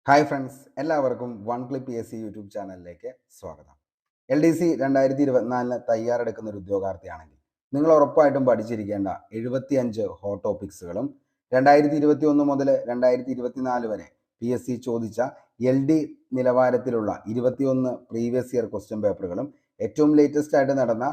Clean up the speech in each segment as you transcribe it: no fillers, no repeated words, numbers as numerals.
Hi friends, എല്ലാവർക്കും one clip PSC YouTube ചാനലിലേക്ക് സ്വാഗതം. LDC 2024 തയ്യാറെടുക്കുന്ന ഒരു ഉദ്യോഗാർത്ഥിയാണെങ്കിൽ നിങ്ങൾ ഉറപ്പായിട്ടും പഠിച്ചിരിക്കേണ്ട 75 ഹോട്ട് ടോപ്പിക്സുകളും 2021 മുതൽ 2024 വരെ PSC ചോദിച്ച LD നിലവാരത്തിലുള്ള 21 പ്രീവിയസ് ഇയർ ക്വസ്റ്റ്യൻ പേപ്പറുകളും ഏറ്റവും ലേറ്റസ്റ്റ് ആയിട്ട് നടന്ന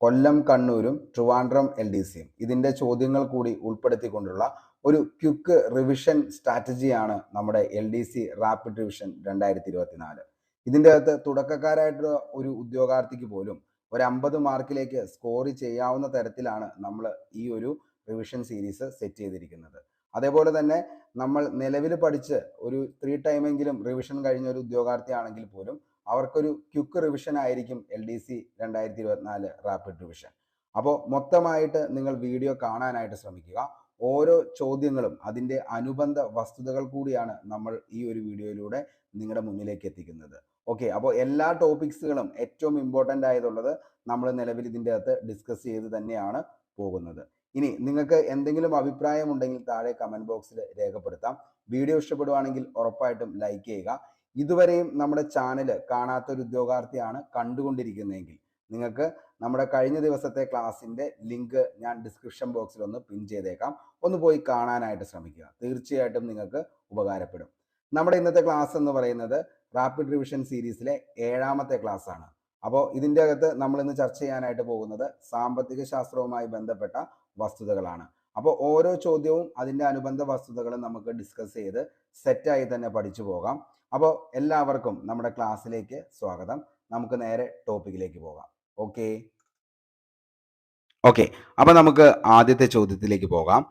കൊല്ലം, കണ്ണൂരും ട്രിവാൻഡ്രം LDCയും ഇതിൻ്റെ ചോദ്യങ്ങൾ കൂടി ഉൾപ്പെടുത്തിക്കൊണ്ടുള്ള ഒരു ക്വിക്ക് റിവിഷൻ സ്ട്രാറ്റജിയാണ് നമ്മുടെ LDC റാപ്പിഡ് റിവിഷൻ 2024. ഇതിൻ്റെ അകത്ത് തുടക്കക്കാരായിട്ടുള്ള ഒരു ഉദ്യോഗാർത്ഥിക്ക് പോലും ഒരു 50 മാർക്കിലേക്ക് സ്കോർ ചെയ്യാവുന്ന തരത്തിലാണ് നമ്മൾ ഈ ഒരു റിവിഷൻ സീരീസ് സെറ്റ് ചെയ്തിരിക്കുന്നത്. അതേപോലെ തന്നെ നമ്മൾ നിലവിൽ പഠിച്ച് ഒരു 3 ടൈമെങ്കിലും റിവിഷൻ കഴിഞ്ഞ ഒരു ഉദ്യോഗാർത്ഥിയാണെങ്കിൽ പോലും അവർക്കൊരു ക്വിക്ക് റിവിഷൻ ആയിരിക്കും LDC 2024 റാപ്പിഡ് റിവിഷൻ. അപ്പോൾ മൊത്തമായിട്ട് നിങ്ങൾ വീഡിയോ കാണാനായിട്ട് ശ്രമിക്കുക. ഓരോ ചോദ്യങ്ങളും അതിൻ്റെ അനുബന്ധ വസ്തുതകൾ കൂടിയാണ് നമ്മൾ ഈ ഒരു വീഡിയോയിലൂടെ നിങ്ങളുടെ മുന്നിലേക്ക് എത്തിക്കുന്നത്. ഓക്കെ, അപ്പോൾ എല്ലാ ടോപ്പിക്സുകളും ഏറ്റവും ഇമ്പോർട്ടൻ്റ് ആയതുള്ളത് നമ്മൾ നിലവിൽ ഇതിൻ്റെ അകത്ത് ഡിസ്കസ് ചെയ്ത് തന്നെയാണ് പോകുന്നത്. ഇനി നിങ്ങൾക്ക് എന്തെങ്കിലും അഭിപ്രായം ഉണ്ടെങ്കിൽ താഴെ കമൻറ്റ് ബോക്സിൽ രേഖപ്പെടുത്താം. വീഡിയോ ഇഷ്ടപ്പെടുവാണെങ്കിൽ ഉറപ്പായിട്ടും ലൈക്ക് ചെയ്യുക. ഇതുവരെയും നമ്മുടെ ചാനൽ കാണാത്തൊരു ഉദ്യോഗാർത്ഥിയാണ് കണ്ടുകൊണ്ടിരിക്കുന്നതെങ്കിൽ നിങ്ങൾക്ക് നമ്മുടെ കഴിഞ്ഞ ദിവസത്തെ ക്ലാസ്സിൻ്റെ ലിങ്ക് ഞാൻ ഡിസ്ക്രിപ്ഷൻ ബോക്സിൽ ഒന്ന് പിൻ ചെയ്തേക്കാം. ഒന്ന് പോയി കാണാനായിട്ട് ശ്രമിക്കുക. തീർച്ചയായിട്ടും നിങ്ങൾക്ക് ഉപകാരപ്പെടും. നമ്മുടെ ഇന്നത്തെ ക്ലാസ് എന്ന് പറയുന്നത് റാപ്പിഡ് റിവിഷൻ സീരീസിലെ 7ാമത്തെ ക്ലാസ് ആണ്. അപ്പോൾ ഇതിൻ്റെ അകത്ത് നമ്മൾ ഇന്ന് ചർച്ച ചെയ്യാനായിട്ട് പോകുന്നത് സാമ്പത്തിക ശാസ്ത്രവുമായി ബന്ധപ്പെട്ട വസ്തുതകളാണ്. അപ്പോൾ ഓരോ ചോദ്യവും അതിൻ്റെ അനുബന്ധ വസ്തുതകളും നമുക്ക് ഡിസ്കസ് ചെയ്ത് സെറ്റായി തന്നെ പഠിച്ചു പോകാം. അപ്പോൾ എല്ലാവർക്കും നമ്മുടെ ക്ലാസ്സിലേക്ക് സ്വാഗതം. നമുക്ക് നേരെ ടോപ്പിക്കിലേക്ക് പോകാം. ഓക്കെ, അപ്പോൾ നമുക്ക് ആദ്യത്തെ ചോദ്യത്തിലേക്ക് പോകാം.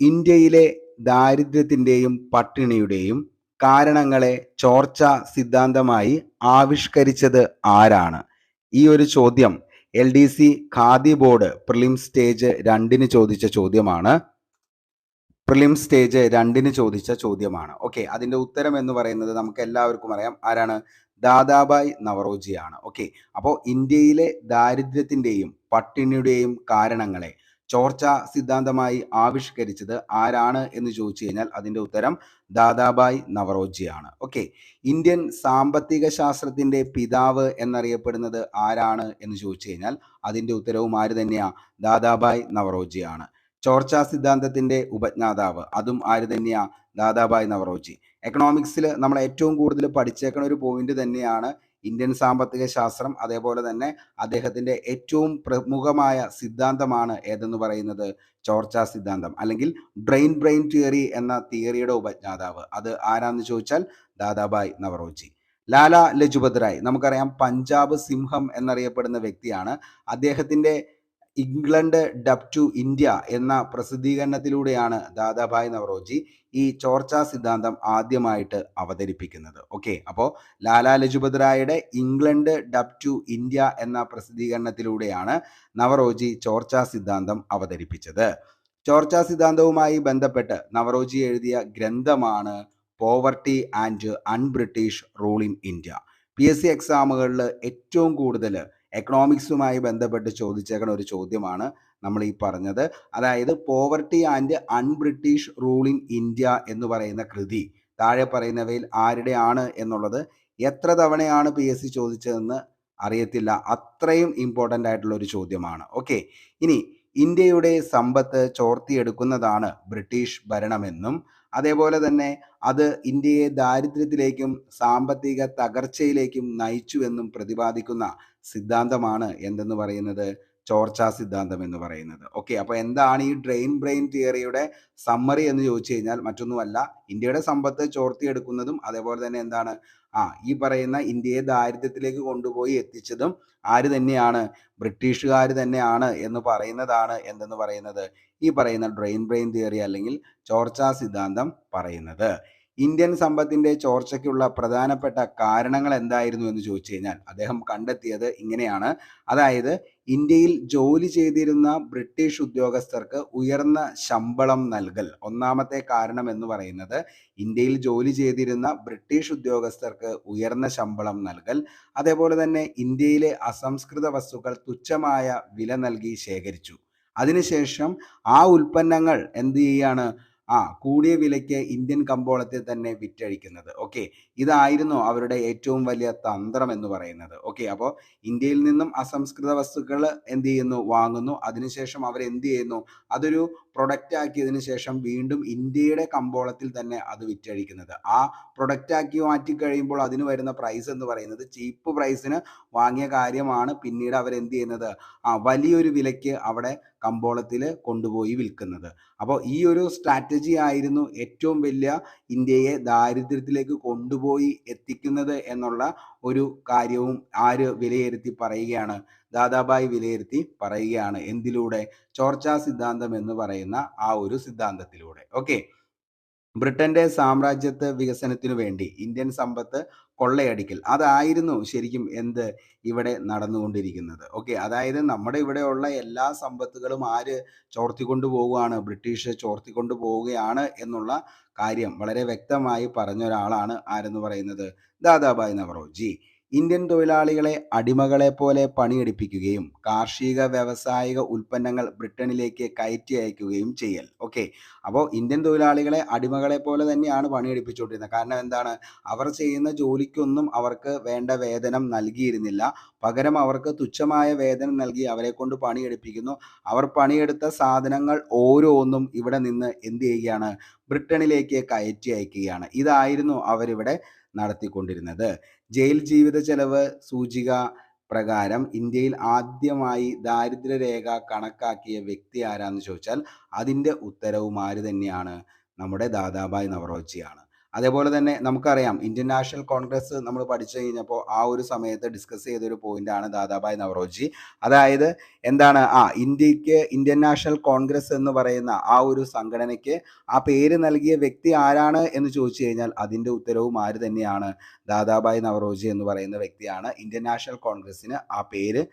ഇന്ത്യയിലെ ദാരിദ്ര്യത്തിൻ്റെയും പട്ടിണിയുടെയും കാരണങ്ങളെ ചോർച്ച സിദ്ധാന്തമായി ആവിഷ്കരിച്ചത് ആരാണ്? ഈ ഒരു ചോദ്യം LDC khadi board prelims stage 2 ചോദിച്ച ചോദ്യമാണ്. ഓക്കെ, അതിൻ്റെ ഉത്തരം എന്ന് പറയുന്നത് നമുക്ക് എല്ലാവർക്കും അറിയാം. ആരാണ്? ദാദാഭായ് നവറോജിയാണ്. ഓക്കെ, അപ്പോൾ ഇന്ത്യയിലെ ദാരിദ്ര്യത്തിൻ്റെയും പട്ടിണിയുടെയും കാരണങ്ങളെ ചോർച്ച സിദ്ധാന്തമായി ആവിഷ്കരിച്ചത് ആരാണ് എന്ന് ചോദിച്ചു കഴിഞ്ഞാൽ അതിൻ്റെ ഉത്തരം ദാദാഭായ് നവറോജിയാണ്. ഓക്കെ, ഇന്ത്യൻ സാമ്പത്തിക ശാസ്ത്രത്തിൻ്റെ പിതാവ് എന്നറിയപ്പെടുന്നത് ആരാണ് എന്ന് ചോദിച്ചു കഴിഞ്ഞാൽ അതിൻ്റെ ഉത്തരവും ആര് തന്നെയാണ്? ദാദാഭായ് നവറോജിയാണ്. ചോർച്ച സിദ്ധാന്തത്തിൻ്റെ ഉപജ്ഞാതാവ് അതും ആര് തന്നെയാണ്? ദാദാഭായ് നവറോജി. എക്കണോമിക്സിൽ നമ്മൾ ഏറ്റവും കൂടുതൽ പഠിച്ചേക്കുന്ന ഒരു പോയിന്റ് തന്നെയാണ് ഇന്ത്യൻ സാമ്പത്തിക ശാസ്ത്രം. അതേപോലെ തന്നെ അദ്ദേഹത്തിൻ്റെ ഏറ്റവും പ്രമുഖമായ സിദ്ധാന്തമാണ് ഏതെന്ന് പറയുന്നത് ചോർച്ച സിദ്ധാന്തം, അല്ലെങ്കിൽ ബ്രെയിൻ തിയറി എന്ന തിയറിയുടെ ഉപജ്ഞാതാവ് അത് ആരാന്ന് ചോദിച്ചാൽ ദാദാഭായ് നവറോജി. ലാലാ ലജ്പത് റായ് നമുക്കറിയാം, പഞ്ചാബ് സിംഹം എന്നറിയപ്പെടുന്ന വ്യക്തിയാണ്. അദ്ദേഹത്തിൻ്റെ ഇംഗ്ലണ്ട് ഡബ് ടു ഇന്ത്യ എന്ന പ്രസിദ്ധീകരണത്തിലൂടെയാണ് ദാദാഭായ് നവറോജി ഈ ചോർച്ച സിദ്ധാന്തം ആദ്യമായിട്ട് അവതരിപ്പിക്കുന്നത്. ഓക്കെ, അപ്പോൾ ലാലാ ലജ്പത് റായുടെ ഇംഗ്ലണ്ട് ഡബ് ടു ഇന്ത്യ എന്ന പ്രസിദ്ധീകരണത്തിലൂടെയാണ് നവറോജി ചോർച്ച സിദ്ധാന്തം അവതരിപ്പിച്ചത്. ചോർച്ച സിദ്ധാന്തവുമായി ബന്ധപ്പെട്ട് നവറോജി എഴുതിയ ഗ്രന്ഥമാണ് poverty and un-British rule in India. PSC എക്സാമുകളിൽ ഏറ്റവും കൂടുതൽ എക്കണോമിക്സുമായി ബന്ധപ്പെട്ട് ചോദിച്ചേക്കുന്ന ഒരു ചോദ്യമാണ് നമ്മൾ ഈ പറഞ്ഞത്. അതായത് poverty and un-British rule in India എന്ന് പറയുന്ന കൃതി താഴെ പറയുന്നവയിൽ ആരുടെയാണ് എന്നുള്ളത് എത്ര തവണയാണ് PSC ചോദിച്ചതെന്ന് അറിയത്തില്ല. അത്രയും ഇമ്പോർട്ടൻ്റ് ആയിട്ടുള്ള ഒരു ചോദ്യമാണ്. ഓക്കെ, ഇനി ഇന്ത്യയുടെ സമ്പത്ത് ചോർത്തിയെടുക്കുന്നതാണ് ബ്രിട്ടീഷ് ഭരണമെന്നും അതേപോലെ തന്നെ അത് ഇന്ത്യയെ ദാരിദ്ര്യത്തിലേക്കും സാമ്പത്തിക തകർച്ചയിലേക്കും നയിച്ചുവെന്നും പ്രതിപാദിക്കുന്ന സിദ്ധാന്തമാണ് എന്തെന്ന് പറയുന്നത് ചോർച്ച സിദ്ധാന്തം എന്ന് പറയുന്നത്. ഓക്കെ, അപ്പോൾ എന്താണ് ഈ ബ്രെയിൻ തിയറിയുടെ സമ്മറി എന്ന് ചോദിച്ചു കഴിഞ്ഞാൽ മറ്റൊന്നുമല്ല, ഇന്ത്യയുടെ സമ്പത്ത് ചോർത്തിയെടുക്കുന്നതും അതേപോലെ തന്നെ എന്താണ് ഈ പറയുന്ന ഇന്ത്യയെ ദാരിദ്ര്യത്തിലേക്ക് കൊണ്ടുപോയി എത്തിച്ചതും ആര് തന്നെയാണ്? ബ്രിട്ടീഷുകാർ തന്നെയാണ് എന്ന് പറയുന്നതാണ് എന്തെന്ന് പറയുന്നത് ഈ പറയുന്ന ബ്രെയിൻ തിയറി അല്ലെങ്കിൽ ചോർച്ച സിദ്ധാന്തം പറയുന്നത്. ഇന്ത്യൻ സമ്പത്തിൻ്റെ ചോർച്ചയ്ക്കുള്ള പ്രധാനപ്പെട്ട കാരണങ്ങൾ എന്തായിരുന്നു എന്ന് ചോദിച്ചു കഴിഞ്ഞാൽ അദ്ദേഹം കണ്ടെത്തിയത് ഇങ്ങനെയാണ്. അതായത് ഇന്ത്യയിൽ ജോലി ചെയ്തിരുന്ന ബ്രിട്ടീഷ് ഉദ്യോഗസ്ഥർക്ക് ഉയർന്ന ശമ്പളം നൽകൽ ഒന്നാമത്തെ കാരണം എന്ന് പറയുന്നത്. ഇന്ത്യയിൽ ജോലി ചെയ്തിരുന്ന ബ്രിട്ടീഷ് ഉദ്യോഗസ്ഥർക്ക് ഉയർന്ന ശമ്പളം നൽകൽ, അതേപോലെ തന്നെ ഇന്ത്യയിലെ അസംസ്കൃത വസ്തുക്കൾ തുച്ഛമായ വില നൽകി ശേഖരിച്ചു. അതിനുശേഷം ആ ഉൽപ്പന്നങ്ങൾ എന്ത് ചെയ്യാണ്? കൂടിയ വിലയ്ക്ക് ഇന്ത്യൻ കമ്പോളത്തെ തന്നെ വിറ്റഴിക്കുന്നത്. ഓക്കെ, ഇതായിരുന്നു അവരുടെ ഏറ്റവും വലിയ തന്ത്രം എന്ന് പറയുന്നത്. ഓക്കെ, അപ്പോൾ ഇന്ത്യയിൽ നിന്നും അസംസ്കൃത വസ്തുക്കൾ എന്ത് ചെയ്യുന്നു, വാങ്ങുന്നു. അതിനുശേഷം അവർ എന്ത് ചെയ്യുന്നു, അതൊരു പ്രൊഡക്റ്റ് ആക്കിയതിനു ശേഷം വീണ്ടും ഇന്ത്യയുടെ കമ്പോളത്തിൽ തന്നെ അത് വിറ്റഴിക്കുന്നത്. ആ പ്രൊഡക്റ്റ് ആക്കി മാറ്റി കഴിയുമ്പോൾ അതിന് വരുന്ന പ്രൈസ് എന്ന് പറയുന്നത് ചീപ്പ് പ്രൈസിന് വാങ്ങിയ കാര്യമാണ് പിന്നീട് അവർ എന്ത് ചെയ്യുന്നത്, വലിയൊരു വിലയ്ക്ക് അവിടെ കമ്പോളത്തിൽ കൊണ്ടുപോയി വിൽക്കുന്നത്. അപ്പോൾ ഈ ഒരു സ്ട്രാറ്റജി ആയിരുന്നു ഏറ്റവും വലിയ ഇന്ത്യയെ ദാരിദ്ര്യത്തിലേക്ക് കൊണ്ടുപോയി എത്തിക്കുന്നത് എന്നുള്ള ഒരു കാര്യവും ആര് വിലയിരുത്തി പറയുകയാണ്, ദാദാബായി വിലയിരുത്തി പറയുകയാണ്. എന്തിലൂടെ? ചോർച്ചാ സിദ്ധാന്തം എന്ന് പറയുന്ന ആ ഒരു സിദ്ധാന്തത്തിലൂടെ. ഓക്കെ, ബ്രിട്ടന്റെ സാമ്രാജ്യത്വ വികസനത്തിനു വേണ്ടി ഇന്ത്യൻ സമ്പത്ത് കൊള്ളയടിക്കൽ, അതായിരുന്നു ശരിക്കും എന്ത് ഇവിടെ നടന്നുകൊണ്ടിരിക്കുന്നത്. ഓക്കെ, അതായത് നമ്മുടെ ഇവിടെയുള്ള എല്ലാ സമ്പത്തുകളും ആര് ചോർത്തിക്കൊണ്ടു പോവുകയാണ്, ബ്രിട്ടീഷ് ചോർത്തിക്കൊണ്ടു പോവുകയാണ് എന്നുള്ള കാര്യം വളരെ വ്യക്തമായി പറഞ്ഞ ഒരാളാണ് ആരെന്ന് പറയുന്നത്, ദാദാബായ് നവറോജി. ഇന്ത്യൻ തൊഴിലാളികളെ അടിമകളെ പോലെ പണിയെടുപ്പിക്കുകയും കാർഷിക വ്യാവസായിക ഉൽപ്പന്നങ്ങൾ ബ്രിട്ടനിലേക്ക് കയറ്റി അയക്കുകയും ചെയ്യൽ. ഓക്കെ, അപ്പോൾ ഇന്ത്യൻ തൊഴിലാളികളെ അടിമകളെ പോലെ തന്നെയാണ് പണിയെടുപ്പിച്ചുകൊണ്ടിരുന്നത്. കാരണം എന്താണ്, അവർ ചെയ്യുന്ന ജോലിക്കൊന്നും അവർക്ക് വേണ്ട വേതനം നൽകിയിരുന്നില്ല. പകരം അവർക്ക് തുച്ഛമായ വേതനം നൽകി അവരെ കൊണ്ട് പണിയെടുപ്പിക്കുന്നു. അവർ പണിയെടുത്ത സാധനങ്ങൾ ഓരോന്നും ഇവിടെ നിന്ന് എന്ത് ചെയ്യുകയാണ്, ബ്രിട്ടനിലേക്ക് കയറ്റി അയക്കുകയാണ്. ഇതായിരുന്നു അവരിവിടെ നടത്തിക്കൊണ്ടിരുന്നത്. ജയിൽ ജീവിത ചെലവ് സൂചിക പ്രകാരം ഇന്ത്യയിൽ ആദ്യമായി ദാരിദ്ര്യരേഖ കണക്കാക്കിയ വ്യക്തി ആരാന്ന് ചോദിച്ചാൽ അതിൻ്റെ ഉത്തരവും ആര് തന്നെയാണ്, നമ്മുടെ ദാദാബായ് നവറോജിയാണ്. അതേപോലെ തന്നെ നമുക്കറിയാം, ഇന്ത്യൻ നാഷണൽ കോൺഗ്രസ് നമ്മൾ പഠിച്ചു കഴിഞ്ഞപ്പോൾ ആ ഒരു സമയത്ത് ഡിസ്കസ് ചെയ്തൊരു പോയിന്റാണ് ദാദാബായ് നവറോജി. അതായത് എന്താണ്, ഇന്ത്യക്ക് ഇന്ത്യൻ നാഷണൽ കോൺഗ്രസ് എന്ന് പറയുന്ന ആ ഒരു സംഘടനയ്ക്ക് ആ പേര് നൽകിയ വ്യക്തി ആരാണ് എന്ന് ചോദിച്ചു കഴിഞ്ഞാൽ അതിൻ്റെ ഉത്തരവും ആര് തന്നെയാണ്, ദാദാബായ് നവറോജി എന്ന് പറയുന്ന വ്യക്തിയാണ് ഇന്ത്യൻ നാഷണൽ കോൺഗ്രസിന് ആ പേര്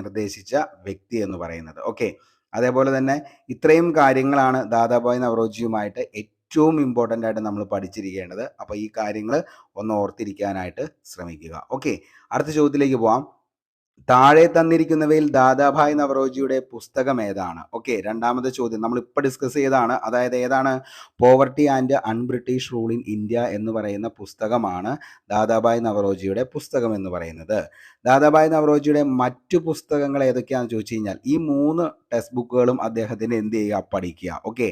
നിർദ്ദേശിച്ച വ്യക്തി എന്ന് പറയുന്നത്. ഓക്കെ, അതേപോലെ തന്നെ ഇത്രയും കാര്യങ്ങളാണ് ദാദാബായ് നവറോജിയുമായിട്ട് ഏറ്റവും ഇമ്പോർട്ടൻ്റ് ആയിട്ട് നമ്മൾ പഠിച്ചിരിക്കേണ്ടത്. അപ്പോൾ ഈ കാര്യങ്ങൾ ഒന്ന് ഓർത്തിരിക്കാനായിട്ട് ശ്രമിക്കുക. ഓക്കെ, അടുത്ത ചോദ്യത്തിലേക്ക് പോവാം. താഴെ തന്നിരിക്കുന്നവയിൽ ദാദാഭായ് നവറോജിയുടെ പുസ്തകം ഏതാണ്? ഓക്കെ, രണ്ടാമത്തെ ചോദ്യം നമ്മൾ ഇപ്പോൾ ഡിസ്കസ് ചെയ്തതാണ്. അതായത് ഏതാണ്, poverty and un-British rule in India എന്ന് പറയുന്ന പുസ്തകമാണ് ദാദാഭായ് നവറോജിയുടെ പുസ്തകം എന്ന് പറയുന്നത്. ദാദാഭായ് നവറോജിയുടെ മറ്റു പുസ്തകങ്ങൾ ഏതൊക്കെയാണെന്ന് ചോദിച്ചു കഴിഞ്ഞാൽ ഈ 3 ടെക്സ്റ്റ് ബുക്കുകളും അദ്ദേഹത്തിന് എന്ത് ചെയ്യുക, പഠിക്കുക. ഓക്കെ,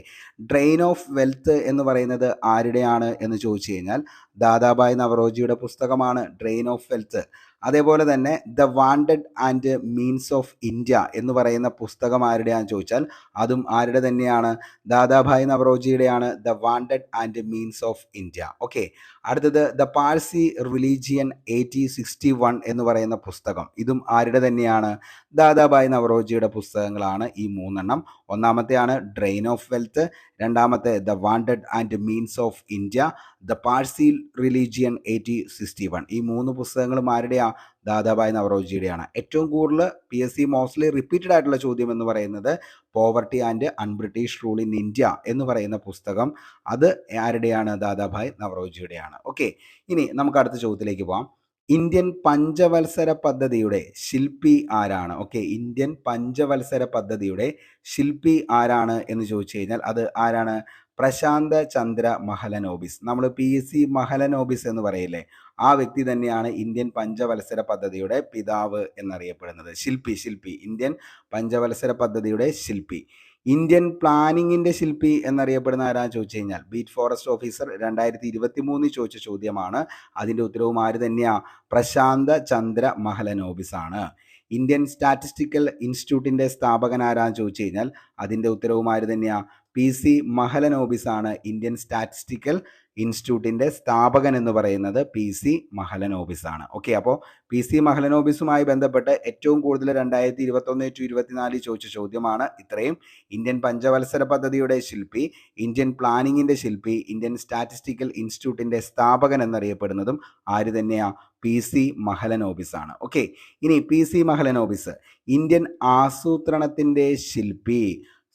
ഡ്രെയിൻ ഓഫ് വെൽത്ത് എന്ന് പറയുന്നത് ആരുടെയാണ് എന്ന് ചോദിച്ചു കഴിഞ്ഞാൽ ദാദാഭായ് നവറോജിയുടെ പുസ്തകമാണ് ഡ്രെയിൻ ഓഫ് വെൽത്ത്. അതേപോലെ തന്നെ the wanted and means of India എന്ന് പറയുന്ന പുസ്തകം ആരുടെയാണെന്ന് ചോദിച്ചാൽ അതും ആരുടെ തന്നെയാണ്, ദാദാഭായ് നവറോജിയുടെയാണ്, the wanted and means of India. Okay, അടുത്തത് ദ പാഴ്സി റിലീജിയൻ 1861 എന്ന് പറയുന്ന പുസ്തകം, ഇതും ആരുടെ തന്നെയാണ്, ദാദാഭായ് നവറോജിയുടെ പുസ്തകങ്ങളാണ് ഈ 3 ഒന്നാമത്തെയാണ് ഡ്രെയിൻ ഓഫ് വെൽത്ത്, രണ്ടാമത്തെ the wanted and means of India, the Parsi religion 1861. ഈ 3 പുസ്തകങ്ങളും ആരുടെയാ, ദാദാഭായ് നവറോജിയുടെയാണ്. ഏറ്റവും കൂടുതൽ PSC മോസ്റ്റ്ലി റിപ്പീറ്റഡ് ആയിട്ടുള്ള ചോദ്യം എന്ന് പറയുന്നത് poverty and un-British rule in India എന്ന് പറയുന്ന പുസ്തകം, അത് ആരുടെയാണ്, ദാദാഭായ് നവറോജിയുടെയാണ്. ഓക്കെ, ഇനി നമുക്ക് അടുത്ത ചോദ്യത്തിലേക്ക് പോകാം. ഇന്ത്യൻ പഞ്ചവത്സര പദ്ധതിയുടെ ശില്പി ആരാണ്? ഓക്കെ, ഇന്ത്യൻ പഞ്ചവത്സര പദ്ധതിയുടെ ശില്പി ആരാണ് എന്ന് ചോദിച്ചു കഴിഞ്ഞാൽ അത് ആരാണ്, പ്രശാന്ത ചന്ദ്ര മഹലനോബിസ്. നമ്മൾ PSC മഹലനോബിസ് എന്ന് പറയില്ലേ, ആ വ്യക്തി തന്നെയാണ് ഇന്ത്യൻ പഞ്ചവത്സര പദ്ധതിയുടെ പിതാവ് എന്നറിയപ്പെടുന്നത്. ശില്പി ഇന്ത്യൻ പഞ്ചവത്സര പദ്ധതിയുടെ ശില്പി. ഇന്ത്യൻ പ്ലാനിങ്ങിന്റെ ശില്പി എന്നറിയപ്പെടുന്ന ആരാന്ന് ചോദിച്ചു കഴിഞ്ഞാൽ ബീറ്റ് ഫോറസ്റ്റ് ഓഫീസർ 2023 ചോദിച്ച ചോദ്യമാണ്. അതിൻ്റെ ഉത്തരവും ആര് തന്നെയാ, പ്രശാന്ത ചന്ദ്ര മഹലനോബിസ് ആണ്. ഇന്ത്യൻ സ്റ്റാറ്റിസ്റ്റിക്കൽ ഇൻസ്റ്റിറ്റ്യൂട്ടിന്റെ സ്ഥാപകൻ ആരാന്ന് ചോദിച്ചു കഴിഞ്ഞാൽ അതിൻ്റെ ഉത്തരവും ആര് തന്നെയാ, PC മഹലനോബിസ് ആണ് ഇന്ത്യൻ സ്റ്റാറ്റിസ്റ്റിക്കൽ ഇൻസ്റ്റിറ്റ്യൂട്ടിന്റെ സ്ഥാപകൻ എന്ന് പറയുന്നത് PC മഹലനോബിസ് ആണ്. ഓക്കെ, അപ്പോൾ PC മഹലനോബിസുമായി ബന്ധപ്പെട്ട് ഏറ്റവും കൂടുതൽ 2021-24 ചോദിച്ച ചോദ്യമാണ് ഇത്രയും. ഇന്ത്യൻ പഞ്ചവത്സര പദ്ധതിയുടെ ശില്പി, ഇന്ത്യൻ പ്ലാനിങ്ങിന്റെ ശില്പി, ഇന്ത്യൻ സ്റ്റാറ്റിസ്റ്റിക്കൽ ഇൻസ്റ്റിറ്റ്യൂട്ടിന്റെ സ്ഥാപകൻ എന്നറിയപ്പെടുന്നതും ആര് തന്നെയാ, PC മഹലനോബിസ് ആണ്. ഓക്കെ, ഇനി PC മഹലനോബിസ് ഇന്ത്യൻ ആസൂത്രണത്തിന്റെ ശില്പി,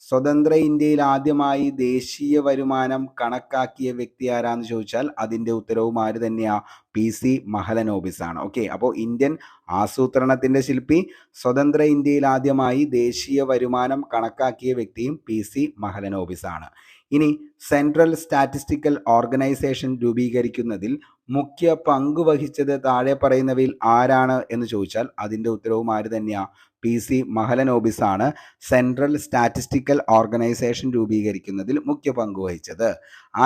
സ്വതന്ത്ര ഇന്ത്യയിൽ ആദ്യമായി ദേശീയ വരുമാനം കണക്കാക്കിയ വ്യക്തി ആരാന്ന് ചോദിച്ചാൽ അതിൻ്റെ ഉത്തരവും ആര് തന്നെയാ, PC മഹലനോബിസ് ആണ്. ഓക്കെ, അപ്പോൾ ഇന്ത്യൻ ആസൂത്രണത്തിന്റെ ശില്പി, സ്വതന്ത്ര ഇന്ത്യയിൽ ആദ്യമായി ദേശീയ വരുമാനം കണക്കാക്കിയ വ്യക്തിയും PC മഹലനോബിസ് ആണ്. ഇനി സെൻട്രൽ സ്റ്റാറ്റിസ്റ്റിക്കൽ ഓർഗനൈസേഷൻ രൂപീകരിക്കുന്നതിൽ മുഖ്യ പങ്ക് വഹിച്ചത് താഴെ പറയുന്നവയിൽ ആരാണ് എന്ന് ചോദിച്ചാൽ അതിൻ്റെ ഉത്തരവും ആര് തന്നെയാണ്? PC മഹലനോബിസ് ആണ് സെൻട്രൽ സ്റ്റാറ്റിസ്റ്റിക്കൽ ഓർഗനൈസേഷൻ രൂപീകരിക്കുന്നതിൽ മുഖ്യ പങ്ക് വഹിച്ചത്.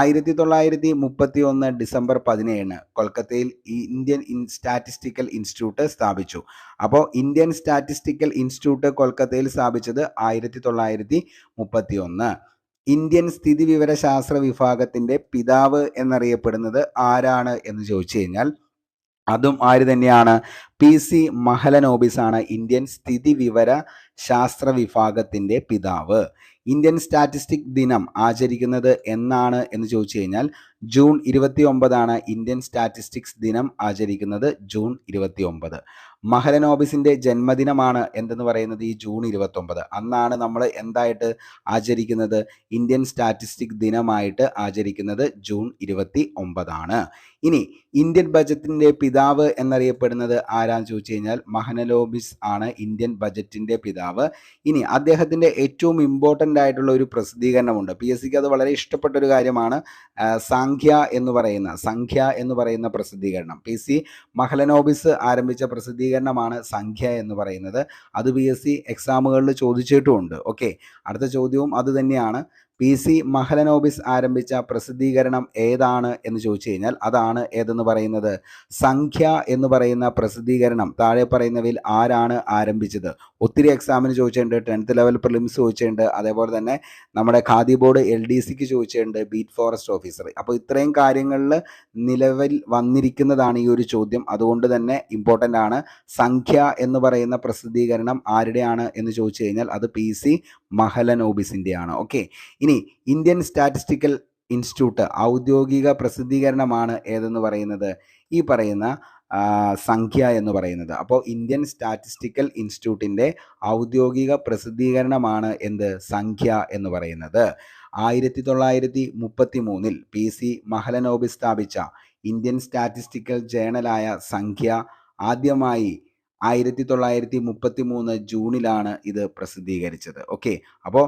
1931 ഡിസംബർ 17 കൊൽക്കത്തയിൽ ഇന്ത്യൻ സ്റ്റാറ്റിസ്റ്റിക്കൽ ഇൻസ്റ്റിറ്റ്യൂട്ട് സ്ഥാപിച്ചു. അപ്പോൾ ഇന്ത്യൻ സ്റ്റാറ്റിസ്റ്റിക്കൽ ഇൻസ്റ്റിറ്റ്യൂട്ട് കൊൽക്കത്തയിൽ സ്ഥാപിച്ചത് 1931. ഇന്ത്യൻ സ്ഥിതിവിവരശാസ്ത്ര വിഭാഗത്തിൻ്റെ പിതാവ് എന്നറിയപ്പെടുന്നത് ആരാണ് എന്ന് ചോദിച്ചു കഴിഞ്ഞാൽ അതും ആര് തന്നെയാണ്? PC മഹലനോബിസ് ആണ് ഇന്ത്യൻ സ്ഥിതിവിവര ശാസ്ത്ര വിഭാഗത്തിൻ്റെ പിതാവ്. ഇന്ത്യൻ സ്റ്റാറ്റിസ്റ്റിക് ദിനം ആചരിക്കുന്നത് എന്നാണ് എന്ന് ചോദിച്ചു കഴിഞ്ഞാൽ ജൂൺ 29 ഇന്ത്യൻ സ്റ്റാറ്റിസ്റ്റിക്സ് ദിനം ആചരിക്കുന്നത് ജൂൺ 29. മഹലനോബിസിൻ്റെ ജന്മദിനമാണ് എന്തെന്ന് പറയുന്നത് ഈ ജൂൺ 29. അന്നാണ് നമ്മൾ എന്തായിട്ട് ആചരിക്കുന്നത്? ഇന്ത്യൻ സ്റ്റാറ്റിസ്റ്റിക് ദിനമായിട്ട് ആചരിക്കുന്നത് ജൂൺ 29. ഇനി ഇന്ത്യൻ ബജറ്റിൻ്റെ പിതാവ് എന്നറിയപ്പെടുന്നത് ആരാന്ന് ചോദിച്ചു കഴിഞ്ഞാൽ മഹലനോബിസ് ആണ് ഇന്ത്യൻ ബജറ്റിൻ്റെ പിതാവ്. ഇനി അദ്ദേഹത്തിൻ്റെ ഏറ്റവും ഇമ്പോർട്ടൻ്റ് ആയിട്ടുള്ള ഒരു പ്രസിദ്ധീകരണമുണ്ട്. PSCക്ക് അത് വളരെ ഇഷ്ടപ്പെട്ട ഒരു കാര്യമാണ്. സംഖ്യ എന്ന് പറയുന്ന പ്രസിദ്ധീകരണം. PC മഹലനോബിസ് ആരംഭിച്ച പ്രസിദ്ധീകരണമാണ് സംഖ്യ എന്ന് പറയുന്നത്. അത് PSC എക്സാമുകളിൽ ചോദിച്ചിട്ടുമുണ്ട്. ഓക്കെ, അടുത്ത ചോദ്യവും അത് തന്നെയാണ്. PC മഹലനോബിസ് ആരംഭിച്ച പ്രസിദ്ധീകരണം ഏതാണ് എന്ന് ചോദിച്ചു കഴിഞ്ഞാൽ അതാണ് ഏതെന്ന് പറയുന്നത് സംഖ്യ എന്ന് പറയുന്ന പ്രസിദ്ധീകരണം താഴെ പറയുന്നവയിൽ ആരാണ് ആരംഭിച്ചത്? ഒത്തിരി എക്സാമിന് ചോദിച്ചിട്ടുണ്ട്. 10th ലെവൽ പ്രിലിംസ് ചോദിച്ചിട്ടുണ്ട്. അതേപോലെ തന്നെ നമ്മുടെ ഖാദി ബോർഡ് LDCക്ക് ചോദിച്ചിട്ടുണ്ട്, ബീറ്റ് ഫോറസ്റ്റ് ഓഫീസർ. അപ്പോൾ ഇത്രയും കാര്യങ്ങളിൽ നിലവിൽ വന്നിരിക്കുന്നതാണ് ഈ ഒരു ചോദ്യം. അതുകൊണ്ട് തന്നെ ഇമ്പോർട്ടൻ്റ് ആണ്. സംഖ്യ എന്ന് പറയുന്ന പ്രസിദ്ധീകരണം ആരുടെയാണ് എന്ന് ചോദിച്ചു കഴിഞ്ഞാൽ അത് PC മഹലനോബിസിൻ്റെയാണ്. ഓക്കെ, ഇനി ഇന്ത്യൻ സ്റ്റാറ്റിസ്റ്റിക്കൽ ഇൻസ്റ്റിറ്റ്യൂട്ട് ഔദ്യോഗിക പ്രസിദ്ധീകരണമാണ് ഏതെന്ന് പറയുന്നത് ഈ പറയുന്ന സംഖ്യ എന്ന് പറയുന്നത്. അപ്പോൾ ഇന്ത്യൻ സ്റ്റാറ്റിസ്റ്റിക്കൽ ഇൻസ്റ്റിറ്റ്യൂട്ടിൻ്റെ ഔദ്യോഗിക പ്രസിദ്ധീകരണമാണ് എന്ത്? സംഖ്യ എന്ന് പറയുന്നത്. 1933 PC മഹലനോബിസ് സ്ഥാപിച്ച ഇന്ത്യൻ സ്റ്റാറ്റിസ്റ്റിക്കൽ ജേണലായ സംഖ്യ ആദ്യമായി 1933 ജൂണിലാണ് ഇത് പ്രസിദ്ധീകരിച്ചത്. ഓക്കെ, അപ്പോൾ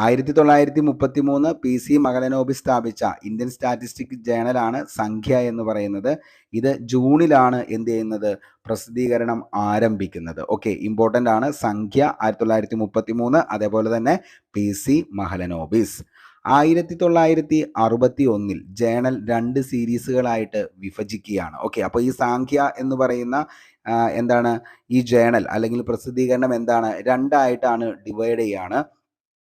1933 PC മഹലനോബിസ് സ്ഥാപിച്ച ഇന്ത്യൻ സ്റ്റാറ്റിസ്റ്റിക് ജേണലാണ് സംഖ്യ എന്ന് പറയുന്നത്. ഇത് ജൂണിലാണ് എന്ത് ചെയ്യുന്നത്? പ്രസിദ്ധീകരണം ആരംഭിക്കുന്നത്. ഓക്കെ, ഇമ്പോർട്ടൻ്റ് ആണ്. സംഖ്യ 1933, അതേപോലെ തന്നെ PC മഹലനോബിസ്. 1961 ജേണൽ 2 സീരീസുകളായിട്ട് വിഭജിക്കുകയാണ്. ഓക്കെ, അപ്പോൾ ഈ സംഖ്യ എന്ന് പറയുന്ന എന്താണ് ഈ ജേണൽ അല്ലെങ്കിൽ പ്രസിദ്ധീകരണം എന്താണ്? 2 ആയിട്ടാണ് ഡിവൈഡ് ചെയ്യുകയാണ്.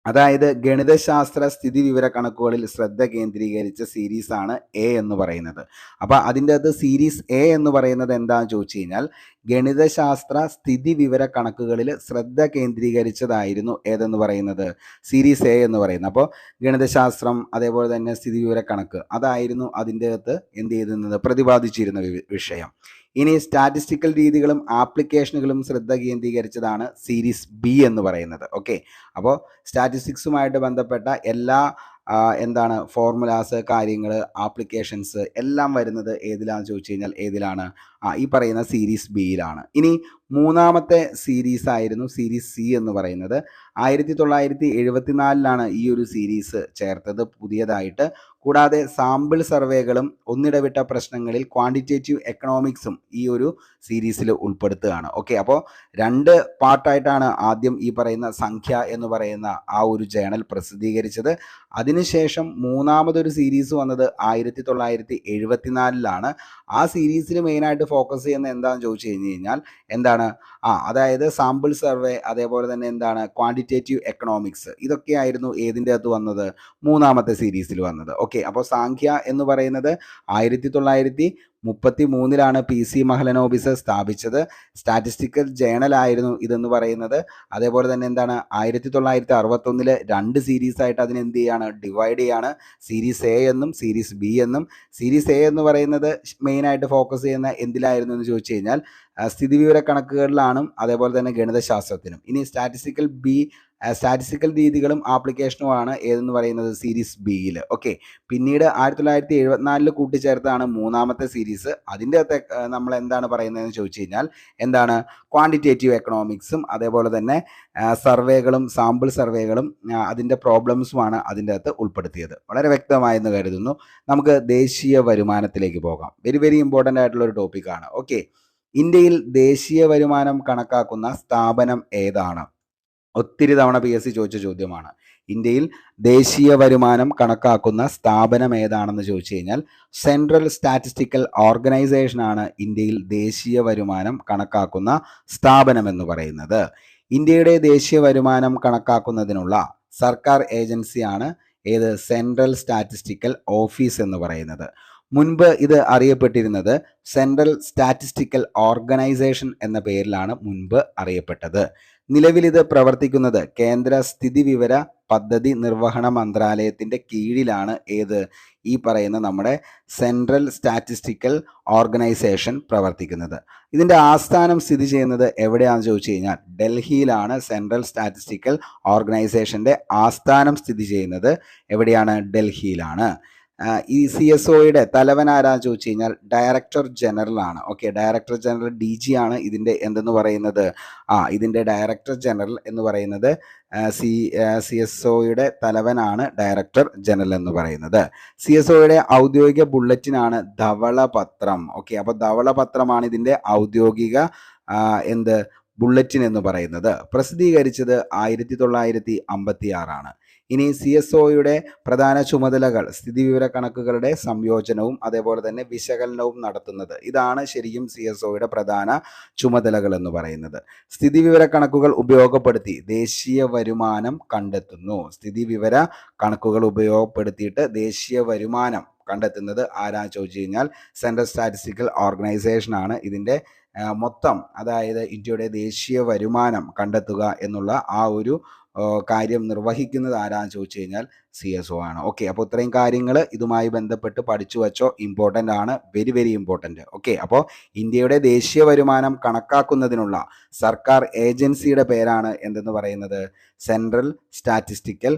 അതായത് ഗണിതശാസ്ത്ര സ്ഥിതിവിവര കണക്കുകളിൽ ശ്രദ്ധ കേന്ദ്രീകരിച്ച സീരീസാണ് A എന്ന് പറയുന്നത്. അപ്പോൾ അതിൻ്റെ അകത്ത് സീരീസ് A എന്ന് പറയുന്നത് എന്താണെന്ന് ചോദിച്ചു കഴിഞ്ഞാൽ ഗണിതശാസ്ത്ര സ്ഥിതിവിവര കണക്കുകളിൽ ശ്രദ്ധ കേന്ദ്രീകരിച്ചതായിരുന്നു ഏതെന്ന് പറയുന്നത് സീരീസ് A എന്ന് പറയുന്നത്. അപ്പോൾ ഗണിതശാസ്ത്രം അതേപോലെ തന്നെ സ്ഥിതിവിവര കണക്ക് അതായിരുന്നു അതിൻ്റെ അകത്ത് എന്ത് ചെയ്തിരുന്നത്? പ്രതിപാദിച്ചിരുന്ന വിഷയം. ഇനി സ്റ്റാറ്റിസ്റ്റിക്കൽ രീതികളും ആപ്ലിക്കേഷനുകളും ശ്രദ്ധ കേന്ദ്രീകരിച്ചതാണ് സീരീസ് B എന്ന് പറയുന്നത്. ഓക്കെ, അപ്പോൾ സ്റ്റാറ്റിസ്റ്റിക്സുമായിട്ട് ബന്ധപ്പെട്ട എല്ലാ എന്താണ് ഫോർമുലാസ്, കാര്യങ്ങൾ, ആപ്ലിക്കേഷൻസ് എല്ലാം വരുന്നത് ഏതിലാണെന്ന് ചോദിച്ചു കഴിഞ്ഞാൽ ഏതിലാണ്? ഈ പറയുന്ന സീരീസ് ബിയിലാണ്. ഇനി മൂന്നാമത്തെ സീരീസ് ആയിരുന്നു സീരീസ് C എന്ന് പറയുന്നത്. 1974 ഈ ഒരു സീരീസ് ചേർത്തത് പുതിയതായിട്ട്. കൂടാതെ സാമ്പിൾ സർവേകളും ഒന്നിടവിട്ട പ്രശ്നങ്ങളിൽ ക്വാണ്ടിറ്റേറ്റീവ് എക്കണോമിക്സും ഈ ഒരു സീരീസിൽ ഉൾപ്പെടുത്തുകയാണ്. ഓക്കെ, അപ്പോൾ 2 പാർട്ടായിട്ടാണ് ആദ്യം ഈ പറയുന്ന സംഖ്യ എന്ന് പറയുന്ന ആ ഒരു ജേണൽ പ്രസിദ്ധീകരിച്ചത്. അതിനുശേഷം മൂന്നാമതൊരു സീരീസ് വന്നത് 1974 ആ സീരീസിൽ മെയിനായിട്ട് ഫോക്കസ് ചെയ്യുന്ന എന്താണെന്ന് ചോദിച്ചു കഴിഞ്ഞാൽ എന്താണ്? അതായത് സാമ്പിൾ സർവേ, അതേപോലെ തന്നെ എന്താണ് ക്വാണ്ടിറ്റേറ്റീവ് എക്കണോമിക്സ്, ഇതൊക്കെയായിരുന്നു ഏതിൻ്റെ അകത്ത് വന്നത്? മൂന്നാമത്തെ സീരീസിൽ വന്നത്. ഓക്കെ, അപ്പോൾ സംഖ്യ എന്ന് പറയുന്നത് 1933 PC മഹലനോബിസ് സ്ഥാപിച്ചത്. സ്റ്റാറ്റിസ്റ്റിക്കൽ ജേണലായിരുന്നു ഇതെന്ന് പറയുന്നത്. അതേപോലെ തന്നെ എന്താണ് 1961 2 സീരീസായിട്ട് അതിനെന്ത് ചെയ്യാണ്? ഡിവൈഡ് ചെയ്യാണ്. സീരീസ് A എന്നും സീരീസ് B എന്നും. സീരീസ് A എന്ന് പറയുന്നത് മെയിനായിട്ട് ഫോക്കസ് ചെയ്യുന്ന എന്തിലായിരുന്നു എന്ന് ചോദിച്ചു കഴിഞ്ഞാൽ സ്ഥിതിവിവര കണക്കുകളിലാണ്, അതേപോലെ തന്നെ ഗണിതശാസ്ത്രത്തിനും. ഇനി സ്റ്റാറ്റിസ്റ്റിക്കൽ B സ്റ്റാറ്റിസ്റ്റിക്കൽ രീതികളും ആപ്ലിക്കേഷനുമാണ് ഏതെന്ന് പറയുന്നത് സീരീസ് ബിയിൽ. ഓക്കെ, പിന്നീട് 1974 കൂട്ടിച്ചേർത്താണ് മൂന്നാമത്തെ സീരീസ്. അതിൻ്റെ അകത്ത് നമ്മൾ എന്താണ് പറയുന്നതെന്ന് ചോദിച്ചു കഴിഞ്ഞാൽ എന്താണ് ക്വാണ്ടിറ്റേറ്റീവ് എക്കണോമിക്സും അതേപോലെ തന്നെ സർവേകളും സാമ്പിൾ സർവേകളും അതിൻ്റെ പ്രോബ്ലംസുമാണ് അതിൻ്റെ അകത്ത് ഉൾപ്പെടുത്തിയത്. വളരെ വ്യക്തമായെന്ന് കരുതുന്നു. നമുക്ക് ദേശീയ വരുമാനത്തിലേക്ക് പോകാം. വെരി വെരി ഇമ്പോർട്ടൻ്റ് ആയിട്ടുള്ള ഒരു ടോപ്പിക്കാണ്. ഓക്കെ, ഇന്ത്യയിൽ ദേശീയ വരുമാനം കണക്കാക്കുന്ന സ്ഥാപനം ഏതാണ്? ഒത്തിരി തവണ PSC ചോദിച്ച ചോദ്യമാണ്. ഇന്ത്യയിൽ ദേശീയ വരുമാനം കണക്കാക്കുന്ന സ്ഥാപനം ഏതാണെന്ന് ചോദിച്ചു കഴിഞ്ഞാൽ സെൻട്രൽ സ്റ്റാറ്റിസ്റ്റിക്കൽ ഓർഗനൈസേഷനാണ് ഇന്ത്യയിൽ ദേശീയ വരുമാനം കണക്കാക്കുന്ന സ്ഥാപനം എന്ന് പറയുന്നത്. ഇന്ത്യയുടെ ദേശീയ വരുമാനം കണക്കാക്കുന്നതിനുള്ള സർക്കാർ ഏജൻസിയാണ് ഏത്? സെൻട്രൽ സ്റ്റാറ്റിസ്റ്റിക്കൽ ഓഫീസ് എന്ന് പറയുന്നത്. മുൻപ് ഇത് അറിയപ്പെട്ടിരുന്നത് സെൻട്രൽ സ്റ്റാറ്റിസ്റ്റിക്കൽ ഓർഗനൈസേഷൻ എന്ന പേരിലാണ് മുൻപ് അറിയപ്പെട്ടത്. നിലവിൽ ഇത് പ്രവർത്തിക്കുന്നത് കേന്ദ്ര സ്ഥിതിവിവര പദ്ധതി നിർവഹണ മന്ത്രാലയത്തിൻ്റെ കീഴിലാണ് ഏത്? ഈ പറയുന്ന നമ്മുടെ സെൻട്രൽ സ്റ്റാറ്റിസ്റ്റിക്കൽ ഓർഗനൈസേഷൻ പ്രവർത്തിക്കുന്നത്. ഇതിൻ്റെ ആസ്ഥാനം സ്ഥിതി ചെയ്യുന്നത് എവിടെയാണെന്ന് ചോദിച്ചു കഴിഞ്ഞാൽ ഡൽഹിയിലാണ്. സെൻട്രൽ സ്റ്റാറ്റിസ്റ്റിക്കൽ ഓർഗനൈസേഷൻ്റെ ആസ്ഥാനം സ്ഥിതി ചെയ്യുന്നത് എവിടെയാണ്? ഡൽഹിയിലാണ്. ഈ CSOയുടെ തലവൻ ആരാന്ന് ചോദിച്ചു കഴിഞ്ഞാൽ ഡയറക്ടർ ജനറൽ ആണ്. ഓക്കെ, ഡയറക്ടർ ജനറൽ DG ആണ് ഇതിൻ്റെ എന്തെന്ന് പറയുന്നത്? ഇതിൻ്റെ ഡയറക്ടർ ജനറൽ എന്ന് പറയുന്നത് CSOയുടെ തലവനാണ് ഡയറക്ടർ ജനറൽ എന്ന് പറയുന്നത്. CSOയുടെ ഔദ്യോഗിക ബുള്ളറ്റിനാണ് ധവളപത്രം. ഓക്കെ, അപ്പോൾ ധവളപത്രമാണ് ഇതിൻ്റെ ഔദ്യോഗിക ബുള്ളറ്റിൻ എന്ന് പറയുന്നത്. പ്രസിദ്ധീകരിച്ചത് 1956 ഇനി CSOയുടെ പ്രധാന ചുമതലകൾ സ്ഥിതിവിവര കണക്കുകളുടെ സംയോജനവും അതേപോലെ തന്നെ വിശകലനവും നടത്തുന്നത്. ഇതാണ് ശരിക്കും CSOയുടെ പ്രധാന ചുമതലകൾ എന്ന് പറയുന്നത്. സ്ഥിതിവിവര കണക്കുകൾ ഉപയോഗപ്പെടുത്തി ദേശീയ വരുമാനം കണ്ടെത്തുന്നു. സ്ഥിതിവിവര കണക്കുകൾ ഉപയോഗപ്പെടുത്തിയിട്ട് ദേശീയ വരുമാനം കണ്ടെത്തുന്നത് ആരാന്ന് ചോദിച്ചു കഴിഞ്ഞാൽ സെൻട്രൽ സ്റ്റാറ്റിസ്റ്റിക്കൽ ഓർഗനൈസേഷനാണ് ഇതിൻ്റെ മൊത്തം, അതായത് ഇന്ത്യയുടെ ദേശീയ വരുമാനം കണ്ടെത്തുക എന്നുള്ള ആ ഒരു കാര്യം നിർവഹിക്കുന്നത് ആരാന്ന് ചോദിച്ചു കഴിഞ്ഞാൽ CSO ആണ്. ഓക്കെ, അപ്പോൾ ഇത്രയും കാര്യങ്ങൾ ഇതുമായി ബന്ധപ്പെട്ട് പഠിച്ചു വച്ചോ, ഇമ്പോർട്ടൻ്റ് ആണ്, വെരി വെരി ഇമ്പോർട്ടൻ്റ്. ഓക്കെ, അപ്പോൾ ഇന്ത്യയുടെ ദേശീയ വരുമാനം കണക്കാക്കുന്നതിനുള്ള സർക്കാർ ഏജൻസിയുടെ പേരാണ് എന്തെന്ന് പറയുന്നത്? സെൻട്രൽ സ്റ്റാറ്റിസ്റ്റിക്കൽ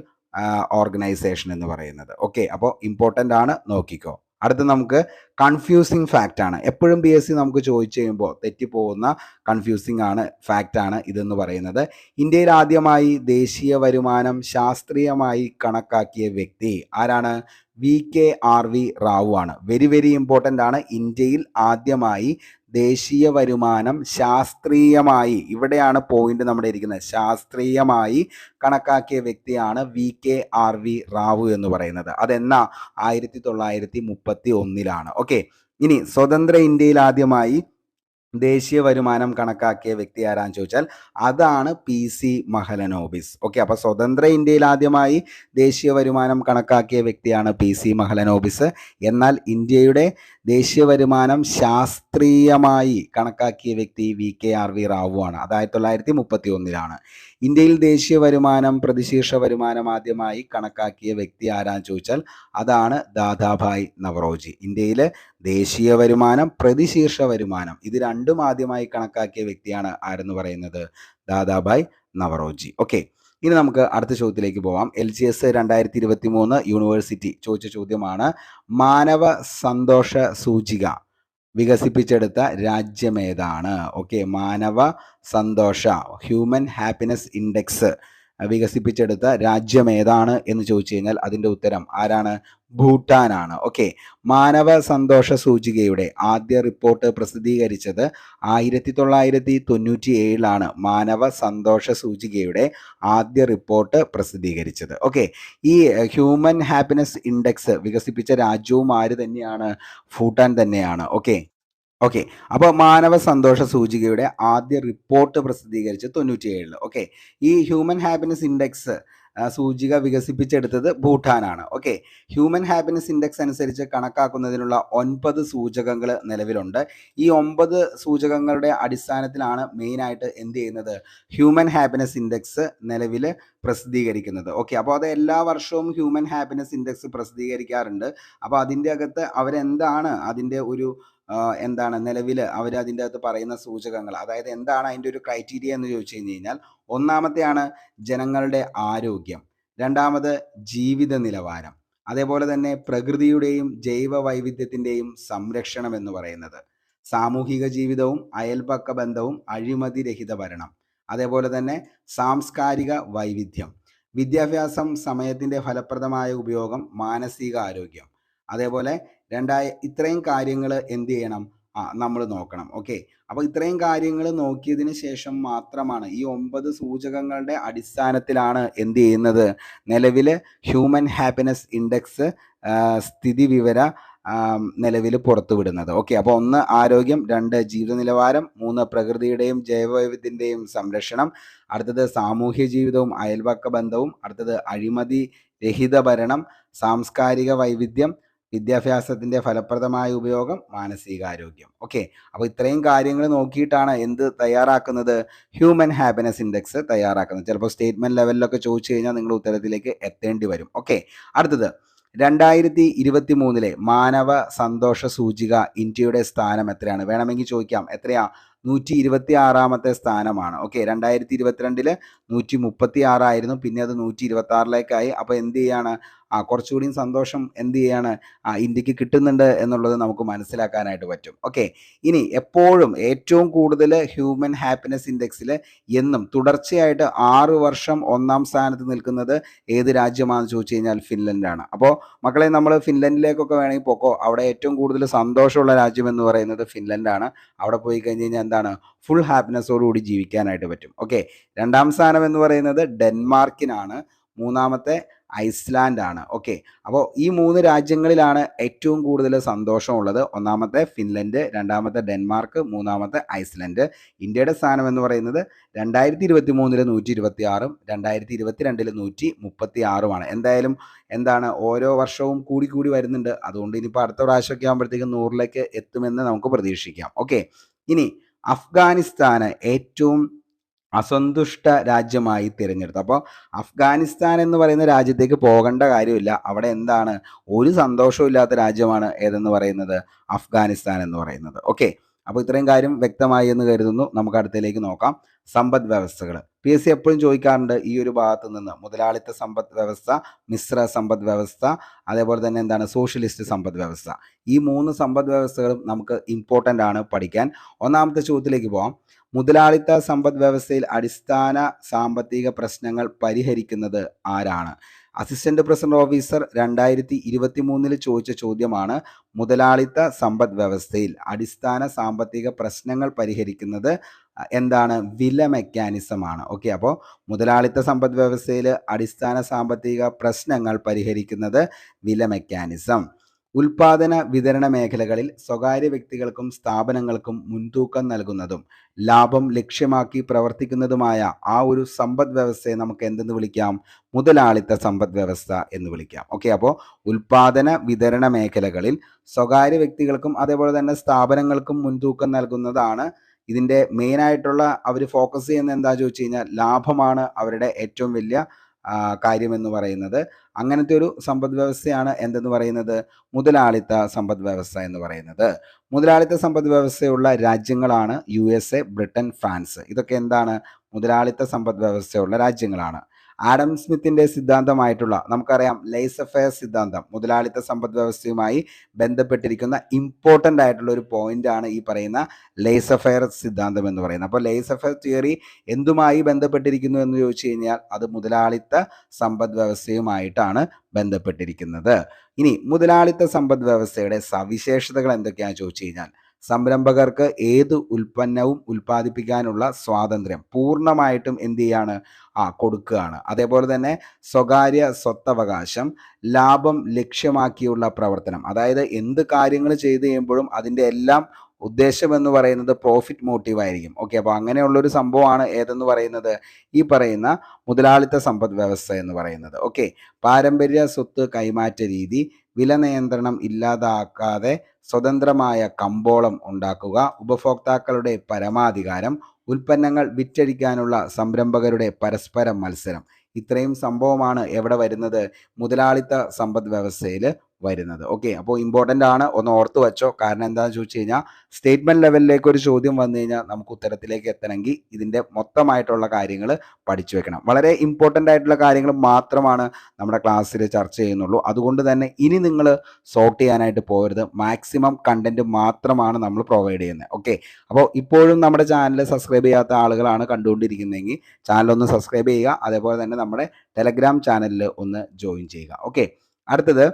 ഓർഗനൈസേഷൻ എന്ന് പറയുന്നത്. ഓക്കെ, അപ്പോൾ ഇമ്പോർട്ടൻ്റ് ആണ്, നോക്കിക്കോ. അടുത്ത നമുക്ക് കൺഫ്യൂസിങ് ഫാക്റ്റ് ആണ്. എപ്പോഴും PSC നമുക്ക് ചോദിച്ചു കഴിയുമ്പോൾ തെറ്റിപ്പോകുന്ന കൺഫ്യൂസിങ് ആണ് ഫാക്റ്റാണ് ഇതെന്ന് പറയുന്നത്. ഇന്ത്യയിൽ ആദ്യമായി ദേശീയ വരുമാനം ശാസ്ത്രീയമായി കണക്കാക്കിയ വ്യക്തി ആരാണ്? VKRV റാവു ആണ്. വെരി വെരി ഇമ്പോർട്ടൻ്റ് ആണ്. ഇന്ത്യയിൽ ആദ്യമായി ദേശീയ വരുമാനം ശാസ്ത്രീയമായി, ഇവിടെയാണ് പോയിന്റ് നമ്മുടെ ഇരിക്കുന്നത്, ശാസ്ത്രീയമായി കണക്കാക്കിയ വ്യക്തിയാണ് VKRV റാവു എന്ന് പറയുന്നത്. അതെന്നാ? 1931. ഓക്കെ, ഇനി സ്വതന്ത്ര ഇന്ത്യയിൽ ആദ്യമായി ദേശീയ വരുമാനം കണക്കാക്കിയ വ്യക്തി ആരാന്ന് ചോദിച്ചാൽ അതാണ് PC മഹലനോബിസ്. ഓക്കെ, അപ്പോൾ സ്വതന്ത്ര ഇന്ത്യയിൽ ആദ്യമായി ദേശീയ വരുമാനം കണക്കാക്കിയ വ്യക്തിയാണ് PC മഹലനോബിസ്. എന്നാൽ ഇന്ത്യയുടെ ദേശീയ വരുമാനം ശാസ്ത്രീയമായി കണക്കാക്കിയ വ്യക്തി VKRV റാവു ആണ്. അത് 1931. ഇന്ത്യയിൽ ദേശീയ വരുമാനം പ്രതിശീർഷ വരുമാനം ആദ്യമായി കണക്കാക്കിയ വ്യക്തി ആരാന്ന് ചോദിച്ചാൽ അതാണ് ദാദാഭായ് നവറോജി. ഇന്ത്യയിൽ ദേശീയ വരുമാനം പ്രതിശീർഷ വരുമാനം ഇത് രണ്ടും ആദ്യമായി കണക്കാക്കിയ വ്യക്തിയാണ് ആരെന്ന് പറയുന്നത്? ദാദാഭായ് നവറോജി. ഓക്കെ, ഇനി നമുക്ക് അടുത്ത ചോദ്യത്തിലേക്ക് പോവാം. LGS 2023 യൂണിവേഴ്സിറ്റി ചോദിച്ച ചോദ്യമാണ്. മാനവ സന്തോഷ സൂചിക വികസിപ്പിച്ചെടുത്ത രാജ്യമേതാണ്? ഓക്കെ, മാനവ സന്തോഷ ഹ്യൂമൻ ഹാപ്പിനെസ് ഇൻഡെക്സ് വികസിപ്പിച്ചെടുത്ത രാജ്യം ഏതാണ് എന്ന് ചോദിച്ചു കഴിഞ്ഞാൽ അതിൻ്റെ ഉത്തരം ആരാണ്? ഭൂട്ടാനാണ്. ഓക്കെ, മാനവ സന്തോഷ സൂചികയുടെ ആദ്യ റിപ്പോർട്ട് പ്രസിദ്ധീകരിച്ചത് 1997 മാനവ സന്തോഷ സൂചികയുടെ ആദ്യ റിപ്പോർട്ട് പ്രസിദ്ധീകരിച്ചത്. ഓക്കെ, ഈ ഹ്യൂമൻ ഹാപ്പിനെസ് ഇൻഡെക്സ് വികസിപ്പിച്ച രാജ്യവും ആര് തന്നെയാണ്? ഭൂട്ടാൻ തന്നെയാണ്. ഓക്കെ, അപ്പോൾ മാനവ സന്തോഷ സൂചികയുടെ ആദ്യ റിപ്പോർട്ട് പ്രസിദ്ധീകരിച്ച് 97. ഓക്കെ, ഈ ഹ്യൂമൻ ഹാപ്പിനെസ് ഇൻഡെക്സ് സൂചിക വികസിപ്പിച്ചെടുത്തത് ഭൂട്ടാനാണ്. ഓക്കെ, ഹ്യൂമൻ ഹാപ്പിനെസ് ഇൻഡെക്സ് അനുസരിച്ച് കണക്കാക്കുന്നതിനുള്ള 9 സൂചകങ്ങൾ നിലവിലുണ്ട്. ഈ 9 സൂചകങ്ങളുടെ അടിസ്ഥാനത്തിലാണ് മെയിനായിട്ട് എന്ത് ചെയ്യുന്നത്? ഹ്യൂമൻ ഹാപ്പിനെസ് ഇൻഡെക്സ് നിലവിൽ പ്രസിദ്ധീകരിക്കുന്നത്. ഓക്കെ, അപ്പോൾ അത് എല്ലാ വർഷവും ഹ്യൂമൻ ഹാപ്പിനെസ് ഇൻഡെക്സ് പ്രസിദ്ധീകരിക്കാറുണ്ട്. അപ്പോൾ അതിൻ്റെ അകത്ത് അവരെന്താണ് അതിൻ്റെ ഒരു എന്താണ് നിലവിൽ അവർ അതിൻ്റെ അകത്ത് പറയുന്ന സൂചകങ്ങൾ, അതായത് എന്താണ് അതിൻ്റെ ഒരു ക്രൈറ്റീരിയ എന്ന് ചോദിച്ചു കഴിഞ്ഞാൽ, ഒന്നാമത്തെയാണ് ജനങ്ങളുടെ ആരോഗ്യം, രണ്ടാമത് ജീവിത നിലവാരം, അതേപോലെ തന്നെ പ്രകൃതിയുടെയും ജൈവ വൈവിധ്യത്തിൻ്റെയും സംരക്ഷണം എന്ന് പറയുന്നത്, സാമൂഹിക ജീവിതവും അയൽപക്ക ബന്ധവും അഴിമതി രഹിത ഭരണം, അതേപോലെ തന്നെ സാംസ്കാരിക വൈവിധ്യം, വിദ്യാഭ്യാസം, സമയത്തിൻ്റെ ഫലപ്രദമായ ഉപയോഗം, മാനസിക ആരോഗ്യം, അതേപോലെ ഇത്രയും കാര്യങ്ങൾ എന്ത് ചെയ്യണം, നമ്മൾ നോക്കണം. ഓക്കെ, അപ്പോൾ ഇത്രയും കാര്യങ്ങൾ നോക്കിയതിന് ശേഷം മാത്രമാണ് ഈ 9 സൂചകങ്ങളുടെ അടിസ്ഥാനത്തിലാണ് എന്ത് ചെയ്യുന്നത്, നിലവിൽ ഹ്യൂമൻ ഹാപ്പിനെസ് ഇൻഡെക്സ് സ്ഥിതി വിവര നിലവിൽ പുറത്തുവിടുന്നത്. ഓക്കെ, അപ്പോൾ 1 ആരോഗ്യം, 2 ജീവിത നിലവാരം, 3 പ്രകൃതിയുടെയും ജൈവവൈവിധ്യത്തിൻ്റെയും സംരക്ഷണം, അടുത്തത് സാമൂഹ്യ ജീവിതവും അയൽപക്ക ബന്ധവും, അടുത്തത് അഴിമതി രഹിത ഭരണം, സാംസ്കാരിക വൈവിധ്യം, വിദ്യാഭ്യാസത്തിൻ്റെ ഫലപ്രദമായ ഉപയോഗം, മാനസികാരോഗ്യം. ഓക്കെ, അപ്പോൾ ഇത്രയും കാര്യങ്ങൾ നോക്കിയിട്ടാണ് എന്ത് തയ്യാറാക്കുന്നത്, ഹ്യൂമൻ ഹാപ്പിനെസ് ഇൻഡെക്സ് തയ്യാറാക്കുന്നത്. ചിലപ്പോൾ സ്റ്റേറ്റ്മെൻറ്റ് ലെവലിലൊക്കെ ചോദിച്ചു കഴിഞ്ഞാൽ നിങ്ങൾ ഉത്തരത്തിലേക്ക് എത്തേണ്ടി വരും. ഓക്കെ, അടുത്തത് 2023 മാനവ സന്തോഷ സൂചിക ഇന്ത്യയുടെ സ്ഥാനം എത്രയാണ്? വേണമെങ്കിൽ ചോദിക്കാം, എത്രയാ? 126ാമത്തെ സ്ഥാനമാണ്. ഓക്കെ, 2022 136ആയിരുന്നു, പിന്നെ അത് 126ലേക്കായി. അപ്പോൾ എന്ത് ചെയ്യാണ്, കുറച്ചുകൂടി സന്തോഷം എന്ത് ചെയ്യാണ്, ഇന്ത്യക്ക് കിട്ടുന്നുണ്ട് എന്നുള്ളത് നമുക്ക് മനസ്സിലാക്കാനായിട്ട് പറ്റും. ഓക്കെ, ഇനി എപ്പോഴും ഏറ്റവും കൂടുതൽ ഹ്യൂമൻ ഹാപ്പിനെസ് ഇൻഡെക്സിൽ എന്നും തുടർച്ചയായിട്ട് 6 വർഷം 1ാം സ്ഥാനത്ത് നിൽക്കുന്നത് ഏത് രാജ്യമാണെന്ന് ചോദിച്ചു കഴിഞ്ഞാൽ ഫിൻലൻഡാണ്. അപ്പോൾ മക്കളെ, നമ്മൾ ഫിൻലൻഡിലേക്കൊക്കെ വേണമെങ്കിൽ പോക്കോ, അവിടെ ഏറ്റവും കൂടുതൽ സന്തോഷമുള്ള രാജ്യം എന്ന് പറയുന്നത് ഫിൻലൻഡാണ്. അവിടെ പോയി കഴിഞ്ഞ് കഴിഞ്ഞാൽ എന്താണ്, ഫുൾ ഹാപ്പിനെസ്സോടുകൂടി ജീവിക്കാനായിട്ട് പറ്റും. ഓക്കെ, 2ാം സ്ഥാനം എന്ന് പറയുന്നത് ഡെൻമാർക്കിനാണ്, 3ാമത്തെ ഐസ്ലാൻഡ് ആണ്. ഓക്കെ, അപ്പോൾ ഈ 3 രാജ്യങ്ങളിലാണ് ഏറ്റവും കൂടുതൽ സന്തോഷമുള്ളത്. 1ാമത്തെ ഫിൻലൻഡ്, 2ാമത്തെ ഡെൻമാർക്ക്, 3ാമത്തെ ഐസ്ലാൻഡ്. ഇന്ത്യയുടെ സ്ഥാനം എന്ന് പറയുന്നത് 2023 126ഉം 2022 136ഉമാണ്. എന്തായാലും എന്താണ്, ഓരോ വർഷവും കൂടി വരുന്നുണ്ട്. അതുകൊണ്ട് ഇനിയിപ്പോൾ അടുത്ത പ്രാവശ്യമൊക്കെ ആകുമ്പോഴത്തേക്കും 100ലേക്ക് എത്തുമെന്ന് നമുക്ക് പ്രതീക്ഷിക്കാം. ഓക്കെ, ഇനി അഫ്ഗാനിസ്ഥാന് ഏറ്റവും അസന്തുഷ്ട രാജ്യമായി തിരഞ്ഞെടുത്തു. അപ്പോൾ അഫ്ഗാനിസ്ഥാൻ എന്ന് പറയുന്ന രാജ്യത്തേക്ക് പോകേണ്ട കാര്യമില്ല. അവിടെ എന്താണ്, ഒരു സന്തോഷവും ഇല്ലാത്ത രാജ്യമാണ് ഏതെന്ന് പറയുന്നത്, അഫ്ഗാനിസ്ഥാൻ എന്ന് പറയുന്നത്. ഓക്കെ, അപ്പോൾ ഇത്രയും കാര്യം വ്യക്തമായി എന്ന് കരുതുന്നു. നമുക്ക് അടുത്തതിലേക്ക് നോക്കാം. സമ്പദ് വ്യവസ്ഥകൾ PSC എപ്പോഴും ചോദിക്കാറുണ്ട് ഈ ഒരു ഭാഗത്ത് നിന്ന്. മുതലാളിത്ത സമ്പദ് വ്യവസ്ഥ, മിശ്ര സമ്പദ് വ്യവസ്ഥ, അതേപോലെ തന്നെ എന്താണ്, സോഷ്യലിസ്റ്റ് സമ്പദ് വ്യവസ്ഥ. ഈ 3 സമ്പദ് വ്യവസ്ഥകളും നമുക്ക് ഇമ്പോർട്ടൻ്റ് ആണ് പഠിക്കാൻ. ഒന്നാമത്തെ ചോദ്യത്തിലേക്ക് പോകാം. മുതലാളിത്ത സമ്പദ് വ്യവസ്ഥയിൽ അടിസ്ഥാന സാമ്പത്തിക പ്രശ്നങ്ങൾ പരിഹരിക്കുന്നത് ആരാണ്? അസിസ്റ്റന്റ് പ്രസിഡന്റ് ഓഫീസർ 2023 ചോദിച്ച ചോദ്യമാണ്. മുതലാളിത്ത സമ്പദ് വ്യവസ്ഥയിൽ അടിസ്ഥാന സാമ്പത്തിക പ്രശ്നങ്ങൾ പരിഹരിക്കുന്നത് എന്താണ്? വില മെക്കാനിസമാണ്. ഓക്കെ, അപ്പോൾ മുതലാളിത്ത സമ്പദ് വ്യവസ്ഥയിൽ അടിസ്ഥാന സാമ്പത്തിക പ്രശ്നങ്ങൾ പരിഹരിക്കുന്നത് വില മെക്കാനിസം. ഉൽപാദന വിതരണ മേഖലകളിൽ സ്വകാര്യ വ്യക്തികൾക്കും സ്ഥാപനങ്ങൾക്കും മുൻതൂക്കം നൽകുന്നതും ലാഭം ലക്ഷ്യമാക്കി പ്രവർത്തിക്കുന്നതുമായ ആ ഒരു സമ്പദ് വ്യവസ്ഥയെ നമുക്ക് എന്തെന്ന് വിളിക്കാം? മുതലാളിത്ത സമ്പദ് വ്യവസ്ഥ എന്ന് വിളിക്കാം. ഓക്കെ, അപ്പോൾ ഉൽപാദന വിതരണ മേഖലകളിൽ സ്വകാര്യ വ്യക്തികൾക്കും അതേപോലെ തന്നെ സ്ഥാപനങ്ങൾക്കും മുൻതൂക്കം നൽകുന്നതാണ് ഇതിൻ്റെ മെയിനായിട്ടുള്ള അവർ ഫോക്കസ് ചെയ്യുന്ന. എന്താ ചോദിച്ചു കഴിഞ്ഞാൽ, ലാഭമാണ് അവരുടെ ഏറ്റവും വലിയ കാര്യമെന്ന് പറയുന്നത്. അങ്ങനത്തെ ഒരു സമ്പദ് വ്യവസ്ഥയാണ് എന്തെന്ന് പറയുന്നത്? മുതലാളിത്ത സമ്പദ് വ്യവസ്ഥ എന്ന് പറയുന്നത്. മുതലാളിത്ത സമ്പദ് വ്യവസ്ഥയുള്ള രാജ്യങ്ങളാണ് USA, ബ്രിട്ടൻ, ഫ്രാൻസ്. ഇതൊക്കെ എന്താണ്? മുതലാളിത്ത സമ്പദ് വ്യവസ്ഥയുള്ള രാജ്യങ്ങളാണ്. ആഡം സ്മിത്തിൻ്റെ സിദ്ധാന്തമായിട്ടുള്ള നമുക്കറിയാം ലേസർ ഫെയർ സിദ്ധാന്തം മുതലാളിത്ത സമ്പദ് വ്യവസ്ഥയുമായി ബന്ധപ്പെട്ടിരിക്കുന്ന ഇമ്പോർട്ടൻ്റ് ആയിട്ടുള്ള ഒരു പോയിന്റാണ് ഈ പറയുന്ന ലേസർ ഫെയർ സിദ്ധാന്തം എന്ന് പറയുന്നത്. അപ്പോൾ ലേസർ ഫെയർ തിയറി എന്തുമായി ബന്ധപ്പെട്ടിരിക്കുന്നു എന്ന് ചോദിച്ചു കഴിഞ്ഞാൽ അത് മുതലാളിത്ത സമ്പദ് വ്യവസ്ഥയുമായിട്ടാണ് ബന്ധപ്പെട്ടിരിക്കുന്നത്. ഇനി മുതലാളിത്ത സമ്പദ് വ്യവസ്ഥയുടെ സവിശേഷതകൾ എന്തൊക്കെയാണെന്ന് ചോദിച്ചു കഴിഞ്ഞാൽ, സംരംഭകർക്ക് ഏത് ഉൽപ്പന്നവും ഉൽപ്പാദിപ്പിക്കാനുള്ള സ്വാതന്ത്ര്യം പൂർണ്ണമായിട്ടും എന്ത് ചെയ്യാണ്? കൊടുക്കുകയാണ്. അതേപോലെ തന്നെ സ്വകാര്യ സ്വത്തവകാശം, ലാഭം ലക്ഷ്യമാക്കിയുള്ള പ്രവർത്തനം. അതായത് എന്ത് കാര്യങ്ങൾ ചെയ്തു കഴിയുമ്പോഴും അതിൻ്റെ എല്ലാം ഉദ്ദേശം എന്ന് പറയുന്നത് പ്രോഫിറ്റ് മോട്ടീവ് ആയിരിക്കും. ഓക്കെ, അപ്പോൾ അങ്ങനെയുള്ളൊരു സംഭവമാണ് ഏതെന്ന് പറയുന്നത്? ഈ പറയുന്ന മുതലാളിത്ത സമ്പദ് വ്യവസ്ഥ എന്ന് പറയുന്നത്. ഓക്കെ, പാരമ്പര്യ സ്വത്ത് കൈമാറ്റ രീതി, വില നിയന്ത്രണം ഇല്ലാതാക്കാതെ സ്വതന്ത്രമായ കമ്പോളം ഉണ്ടാക്കുക, ഉപഭോക്താക്കളുടെ പരമാധികാരം, ഉൽപ്പന്നങ്ങൾ വിറ്റഴിക്കാനുള്ള സംരംഭകരുടെ പരസ്പര മത്സരം. ഇത്രയും സംഭവമാണ് എവിടെ വരുന്നത്, മുതലാളിത്ത സമ്പദ് വ്യവസ്ഥയിൽ വരുന്നത്. ഓക്കെ, അപ്പോൾ ഇമ്പോർട്ടൻ്റ് ആണ്, ഒന്ന് ഓർത്ത് വെച്ചോ. കാരണം എന്താണെന്ന് ചോദിച്ചു കഴിഞ്ഞാൽ സ്റ്റേറ്റ്മെന്റ് ലെവലിലേക്ക് ഒരു ചോദ്യം വന്നു കഴിഞ്ഞാൽ നമുക്ക് ഉത്തരത്തിലേക്ക് എത്തണമെങ്കിൽ ഇതിൻ്റെ മൊത്തമായിട്ടുള്ള കാര്യങ്ങൾ പഠിച്ചു വെക്കണം. വളരെ ഇമ്പോർട്ടൻ്റ് ആയിട്ടുള്ള കാര്യങ്ങൾ മാത്രമാണ് നമ്മുടെ ക്ലാസ്സിൽ ചർച്ച ചെയ്യുന്നുള്ളൂ. അതുകൊണ്ട് തന്നെ ഇനി നിങ്ങൾ സോർട്ട് ചെയ്യാനായിട്ട് പോകരുത്, മാക്സിമം കണ്ടന്റ് മാത്രമാണ് നമ്മൾ പ്രൊവൈഡ് ചെയ്യുന്നത്. ഓക്കെ, അപ്പോൾ ഇപ്പോഴും നമ്മുടെ ചാനൽ സബ്സ്ക്രൈബ് ചെയ്യാത്ത ആളുകളാണ് കണ്ടുകൊണ്ടിരിക്കുന്നതെങ്കിൽ ചാനൽ ഒന്ന് സബ്സ്ക്രൈബ് ചെയ്യുക. അതേപോലെ തന്നെ നമ്മുടെ ടെലഗ്രാം ചാനലിൽ ഒന്ന് ജോയിൻ ചെയ്യുക. ഓക്കെ, അടുത്തത്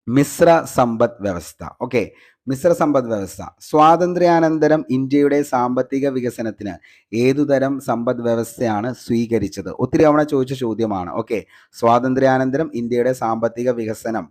മിശ്ര സമ്പദ് വ്യവസ്ഥ. ഓക്കെ, മിശ്ര സമ്പദ് വ്യവസ്ഥ. സ്വാതന്ത്ര്യാനന്തരം ഇന്ത്യയുടെ സാമ്പത്തിക വികസനത്തിന് ഏതുതരം സമ്പദ് വ്യവസ്ഥയാണ് സ്വീകരിച്ചത്? ഒത്തിരി തവണ ചോദിച്ച ചോദ്യമാണ്. ഓക്കെ, സ്വാതന്ത്ര്യാനന്തരം ഇന്ത്യയുടെ സാമ്പത്തിക വികസനം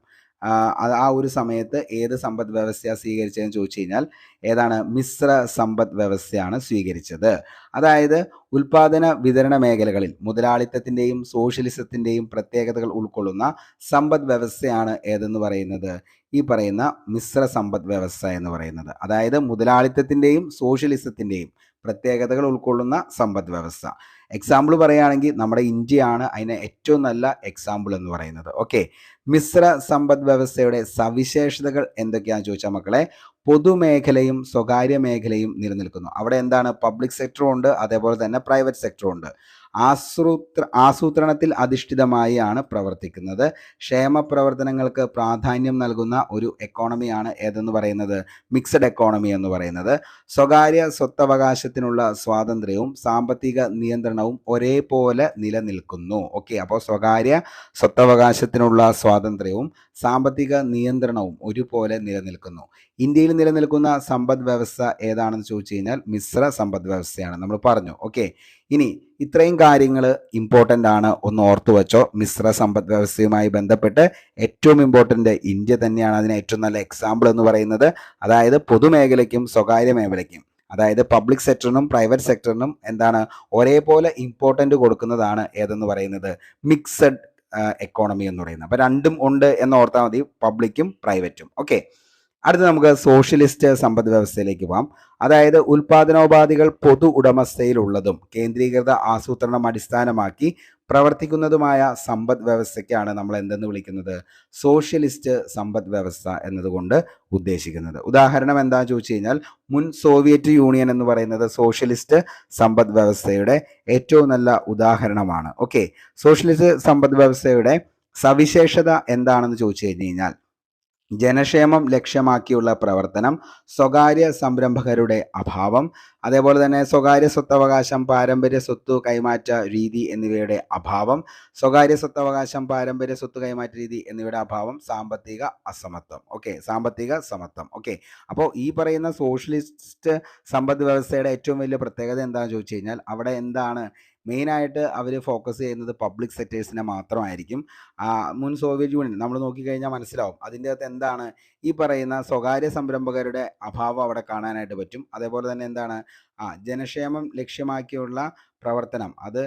ആ ഒരു സമയത്ത് ഏത് സമ്പദ് വ്യവസ്ഥയാണ് സ്വീകരിച്ചതെന്ന് ചോദിച്ചു കഴിഞ്ഞാൽ ഏതാണ്? മിശ്ര സമ്പദ് വ്യവസ്ഥയാണ് സ്വീകരിച്ചത്. അതായത് ഉൽപാദന വിതരണ മേഖലകളിൽ മുതലാളിത്തത്തിൻ്റെയും സോഷ്യലിസത്തിൻ്റെയും പ്രത്യേകതകൾ ഉൾക്കൊള്ളുന്ന സമ്പദ് വ്യവസ്ഥയാണ് ഏതെന്ന് പറയുന്നത്? ഈ പറയുന്ന മിശ്ര സമ്പദ് വ്യവസ്ഥ എന്ന് പറയുന്നത്. അതായത് മുതലാളിത്തത്തിൻ്റെയും സോഷ്യലിസത്തിൻ്റെയും പ്രത്യേകതകൾ ഉൾക്കൊള്ളുന്ന സമ്പദ് വ്യവസ്ഥ. എക്സാമ്പിൾ പറയുകയാണെങ്കിൽ നമ്മുടെ ഇന്ത്യയാണ് അതിന് ഏറ്റവും നല്ല എക്സാമ്പിൾ എന്ന് പറയുന്നത്. ഓക്കെ, മിശ്ര സമ്പദ് വ്യവസ്ഥയുടെ സവിശേഷതകൾ എന്തൊക്കെയാണെന്ന് ചോദിച്ചാൽ മക്കളെ, പൊതുമേഖലയും സ്വകാര്യ മേഖലയും നിലനിൽക്കുന്നു. അവിടെ എന്താണ്? പബ്ലിക് സെക്ടറും ഉണ്ട്, അതേപോലെ തന്നെ പ്രൈവറ്റ് സെക്ടറും ഉണ്ട്. ആസൂത്രണത്തിൽ അധിഷ്ഠിതമായാണ് പ്രവർത്തിക്കുന്നത്. ക്ഷേമ പ്രവർത്തനങ്ങൾക്ക് പ്രാധാന്യം നൽകുന്ന ഒരു എക്കോണമിയാണ് ഏതെന്ന് പറയുന്നത്? മിക്സഡ് എക്കോണമി എന്ന് പറയുന്നത്. സ്വകാര്യ സ്വത്തവകാശത്തിനുള്ള സ്വാതന്ത്ര്യവും സാമ്പത്തിക നിയന്ത്രണവും ഒരേപോലെ നിലനിൽക്കുന്നു. ഓക്കെ, അപ്പോൾ സ്വകാര്യ സ്വത്തവകാശത്തിനുള്ള സ്വാതന്ത്ര്യവും സാമ്പത്തിക നിയന്ത്രണവും ഒരുപോലെ നിലനിൽക്കുന്നു. ഇന്ത്യയിൽ നിലനിൽക്കുന്ന സമ്പദ് വ്യവസ്ഥ ഏതാണെന്ന് ചോദിച്ചു കഴിഞ്ഞാൽ മിശ്ര സമ്പദ് വ്യവസ്ഥയാണ്, നമ്മൾ പറഞ്ഞു. ഓക്കെ, ഇനി ഇത്രയും കാര്യങ്ങൾ ഇമ്പോർട്ടൻ്റ് ആണ്, ഒന്ന് ഓർത്തു വെച്ചോ. മിശ്ര സമ്പദ് വ്യവസ്ഥയുമായി ബന്ധപ്പെട്ട് ഏറ്റവും ഇമ്പോർട്ടൻ്റ് ഇന്ത്യ തന്നെയാണ് അതിന് ഏറ്റവും നല്ല എക്സാമ്പിൾ എന്ന് പറയുന്നത്. അതായത് പൊതുമേഖലയ്ക്കും സ്വകാര്യ മേഖലയ്ക്കും, അതായത് പബ്ലിക് സെക്ടറിനും പ്രൈവറ്റ് സെക്ടറിനും എന്താണ് ഒരേപോലെ ഇമ്പോർട്ടൻ്റ് കൊടുക്കുന്നതാണ് ഏതെന്ന് പറയുന്നത്? മിക്സഡ് എക്കോണമി എന്ന് പറയുന്നത്. അപ്പോൾ രണ്ടും ഉണ്ട് എന്ന് ഓർത്താൽ മതി, പബ്ലിക്കും പ്രൈവറ്റും. ഓക്കെ, അടുത്ത നമുക്ക് സോഷ്യലിസ്റ്റ് സമ്പദ് വ്യവസ്ഥയിലേക്ക് പോകാം. അതായത് ഉൽപാദനോപാധികൾ പൊതു ഉടമസ്ഥയിലുള്ളതും കേന്ദ്രീകൃത ആസൂത്രണം അടിസ്ഥാനമാക്കി പ്രവർത്തിക്കുന്നതുമായ സമ്പദ് വ്യവസ്ഥയ്ക്കാണ് നമ്മൾ എന്തെന്ന് വിളിക്കുന്നത്? സോഷ്യലിസ്റ്റ് സമ്പദ് വ്യവസ്ഥ എന്നതുകൊണ്ട് ഉദ്ദേശിക്കുന്നത്. ഉദാഹരണം എന്താണെന്ന് ചോദിച്ചു കഴിഞ്ഞാൽ മുൻ സോവിയറ്റ് യൂണിയൻ എന്ന് പറയുന്നത് സോഷ്യലിസ്റ്റ് സമ്പദ് വ്യവസ്ഥയുടെ ഏറ്റവും നല്ല ഉദാഹരണമാണ്. ഓക്കെ, സോഷ്യലിസ്റ്റ് സമ്പദ് വ്യവസ്ഥയുടെ സവിശേഷത എന്താണെന്ന് ചോദിച്ചു കഴിഞ്ഞാൽ ജനക്ഷേമം ലക്ഷ്യമാക്കിയുള്ള പ്രവർത്തനം, സ്വകാര്യ സംരംഭകരുടെ അഭാവം, അതേപോലെ തന്നെ സ്വകാര്യ സ്വത്തവകാശം, പാരമ്പര്യ സ്വത്ത് കൈമാറ്റ രീതി എന്നിവയുടെ അഭാവം, സ്വകാര്യ സ്വത്തവകാശം, പാരമ്പര്യ സ്വത്ത് കൈമാറ്റ രീതി എന്നിവയുടെ അഭാവം, സാമ്പത്തിക അസമത്വം. ഓക്കെ, സാമ്പത്തിക സമത്വം. ഓക്കെ, അപ്പോൾ ഈ പറയുന്ന സോഷ്യലിസ്റ്റ് സമ്പദ് വ്യവസ്ഥയുടെ ഏറ്റവും വലിയ പ്രത്യേകത എന്താണെന്ന് ചോദിച്ചു കഴിഞ്ഞാൽ അവിടെ എന്താണ് മെയിനായിട്ട് അവർ ഫോക്കസ് ചെയ്യുന്നത്? പബ്ലിക് സെക്ടേഴ്സിനെ മാത്രമായിരിക്കും. മുൻ സോവിയറ്റ് യൂണിയൻ നമ്മൾ നോക്കിക്കഴിഞ്ഞാൽ മനസ്സിലാവും. അതിൻ്റെ അകത്ത് എന്താണ് ഈ പറയുന്ന സ്വകാര്യ സംരംഭകരുടെ അഭാവം അവിടെ കാണാനായിട്ട് പറ്റും. അതേപോലെ തന്നെ എന്താണ് ജനക്ഷേമം ലക്ഷ്യമാക്കിയുള്ള പ്രവർത്തനം, അത്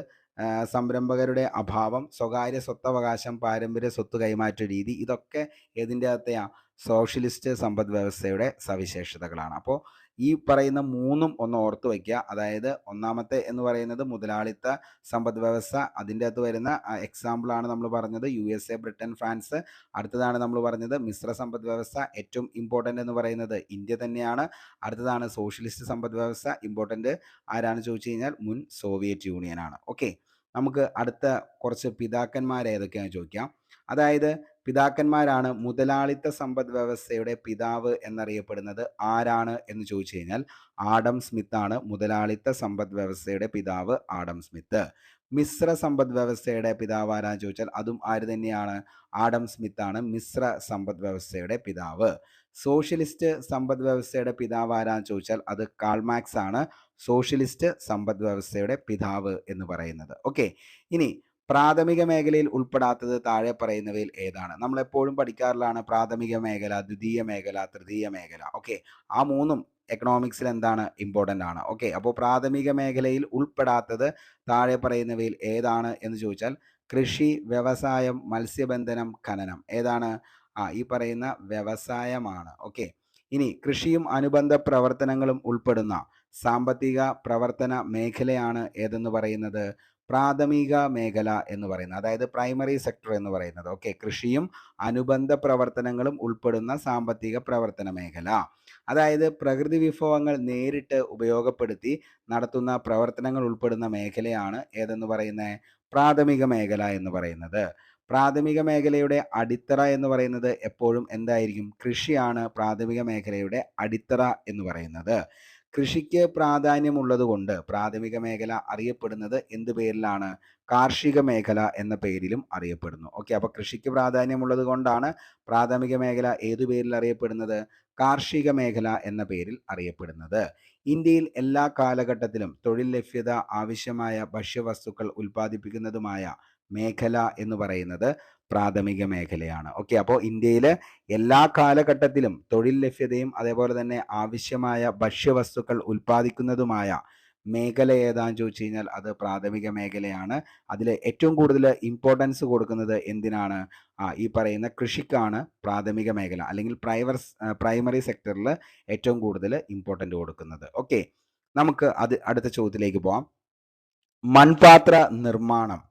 സംരംഭകരുടെ അഭാവം, സ്വകാര്യ സ്വത്തവകാശം, പാരമ്പര്യ സ്വത്ത് കൈമാറ്റ രീതി, ഇതൊക്കെ ഏതിൻ്റെ അകത്തെയാണ്? സോഷ്യലിസ്റ്റ് സമ്പദ് വ്യവസ്ഥയുടെ സവിശേഷതകളാണ്. അപ്പോൾ ഈ പറയുന്ന മൂന്നും ഒന്ന് ഓർത്ത് വയ്ക്കുക. അതായത് ഒന്നാമത്തെ എന്ന് പറയുന്നത് മുതലാളിത്ത സമ്പദ് വ്യവസ്ഥ, അതിൻ്റെ അകത്ത് വരുന്ന എക്സാമ്പിളാണ് നമ്മൾ പറഞ്ഞത് USA, ബ്രിട്ടൻ, ഫ്രാൻസ്. അടുത്തതാണ് നമ്മൾ പറഞ്ഞത് മിശ്ര സമ്പദ് വ്യവസ്ഥ. ഏറ്റവും ഇമ്പോർട്ടൻ്റ് എന്ന് പറയുന്നത് ഇന്ത്യ തന്നെയാണ്. അടുത്തതാണ് സോഷ്യലിസ്റ്റ് സമ്പദ് വ്യവസ്ഥ. ഇമ്പോർട്ടൻ്റ് ആരാണ് ചോദിച്ചു കഴിഞ്ഞാൽ മുൻ സോവിയറ്റ് യൂണിയൻ ആണ്. ഓക്കെ, നമുക്ക് അടുത്ത കുറച്ച് പിതാക്കന്മാർ ഏതൊക്കെയാണെന്ന് ചോദിക്കാം. അതായത് പിതാക്കന്മാരാണ് മുതലാളിത്ത സമ്പദ് വ്യവസ്ഥയുടെ പിതാവ് എന്നറിയപ്പെടുന്നത് ആരാണ് എന്ന് ചോദിച്ചു കഴിഞ്ഞാൽ ആഡം സ്മിത്ത് ആണ് മുതലാളിത്ത സമ്പദ് വ്യവസ്ഥയുടെ പിതാവ്. Adam Smith. മിശ്ര സമ്പദ് വ്യവസ്ഥയുടെ പിതാവ് ആരാന്ന് ചോദിച്ചാൽ അതും ആര് തന്നെയാണ്? ആഡം സ്മിത്ത് ആണ് മിശ്ര സമ്പദ് വ്യവസ്ഥയുടെ പിതാവ്. സോഷ്യലിസ്റ്റ് സമ്പദ് വ്യവസ്ഥയുടെ പിതാവ് ആരാന്ന് ചോദിച്ചാൽ അത് കാൾ മാർക്സ് ആണ് സോഷ്യലിസ്റ്റ് സമ്പദ് വ്യവസ്ഥയുടെ പിതാവ് എന്ന് പറയുന്നത്. ഓക്കെ, ഇനി പ്രാഥമിക മേഖലയിൽ ഉൾപ്പെടാത്തത് താഴെ പറയുന്നവയിൽ ഏതാണ്? നമ്മൾ എപ്പോഴും പഠിക്കാറുള്ളതാണ് പ്രാഥമിക മേഖല, ദ്വിതീയ മേഖല, തൃതീയ മേഖല. ഓക്കെ, ആ മൂന്നും എക്കണോമിക്സിൽ എന്താണ്? ഇമ്പോർട്ടൻ്റ് ആണ്. ഓക്കെ, അപ്പോൾ പ്രാഥമിക മേഖലയിൽ ഉൾപ്പെടാത്തത് താഴെ പറയുന്നവയിൽ ഏതാണ് എന്ന് ചോദിച്ചാൽ കൃഷി, വ്യവസായം, മത്സ്യബന്ധനം, ഖനനം. ഏതാണ്? ഈ പറയുന്ന വ്യവസായമാണ്. ഓക്കെ, ഇനി കൃഷിയും അനുബന്ധ പ്രവർത്തനങ്ങളും ഉൾപ്പെടുന്ന സാമ്പത്തിക പ്രവർത്തന മേഖലയാണ് ഏതെന്ന് പറയുന്നത്? പ്രാഥമിക മേഖല എന്ന് പറയുന്നത്, അതായത് പ്രൈമറി സെക്ടർ എന്ന് പറയുന്നത്. ഓക്കെ, കൃഷിയും അനുബന്ധ പ്രവർത്തനങ്ങളും ഉൾപ്പെടുന്ന സാമ്പത്തിക പ്രവർത്തന മേഖല. അതായത് പ്രകൃതി വിഭവങ്ങൾ നേരിട്ട് ഉപയോഗപ്പെടുത്തി നടത്തുന്ന പ്രവർത്തനങ്ങൾ ഉൾപ്പെടുന്ന മേഖലയാണ് ഏതെന്ന് പറയുന്നത്, പ്രാഥമിക മേഖല എന്ന് പറയുന്നത്. പ്രാഥമിക മേഖലയുടെ അടിത്തറ എന്ന് പറയുന്നത് എപ്പോഴും എന്തായിരിക്കും, കൃഷിയാണ് പ്രാഥമിക മേഖലയുടെ അടിത്തറ എന്ന് പറയുന്നത്. കൃഷിക്ക് പ്രാധാന്യമുള്ളത് കൊണ്ട് പ്രാഥമിക മേഖല അറിയപ്പെടുന്നത് എന്ത് പേരിലാണ്, കാർഷിക മേഖല എന്ന പേരിലും അറിയപ്പെടുന്നു. ഓക്കെ, അപ്പോൾ കൃഷിക്ക് പ്രാധാന്യമുള്ളത് കൊണ്ടാണ് പ്രാഥമിക മേഖല ഏതു പേരിൽ അറിയപ്പെടുന്നത്, കാർഷിക മേഖല എന്ന പേരിൽ അറിയപ്പെടുന്നത്. ഇന്ത്യയിൽ എല്ലാ കാലഘട്ടത്തിലും തൊഴിൽ ലഭ്യത ആവശ്യമായ ഭക്ഷ്യവസ്തുക്കൾ ഉൽപ്പാദിപ്പിക്കുന്നതുമായ മേഖല എന്ന് പറയുന്നത് പ്രാഥമിക മേഖലയാണ്. ഓക്കെ, അപ്പോൾ ഇന്ത്യയിൽ എല്ലാ കാലഘട്ടത്തിലും തൊഴിൽ ലഭ്യതയും അതേപോലെ തന്നെ ആവശ്യമായ ഭക്ഷ്യവസ്തുക്കൾ ഉൽപ്പാദിക്കുന്നതുമായ മേഖല ഏതാന്ന് ചോദിച്ചു കഴിഞ്ഞാൽ അത് പ്രാഥമിക മേഖലയാണ്. അതിൽ ഏറ്റവും കൂടുതൽ ഇമ്പോർട്ടൻസ് കൊടുക്കുന്നത് എന്തിനാണ്, ഈ പറയുന്ന കൃഷിക്കാണ് പ്രാഥമിക മേഖല അല്ലെങ്കിൽ പ്രൈമറി സെക്ടറിൽ ഏറ്റവും കൂടുതൽ ഇമ്പോർട്ടൻ്റ് കൊടുക്കുന്നത്. ഓക്കെ, നമുക്ക് അടുത്ത ചോദ്യത്തിലേക്ക് പോവാം. മൺപാത്ര നിർമ്മാണം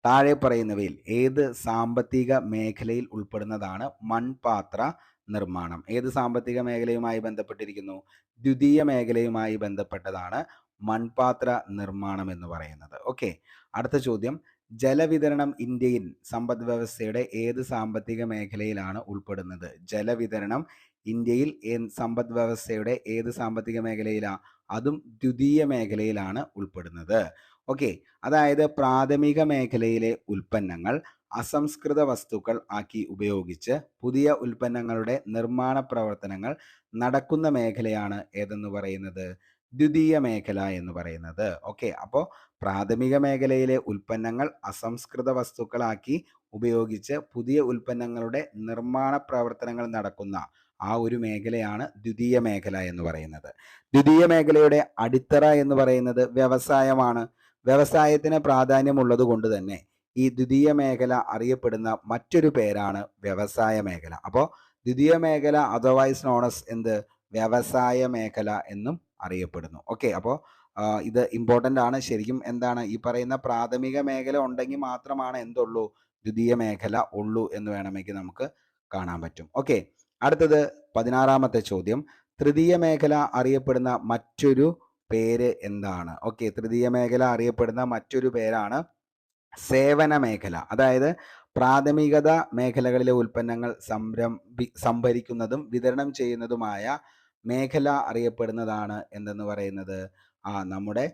താഴെ പറയുന്നവയിൽ ഏത് സാമ്പത്തിക മേഖലയിൽ ഉൾപ്പെടുന്നതാണ് മൺപാത്ര നിർമ്മാണം? ഏത് സാമ്പത്തിക മേഖലയുമായി ബന്ധപ്പെട്ടിരിക്കുന്നു, ദ്വിതീയ മേഖലയുമായി ബന്ധപ്പെട്ടതാണ് മൺപാത്ര നിർമ്മാണം എന്ന് പറയുന്നത്. ഓക്കെ, അടുത്ത ചോദ്യം, ജലവിതരണം ഇന്ത്യൻ സമ്പദ് വ്യവസ്ഥയുടെ ഏത് സാമ്പത്തിക മേഖലയിലാണ് ഉൾപ്പെടുന്നത്? ജലവിതരണം ഇന്ത്യയിൽ സമ്പദ് വ്യവസ്ഥയുടെ ഏത് സാമ്പത്തിക മേഖലയിലാണ്? അതും ദ്വിതീയ മേഖലയിലാണ് ഉൾപ്പെടുന്നത്. ഓക്കെ, അതായത് പ്രാഥമിക മേഖലയിലെ ഉൽപ്പന്നങ്ങൾ അസംസ്കൃത വസ്തുക്കൾ ആക്കി ഉപയോഗിച്ച് പുതിയ ഉൽപ്പന്നങ്ങളുടെ നിർമ്മാണ പ്രവർത്തനങ്ങൾ നടക്കുന്ന മേഖലയാണ് ഏതെന്ന് പറയുന്നത്, ദ്വിതീയ മേഖല എന്ന് പറയുന്നത്. ഓക്കെ, അപ്പോൾ പ്രാഥമിക മേഖലയിലെ ഉൽപ്പന്നങ്ങൾ അസംസ്കൃത വസ്തുക്കളാക്കി ഉപയോഗിച്ച് പുതിയ ഉൽപ്പന്നങ്ങളുടെ നിർമ്മാണ പ്രവർത്തനങ്ങൾ നടക്കുന്ന ആ ഒരു മേഖലയാണ് ദ്വിതീയ മേഖല എന്ന് പറയുന്നത്. ദ്വിതീയ മേഖലയുടെ അടിത്തറ എന്ന് പറയുന്നത് വ്യവസായമാണ്. വ്യവസായത്തിന് പ്രാധാന്യമുള്ളത് കൊണ്ട് തന്നെ ഈ ദ്വിതീയ മേഖല അറിയപ്പെടുന്ന മറ്റൊരു പേരാണ് വ്യവസായ മേഖല. അപ്പോൾ ദ്വിതീയ മേഖല അതർവൈസ് നോൺ ആസ് എന്ത്, വ്യവസായ മേഖല എന്നും അറിയപ്പെടുന്നു. ഓക്കെ, അപ്പോൾ ഇത് ഇമ്പോർട്ടൻ്റ് ആണ്. ശരിക്കും എന്താണ് ഈ പറയുന്ന പ്രാഥമിക മേഖല ഉണ്ടെങ്കിൽ മാത്രമാണ് എന്തുള്ളൂ, ദ്വിതീയ മേഖല ഉള്ളൂ എന്ന് വേണമെങ്കിൽ നമുക്ക് കാണാൻ പറ്റും. ഓക്കെ, അടുത്തത് 16ാമത്തെ ചോദ്യം, തൃതീയ മേഖല അറിയപ്പെടുന്ന മറ്റൊരു പേര് എന്താണ്? ഓക്കെ, തൃതീയ മേഖല അറിയപ്പെടുന്ന മറ്റൊരു പേരാണ് സേവന മേഖല. അതായത് പ്രാഥമികത മേഖലകളിലെ ഉൽപ്പന്നങ്ങൾ സംഭരിക്കുന്നതും വിതരണം ചെയ്യുന്നതുമായ മേഖല അറിയപ്പെടുന്നതാണ് എന്തെന്ന് പറയുന്നത്, നമ്മുടെ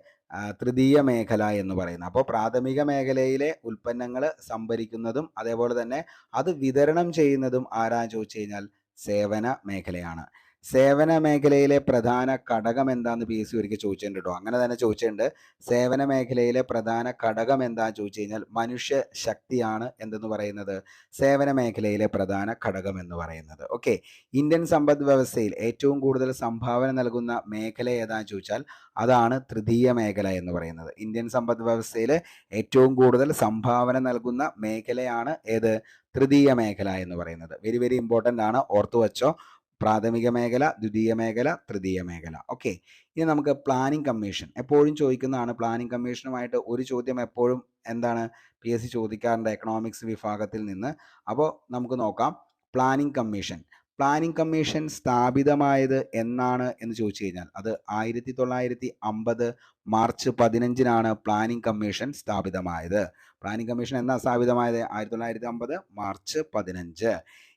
തൃതീയ മേഖല എന്ന് പറയുന്നത്. അപ്പോൾ പ്രാഥമിക മേഖലയിലെ ഉൽപ്പന്നങ്ങൾ സംഭരിക്കുന്നതും അതേപോലെ തന്നെ അത് വിതരണം ചെയ്യുന്നതും ആരാന്ന് ചോദിച്ചു കഴിഞ്ഞാൽ സേവന മേഖലയാണ്. സേവന മേഖലയിലെ പ്രധാന ഘടകം എന്താന്ന് PSC ഒരിക്കൽ ചോദിച്ചിട്ടുണ്ട് കേട്ടോ. അങ്ങനെ തന്നെ ചോദിച്ചിട്ടുണ്ട്. സേവന മേഖലയിലെ പ്രധാന ഘടകം എന്താന്ന് ചോദിച്ചു കഴിഞ്ഞാൽ മനുഷ്യ ശക്തിയാണ് എന്തെന്ന് പറയുന്നത്, സേവന മേഖലയിലെ പ്രധാന ഘടകം എന്ന് പറയുന്നത്. ഓക്കെ, ഇന്ത്യൻ സമ്പദ് വ്യവസ്ഥയിൽ ഏറ്റവും കൂടുതൽ സംഭാവന നൽകുന്ന മേഖല ഏതാന്ന് ചോദിച്ചാൽ അതാണ് തൃതീയ മേഖല എന്ന് പറയുന്നത്. ഇന്ത്യൻ സമ്പദ് വ്യവസ്ഥയിൽ ഏറ്റവും കൂടുതൽ സംഭാവന നൽകുന്ന മേഖലയാണ് ഏത്, തൃതീയ മേഖല എന്ന് പറയുന്നത്. വെരി വെരി ഇമ്പോർട്ടൻ്റ് ആണ്, ഓർത്തു വെച്ചോ. പ്രാഥമിക മേഖല, ദ്വിതീയ മേഖല, തൃതീയ മേഖല. ഓക്കെ, ഇനി നമുക്ക് പ്ലാനിംഗ് കമ്മീഷൻ എപ്പോഴും ചോദിക്കുന്നതാണ്. പ്ലാനിംഗ് കമ്മീഷനുമായിട്ട് ഒരു ചോദ്യം എപ്പോഴും എന്താണ് PSC ചോദിക്കാറുണ്ട് എക്കണോമിക്സ് വിഭാഗത്തിൽ നിന്ന്. അപ്പോൾ നമുക്ക് നോക്കാം. പ്ലാനിംഗ് കമ്മീഷൻ സ്ഥാപിതമായത് എന്നാണ് എന്ന് ചോദിച്ചു കഴിഞ്ഞാൽ അത് 1950 മാർച്ച് 15 പ്ലാനിംഗ് കമ്മീഷൻ സ്ഥാപിതമായത്. പ്ലാനിംഗ് കമ്മീഷൻ എന്നാ സ്ഥാപിതമായത്? 1950 മാർച്ച് 15.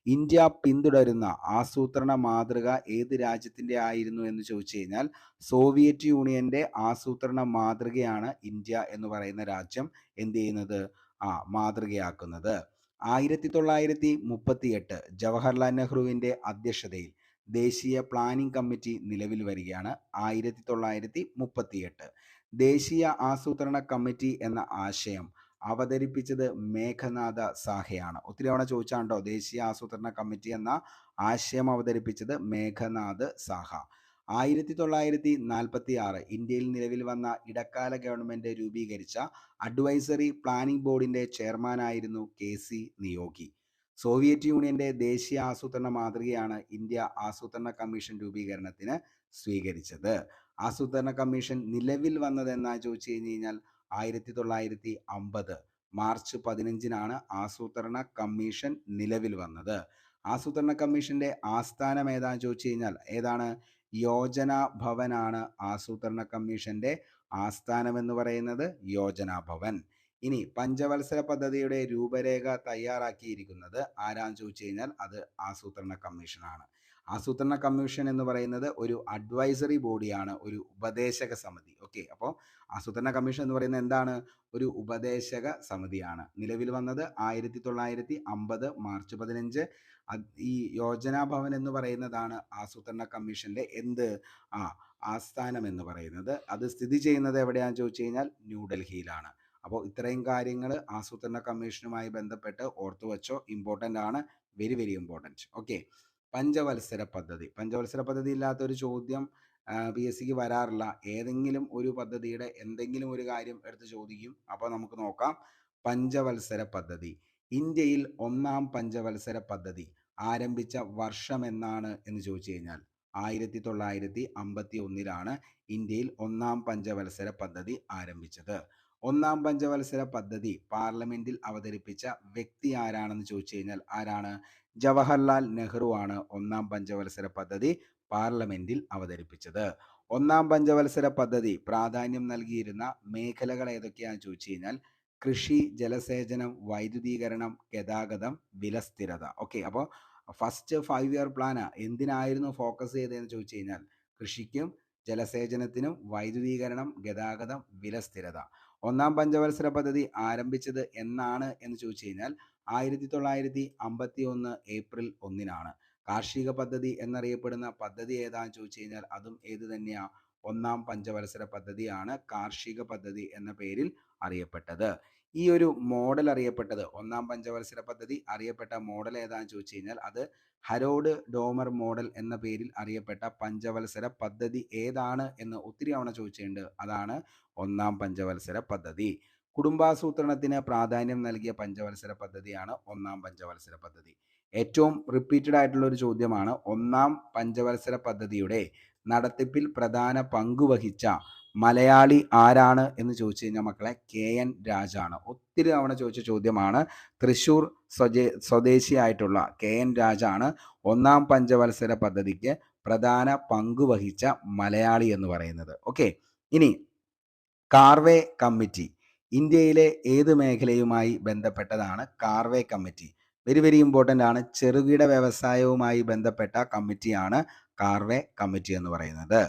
ഇന്ത്യ പിന്തുടരുന്ന ആസൂത്രണ മാതൃക ഏത് രാജ്യത്തിൻ്റെ ആയിരുന്നു എന്ന് ചോദിച്ചു കഴിഞ്ഞാൽ സോവിയറ്റ് യൂണിയന്റെ ആസൂത്രണ മാതൃകയാണ് ഇന്ത്യ എന്ന് പറയുന്ന രാജ്യം എന്ത് ചെയ്യുന്നത്, മാതൃകയാക്കുന്നത്. 1938 ജവഹർലാൽ നെഹ്റുവിൻ്റെ അധ്യക്ഷതയിൽ ദേശീയ പ്ലാനിംഗ് കമ്മിറ്റി നിലവിൽ വരികയാണ്. 1938 ദേശീയ ആസൂത്രണ കമ്മിറ്റി എന്ന ആശയം അവതരിപ്പിച്ചത് മേഘനാഥ സാഹയാണ്. ഒത്തിരി തവണ ചോദിച്ചാണ്ടോ ദേശീയ ആസൂത്രണ കമ്മിറ്റി എന്ന ആശയം അവതരിപ്പിച്ചത് മേഘനാഥ് സാഹ. 1946 ഇന്ത്യയിൽ നിലവിൽ വന്ന ഇടക്കാല ഗവൺമെന്റ് രൂപീകരിച്ച അഡ്വൈസറി പ്ലാനിംഗ് ബോർഡിന്റെ ചെയർമാനായിരുന്നു KC നിയോഗി. സോവിയറ്റ് യൂണിയന്റെ ദേശീയ ആസൂത്രണ മാതൃകയാണ് ഇന്ത്യ ആസൂത്രണ കമ്മീഷൻ രൂപീകരണത്തിന് സ്വീകരിച്ചത്. ആസൂത്രണ കമ്മീഷൻ നിലവിൽ വന്നത് എന്നാ ചോദിച്ചു കഴിഞ്ഞാൽ 1950 മാർച്ച് 15-നാണ് ആസൂത്രണ കമ്മീഷൻ നിലവിൽ വന്നത്. ആസൂത്രണ കമ്മീഷന്റെ ആസ്ഥാനം ഏതാന്ന് ചോദിച്ചു കഴിഞ്ഞാൽ ഏതാണ്? യോജന ഭവനാണ് ആസൂത്രണ കമ്മീഷന്റെ ആസ്ഥാനം എന്ന് പറയുന്നത്, യോജന ഭവൻ. ഇനി പഞ്ചവത്സര പദ്ധതിയുടെ രൂപരേഖ തയ്യാറാക്കിയിരിക്കുന്നത് ആരാന്ന് ചോദിച്ചു കഴിഞ്ഞാൽ അത് ആസൂത്രണ കമ്മീഷനാണ്. ആസൂത്രണ കമ്മീഷൻ എന്ന് പറയുന്നത് ഒരു അഡ്വൈസറി ബോഡിയാണ്, ഒരു ഉപദേശക സമിതി. ഓക്കെ, അപ്പോൾ ആസൂത്രണ കമ്മീഷൻ എന്ന് പറയുന്നത് എന്താണ്? ഒരു ഉപദേശക സമിതിയാണ്. നിലവിൽ വന്നത് 1950 മാർച്ച് 15. ഈ യോജന ഭവൻ എന്ന് പറയുന്നതാണ് ആസൂത്രണ കമ്മീഷന്റെ ആസ്ഥാനം എന്ന് പറയുന്നത്. അത് സ്ഥിതി ചെയ്യുന്നത് എവിടെയാണെന്ന് ചോദിച്ചു കഴിഞ്ഞാൽ ന്യൂഡൽഹിയിലാണ്. അപ്പോൾ ഇത്രയും കാര്യങ്ങൾ ആസൂത്രണ കമ്മീഷനുമായി ബന്ധപ്പെട്ട് ഓർത്തു വച്ചോ, ഇമ്പോർട്ടൻ്റ് ആണ്, വെരി വെരി ഇമ്പോർട്ടൻറ്റ്. ഓക്കെ, പഞ്ചവത്സര പദ്ധതി ഇല്ലാത്തൊരു ചോദ്യം PSCക്ക് വരാറില്ല. ഏതെങ്കിലും ഒരു പദ്ധതിയുടെ എന്തെങ്കിലും ഒരു കാര്യം എടുത്ത് ചോദിക്കും. അപ്പോൾ നമുക്ക് നോക്കാം. പഞ്ചവത്സര പദ്ധതി, ഇന്ത്യയിൽ ഒന്നാം പഞ്ചവത്സര പദ്ധതി ആരംഭിച്ച വർഷം എന്നാണ് എന്ന് ചോദിച്ചു കഴിഞ്ഞാൽ 1951-ലാണ് ഇന്ത്യയിൽ ഒന്നാം പഞ്ചവത്സര പദ്ധതി ആരംഭിച്ചത്. ഒന്നാം പഞ്ചവത്സര പദ്ധതി പാർലമെന്റിൽ അവതരിപ്പിച്ച വ്യക്തി ആരാണെന്ന് ചോദിച്ചു കഴിഞ്ഞാൽ ആരാണ്? ജവഹർലാൽ നെഹ്റു ആണ് ഒന്നാം പഞ്ചവത്സര പദ്ധതി പാർലമെന്റിൽ അവതരിപ്പിച്ചത്. ഒന്നാം പഞ്ചവത്സര പദ്ധതി പ്രാധാന്യം നൽകിയിരുന്ന മേഖലകൾ ഏതൊക്കെയാണെന്ന് ചോദിച്ചു കഴിഞ്ഞാൽ കൃഷി, ജലസേചനം, വൈദ്യുതീകരണം, ഗതാഗതം, വിലസ്ഥിരത. ഓക്കെ, അപ്പോൾ ഫസ്റ്റ് 5 ഇയർ പ്ലാന് എന്തിനായിരുന്നു ഫോക്കസ് ചെയ്തതെന്ന് ചോദിച്ചു കഴിഞ്ഞാൽ കൃഷിക്കും ജലസേചനത്തിനും, വൈദ്യുതീകരണം, ഗതാഗതം, വിലസ്ഥിരത. ഒന്നാം പഞ്ചവത്സര പദ്ധതി ആരംഭിച്ചത് എന്നാണ് എന്ന് ചോദിച്ചു കഴിഞ്ഞാൽ 1951 ഏപ്രിൽ 1-നാണ്. കാർഷിക പദ്ധതി എന്നറിയപ്പെടുന്ന പദ്ധതി ഏതാന്ന് ചോദിച്ചു കഴിഞ്ഞാൽ അതും ഏത് തന്നെയാ? ഒന്നാം പഞ്ചവത്സര പദ്ധതിയാണ് കാർഷിക പദ്ധതി എന്ന പേരിൽ അറിയപ്പെട്ടത്. ഈ ഒരു മോഡൽ അറിയപ്പെട്ടത്, ഒന്നാം പഞ്ചവത്സര പദ്ധതി അറിയപ്പെട്ട മോഡൽ ഏതാന്ന് ചോദിച്ചു കഴിഞ്ഞാൽ അത് ഹരോഡ് ഡോമർ മോഡൽ എന്ന പേരിൽ അറിയപ്പെട്ട പഞ്ചവത്സര പദ്ധതി ഏതാണ് എന്ന് ഒത്തിരി തവണ ചോദിച്ചിട്ടുണ്ട്. അതാണ് ഒന്നാം പഞ്ചവത്സര പദ്ധതി. കുടുംബാസൂത്രണത്തിന് പ്രാധാന്യം നൽകിയ പഞ്ചവത്സര പദ്ധതിയാണ് ഒന്നാം പഞ്ചവത്സര പദ്ധതി. ഏറ്റവും റിപ്പീറ്റഡ് ആയിട്ടുള്ള ഒരു ചോദ്യമാണ്, ഒന്നാം പഞ്ചവത്സര പദ്ധതിയുടെ നടത്തിപ്പിൽ പ്രധാന പങ്കുവഹിച്ച മലയാളി ആരാണ് എന്ന് ചോദിച്ചു കഴിഞ്ഞാൽ മക്കളെ KN രാജാണ്. ഒത്തിരി തവണ ചോദിച്ച ചോദ്യമാണ്. തൃശ്ശൂർ സ്വദേശിയായിട്ടുള്ള KN രാജാണ് ഒന്നാം പഞ്ചവത്സര പദ്ധതിക്ക് പ്രധാന പങ്കുവഹിച്ച മലയാളി എന്ന് പറയുന്നത്. ഓക്കെ, ഇനി കാർവേ കമ്മിറ്റി ഇന്ത്യയിലെ ഏത് മേഖലയുമായി ബന്ധപ്പെട്ടതാണ്? Karve committee very very important ആണ്. ചെറുകിട വ്യവസായവുമായി ബന്ധപ്പെട്ട കമ്മിറ്റിയാണ് കാർവേ കമ്മിറ്റി എന്ന് പറയുന്നത്.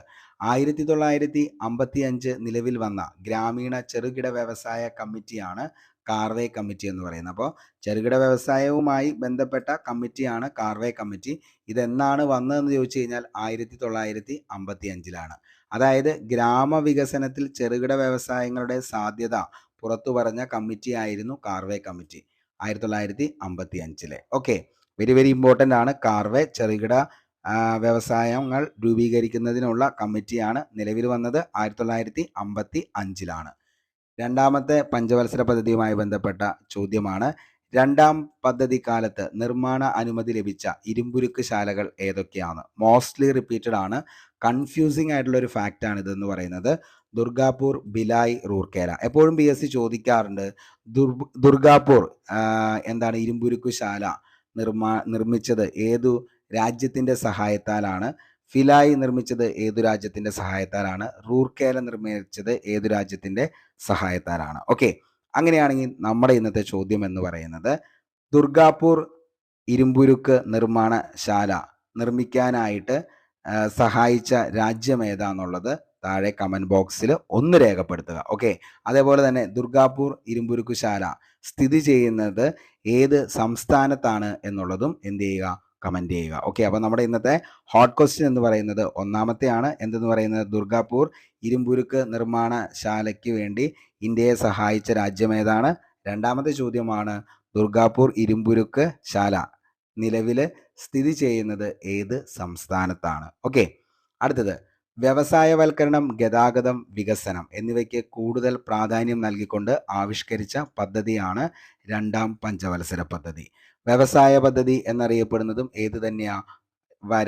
1955 നിലവിൽ വന്ന ഗ്രാമീണ ചെറുകിട വ്യവസായ കമ്മിറ്റിയാണ് കാർവേ കമ്മിറ്റി എന്ന് പറയുന്നത്. അപ്പോൾ ചെറുകിട വ്യവസായവുമായി ബന്ധപ്പെട്ട കമ്മിറ്റിയാണ് കാർവേ കമ്മിറ്റി. ഇതെന്നാണ് വന്നതെന്ന് ചോദിച്ചു കഴിഞ്ഞാൽ 1955-ലാണ്. അതായത് ഗ്രാമവികസനത്തിൽ ചെറുകിട വ്യവസായങ്ങളുടെ സാധ്യത പുറത്തു പറഞ്ഞ കമ്മിറ്റി ആയിരുന്നു കാർവേ കമ്മിറ്റി 1955-ലെ. ഓക്കെ, വെരി വെരി ഇമ്പോർട്ടൻ്റ് ആണ്. കാർവേ ചെറുകിട വ്യവസായങ്ങൾ രൂപീകരിക്കുന്നതിനുള്ള കമ്മിറ്റിയാണ്. നിലവിൽ വന്നത് 1955-ലാണ്. രണ്ടാമത്തെ പഞ്ചവത്സര പദ്ധതിയുമായി ബന്ധപ്പെട്ട ചോദ്യമാണ്. രണ്ടാം പദ്ധതി കാലത്ത് നിർമ്മാണ അനുമതി ലഭിച്ച ഇരുമ്പുരുക്ക് ശാലകൾ ഏതൊക്കെയാണ്? മോസ്റ്റ്ലി റിപ്പീറ്റഡ് ആണ്, കൺഫ്യൂസിങ് ആയിട്ടുള്ള ഒരു ഫാക്റ്റ് ആണ് ഇതെന്ന് പറയുന്നത്. ദുർഗാപൂർ, ഭിലായ്, റൂർക്കേല. എപ്പോഴും PSC ചോദിക്കാറുണ്ട് ദുർഗാപൂർ എന്താണ് ഇരുമ്പുരുക്ക് ശാല നിർമ്മിച്ചത് ഏതു രാജ്യത്തിന്റെ സഹായത്താലാണ്? ഭിലായ് നിർമ്മിച്ചത് ഏതു രാജ്യത്തിന്റെ സഹായത്താലാണ്? റൂർക്കേല നിർമ്മിച്ചത് ഏതു രാജ്യത്തിന്റെ സഹായത്താലാണ്? ഓക്കെ, അങ്ങനെയാണെങ്കിൽ നമ്മുടെ ഇന്നത്തെ ചോദ്യം എന്ന് പറയുന്നത് ദുർഗാപൂർ ഇരുമ്പുരുക്ക് നിർമ്മാണശാല നിർമ്മിക്കാനായിട്ട് സഹായിച്ച രാജ്യം ഏതാന്നുള്ളത് താഴെ കമന്റ് ബോക്സിൽ ഒന്ന് രേഖപ്പെടുത്തുക. ഓക്കെ, അതേപോലെ തന്നെ ദുർഗാപൂർ ഇരുമ്പുരുക്ക് ശാല സ്ഥിതി ചെയ്യുന്നത് ഏത് സംസ്ഥാനത്താണ് എന്നുള്ളതും എന്ത് ചെയ്യുക? കമന്റ് ചെയ്യുക. ഓക്കെ, അപ്പോൾ നമ്മുടെ ഇന്നത്തെ ഹോട്ട് ക്വസ്റ്റ്യൻ എന്ന് പറയുന്നത് ഒന്നാമത്തെയാണ്. എന്തെന്ന് പറയുന്നത്? ദുർഗാപൂർ ഇരുമ്പുരുക്ക് നിർമ്മാണശാലയ്ക്ക് വേണ്ടി ഇന്ത്യയെ സഹായിച്ച രാജ്യം ഏതാണ്? രണ്ടാമത്തെ ചോദ്യമാണ് ദുർഗാപൂർ ഇരുമ്പുരുക്ക് ശാല നിലവിൽ സ്ഥിതി ചെയ്യുന്നത് ഏത് സംസ്ഥാനത്താണ്? ഓക്കെ, അടുത്തത് വ്യവസായവൽക്കരണം, ഗതാഗതം, വികസനം എന്നിവയ്ക്ക് കൂടുതൽ പ്രാധാന്യം നൽകിക്കൊണ്ട് ആവിഷ്കരിച്ച പദ്ധതിയാണ് രണ്ടാം പഞ്ചവത്സര പദ്ധതി. വ്യവസായ പദ്ധതി എന്നറിയപ്പെടുന്നതും ഏത് തന്നെയാ?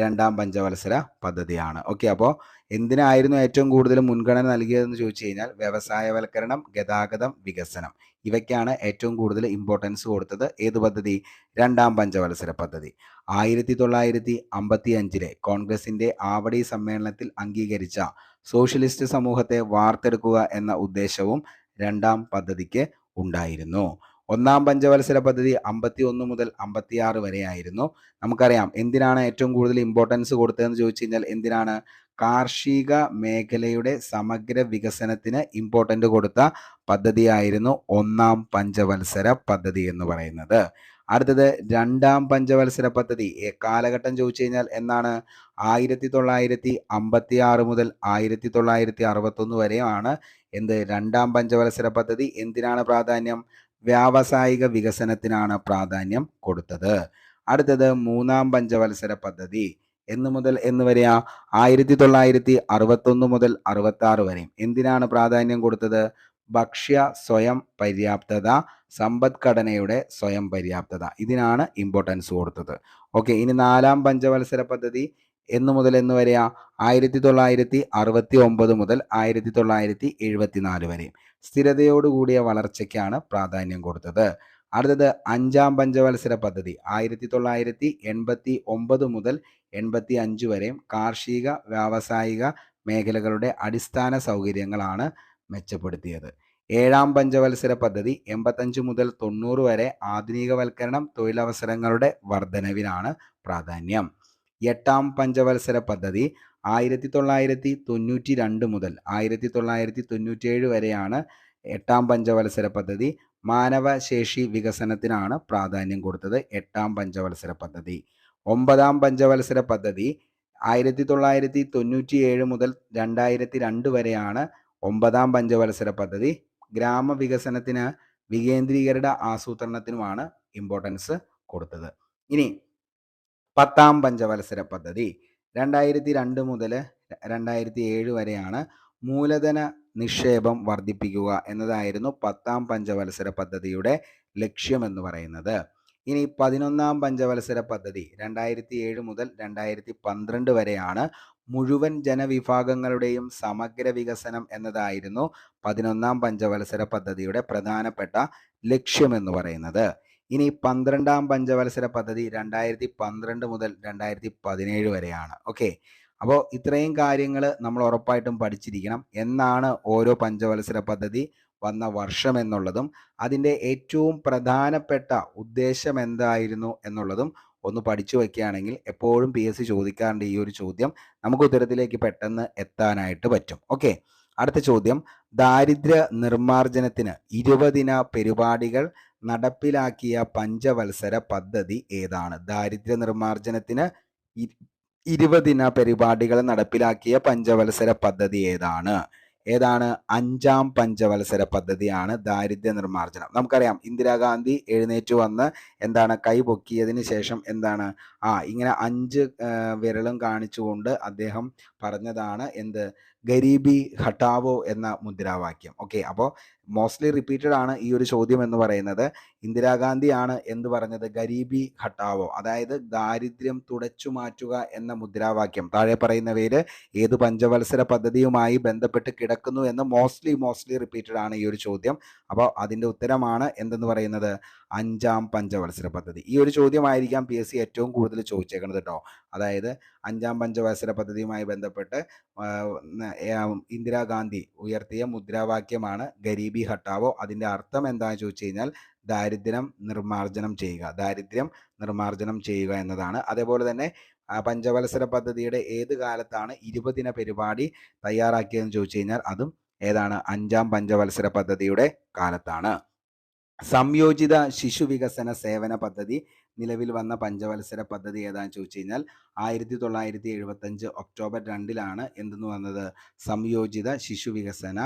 രണ്ടാം പഞ്ചവത്സര പദ്ധതിയാണ്. ഓക്കെ, അപ്പോൾ എന്തിനായിരുന്നു ഏറ്റവും കൂടുതൽ മുൻഗണന നൽകിയതെന്ന് ചോദിച്ചു കഴിഞ്ഞാൽ വ്യവസായവൽക്കരണം, ഗതാഗതം, വികസനം, ഇവയ്ക്കാണ് ഏറ്റവും കൂടുതൽ ഇമ്പോർട്ടൻസ് കൊടുത്തത്. ഏത് പദ്ധതി? രണ്ടാം പഞ്ചവത്സര പദ്ധതി. 1955 കോൺഗ്രസിന്റെ ആവടി സമ്മേളനത്തിൽ അംഗീകരിച്ച സോഷ്യലിസ്റ്റ് സമൂഹത്തെ വാർത്തെടുക്കുക എന്ന ഉദ്ദേശവും രണ്ടാം പദ്ധതിക്ക് ഉണ്ടായിരുന്നു. ഒന്നാം പഞ്ചവത്സര പദ്ധതി 51 മുതൽ 56 വരെയായിരുന്നു. നമുക്കറിയാം എന്തിനാണ് ഏറ്റവും കൂടുതൽ ഇമ്പോർട്ടൻസ് കൊടുത്തതെന്ന് ചോദിച്ചു കഴിഞ്ഞാൽ എന്തിനാണ്? കാർഷിക മേഖലയുടെ സമഗ്ര വികസനത്തിന് ഇമ്പോർട്ടൻ്റ് കൊടുത്ത പദ്ധതിയായിരുന്നു ഒന്നാം പഞ്ചവത്സര പദ്ധതി എന്ന് പറയുന്നത്. അടുത്തത് രണ്ടാം പഞ്ചവത്സര പദ്ധതി കാലഘട്ടം ചോദിച്ചു കഴിഞ്ഞാൽ എന്നാണ്? 1956 മുതൽ 1961 വരെയാണ് എന്ത്? രണ്ടാം പഞ്ചവത്സര പദ്ധതി. എന്തിനാണ് പ്രാധാന്യം? വ്യാവസായിക വികസനത്തിനാണ് പ്രാധാന്യം കൊടുത്തത്. അടുത്തത് മൂന്നാം പഞ്ചവത്സര പദ്ധതി എന്ന് മുതൽ എന്ന് വരെയാ? 1961 മുതൽ 66 വരെ. എന്തിനാണ് പ്രാധാന്യം കൊടുത്തത്? ഭക്ഷ്യ സ്വയം പര്യാപ്തത, സമ്പദ്ഘടനയുടെ സ്വയം പര്യാപ്തത, ഇതിനാണ് ഇമ്പോർട്ടൻസ് കൊടുത്തത്. ഓക്കെ, ഇനി നാലാം പഞ്ചവത്സര പദ്ധതി എന്ന് മുതൽ എന്ന് വരെയാ? 1969 മുതൽ 1974 വരെ. സ്ഥിരതയോടുകൂടിയ വളർച്ചയ്ക്കാണ് പ്രാധാന്യം കൊടുത്തത്. അടുത്തത് അഞ്ചാം പഞ്ചവത്സര പദ്ധതി 1989 മുതൽ 85 വരെ കാർഷിക വ്യാവസായിക മേഖലകളുടെ അടിസ്ഥാന സൗകര്യങ്ങളാണ് മെച്ചപ്പെടുത്തിയത്. ഏഴാം പഞ്ചവത്സര പദ്ധതി 85 മുതൽ 90 വരെ ആധുനികവൽക്കരണം, തൊഴിലവസരങ്ങളുടെ വർധനവിനാണ് പ്രാധാന്യം. എട്ടാം പഞ്ചവത്സര പദ്ധതി 1992 മുതൽ 1997 വരെയാണ് എട്ടാം പഞ്ചവത്സര പദ്ധതി. മാനവശേഷി വികസനത്തിനാണ് പ്രാധാന്യം കൊടുത്തത് എട്ടാം പഞ്ചവത്സര പദ്ധതി. ഒമ്പതാം പഞ്ചവത്സര പദ്ധതി 1997 മുതൽ 2002 വരെയാണ് ഒമ്പതാം പഞ്ചവത്സര പദ്ധതി. ഗ്രാമവികസനത്തിന്, വികേന്ദ്രീകൃത ആസൂത്രണത്തിനുമാണ് ഇമ്പോർട്ടൻസ് കൊടുത്തത്. ഇനി പത്താം പഞ്ചവത്സര പദ്ധതി 2002 മുതൽ 2007 വരെയാണ് മൂലധന നിക്ഷേപം വർദ്ധിപ്പിക്കുക എന്നതായിരുന്നു പത്താം പഞ്ചവത്സര പദ്ധതിയുടെ ലക്ഷ്യമെന്ന് പറയുന്നത്. ഇനി 11ാം പഞ്ചവത്സര പദ്ധതി 2007 മുതൽ 2012 വരെയാണ് മുഴുവൻ ജനവിഭാഗങ്ങളുടെയും സമഗ്ര വികസനം എന്നതായിരുന്നു 11ാം പഞ്ചവത്സര പദ്ധതിയുടെ പ്രധാനപ്പെട്ട ലക്ഷ്യമെന്ന് പറയുന്നത്. ഇനി 12ാം പഞ്ചവത്സര പദ്ധതി 2012 മുതൽ 2017 വരെയാണ്. ഓക്കെ, അപ്പോൾ ഇത്രയും കാര്യങ്ങൾ നമ്മൾ ഉറപ്പായിട്ടും പഠിച്ചിരിക്കണം. എന്നാണ് ഓരോ പഞ്ചവത്സര പദ്ധതി വന്ന വർഷം എന്നുള്ളതും അതിൻ്റെ ഏറ്റവും പ്രധാനപ്പെട്ട ഉദ്ദേശം എന്തായിരുന്നു എന്നുള്ളതും ഒന്ന് പഠിച്ചു വയ്ക്കുകയാണെങ്കിൽ എപ്പോഴും PSC ചോദിക്കാറുണ്ട് ഈ ഒരു ചോദ്യം. നമുക്ക് ഉത്തരത്തിലേക്ക് പെട്ടെന്ന് എത്താനായിട്ട് പറ്റും. ഓക്കെ, അടുത്ത ചോദ്യം, ദാരിദ്ര്യ നിർമ്മാർജ്ജനത്തിന് 20 ദിന പരിപാടികൾ നടപ്പിലാക്കിയ പഞ്ചവത്സര പദ്ധതി ഏതാണ്? ദാരിദ്ര്യ നിർമ്മാർജ്ജനത്തിന് 20 ദിന പരിപാടികൾ നടപ്പിലാക്കിയ പഞ്ചവത്സര പദ്ധതി ഏതാണ്? ഏതാണ്? അഞ്ചാം പഞ്ചവത്സര പദ്ധതിയാണ് ദാരിദ്ര്യ നിർമ്മാർജ്ജനം. നമുക്കറിയാം ഇന്ദിരാഗാന്ധി എഴുന്നേറ്റ് വന്ന് എന്താണ് കൈ പൊക്കിയതിന് ശേഷം എന്താണ് ഇങ്ങനെ 5 വിരലും കാണിച്ചുകൊണ്ട് അദ്ദേഹം പറഞ്ഞതാണ് എന്ത്? ഗരീബി ഹട്ടാവോ എന്ന മുദ്രാവാക്യം. ഓക്കെ, അപ്പോൾ മോസ്റ്റ്ലി റിപ്പീറ്റഡ് ആണ് ഈ ഒരു ചോദ്യം എന്ന് പറയുന്നത്. ഇന്ദിരാഗാന്ധിയാണ് എന്ത് പറഞ്ഞത്? ഗരീബി ഹട്ടാവോ, അതായത് ദാരിദ്ര്യം തുടച്ചു മാറ്റുക എന്ന മുദ്രാവാക്യം താഴെ പറയുന്നവയിൽ ഏത് പഞ്ചവത്സര പദ്ധതിയുമായി ബന്ധപ്പെട്ട് കിടക്കുന്നു എന്ന് മോസ്റ്റ്ലി റിപ്പീറ്റഡ് ആണ് ഈ ഒരു ചോദ്യം. അപ്പോൾ അതിൻ്റെ ഉത്തരമാണ് എന്തെന്ന് പറയുന്നത്? അഞ്ചാം പഞ്ചവത്സര പദ്ധതി. ഈ ഒരു ചോദ്യമായിരിക്കാം PSC ഏറ്റവും കൂടുതൽ ചോദിച്ചേക്കുന്നത് കേട്ടോ. അതായത് അഞ്ചാം പഞ്ചവത്സര പദ്ധതിയുമായി ബന്ധപ്പെട്ട് ഇന്ദിരാഗാന്ധി ഉയർത്തിയ മുദ്രാവാക്യമാണ് ഗരീബി ഹട്ടാവോ. അതിൻ്റെ അർത്ഥം എന്താണെന്ന് ചോദിച്ചു കഴിഞ്ഞാൽ ദാരിദ്ര്യം നിർമ്മാർജ്ജനം ചെയ്യുക എന്നതാണ്. അതേപോലെ തന്നെ പഞ്ചവത്സര പദ്ധതിയുടെ ഏത് കാലത്താണ് 20 ദിന പരിപാടി തയ്യാറാക്കിയതെന്ന് ചോദിച്ചു കഴിഞ്ഞാൽ അതും ഏതാണ്? അഞ്ചാം പഞ്ചവത്സര പദ്ധതിയുടെ കാലത്താണ്. സംയോജിത ശിശു വികസന സേവന പദ്ധതി നിലവിൽ വന്ന പഞ്ചവത്സര പദ്ധതി ഏതാണെന്ന് ചോദിച്ചു കഴിഞ്ഞാൽ 1975 ഒക്ടോബർ 2 എന്തെന്ന് വന്നത്? സംയോജിത ശിശു വികസന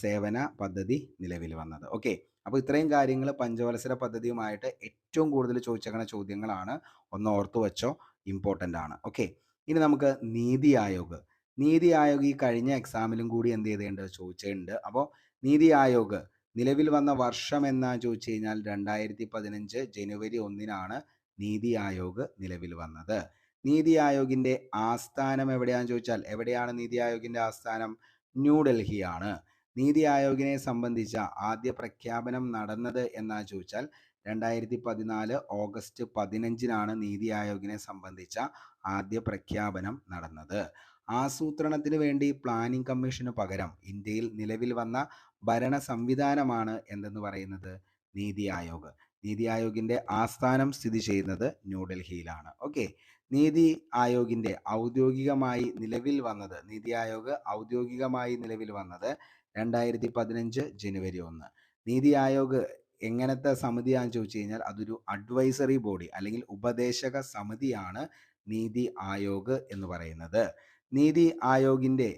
സേവന പദ്ധതി നിലവിൽ വന്നത്. ഓക്കെ, അപ്പോൾ ഇത്രയും കാര്യങ്ങൾ പഞ്ചവത്സര പദ്ധതിയുമായിട്ട് ഏറ്റവും കൂടുതൽ ചോദിച്ചേക്കുന്ന ചോദ്യങ്ങളാണ്. ഒന്ന് ഓർത്തു വെച്ചോ, ഇമ്പോർട്ടൻ്റ് ആണ്. ഓക്കെ, ഇനി നമുക്ക് നീതി ആയോഗ് ഈ കഴിഞ്ഞ എക്സാമിലും കൂടി എന്ത് ചെയ്തിട്ടുണ്ട്? ചോദിച്ചിട്ടുണ്ട്. അപ്പോൾ നീതി ആയോഗ് നിലവിൽ വന്ന വർഷം എന്നാ ചോദിച്ചു കഴിഞ്ഞാൽ 2015 ജനുവരി 1 നീതി ആയോഗ് നിലവിൽ വന്നത്. നീതി ആയോഗിന്റെ ആസ്ഥാനം എവിടെയാണെന്ന് ചോദിച്ചാൽ എവിടെയാണ് നീതി ആയോഗിന്റെ ആസ്ഥാനം? ന്യൂഡൽഹിയാണ്. നീതി ആയോഗിനെ സംബന്ധിച്ച ആദ്യ പ്രഖ്യാപനം നടന്നത് എന്നാ ചോദിച്ചാൽ 2014 ഓഗസ്റ്റ് 15-നാണ് നീതി ആയോഗിനെ സംബന്ധിച്ച ആദ്യ പ്രഖ്യാപനം നടന്നത്. ആസൂത്രണത്തിന് വേണ്ടി പ്ലാനിംഗ് കമ്മീഷന് പകരം ഇന്ത്യയിൽ നിലവിൽ വന്ന ഭരണ സംവിധാനമാണ് എന്തെന്ന് പറയുന്നത്? നീതി ആയോഗ്. നീതി ആയോഗിന്റെ ആസ്ഥാനം സ്ഥിതി ചെയ്യുന്നത് ന്യൂഡൽഹിയിലാണ്. ഓക്കെ. നീതി ആയോഗിന്റെ ഔദ്യോഗികമായി നിലവിൽ വന്നത് നീതി ആയോഗ് ഔദ്യോഗികമായി നിലവിൽ വന്നത് 2015 ജനുവരി 1. നീതി ആയോഗ് എങ്ങനത്തെ സമിതിയാണെന്ന് ചോദിച്ചു കഴിഞ്ഞാൽ അതൊരു അഡ്വൈസറി ബോഡി അല്ലെങ്കിൽ ഉപദേശക സമിതിയാണ് നീതി ആയോഗ് എന്ന് പറയുന്നത്. നീതി ആയോഗിന്റെ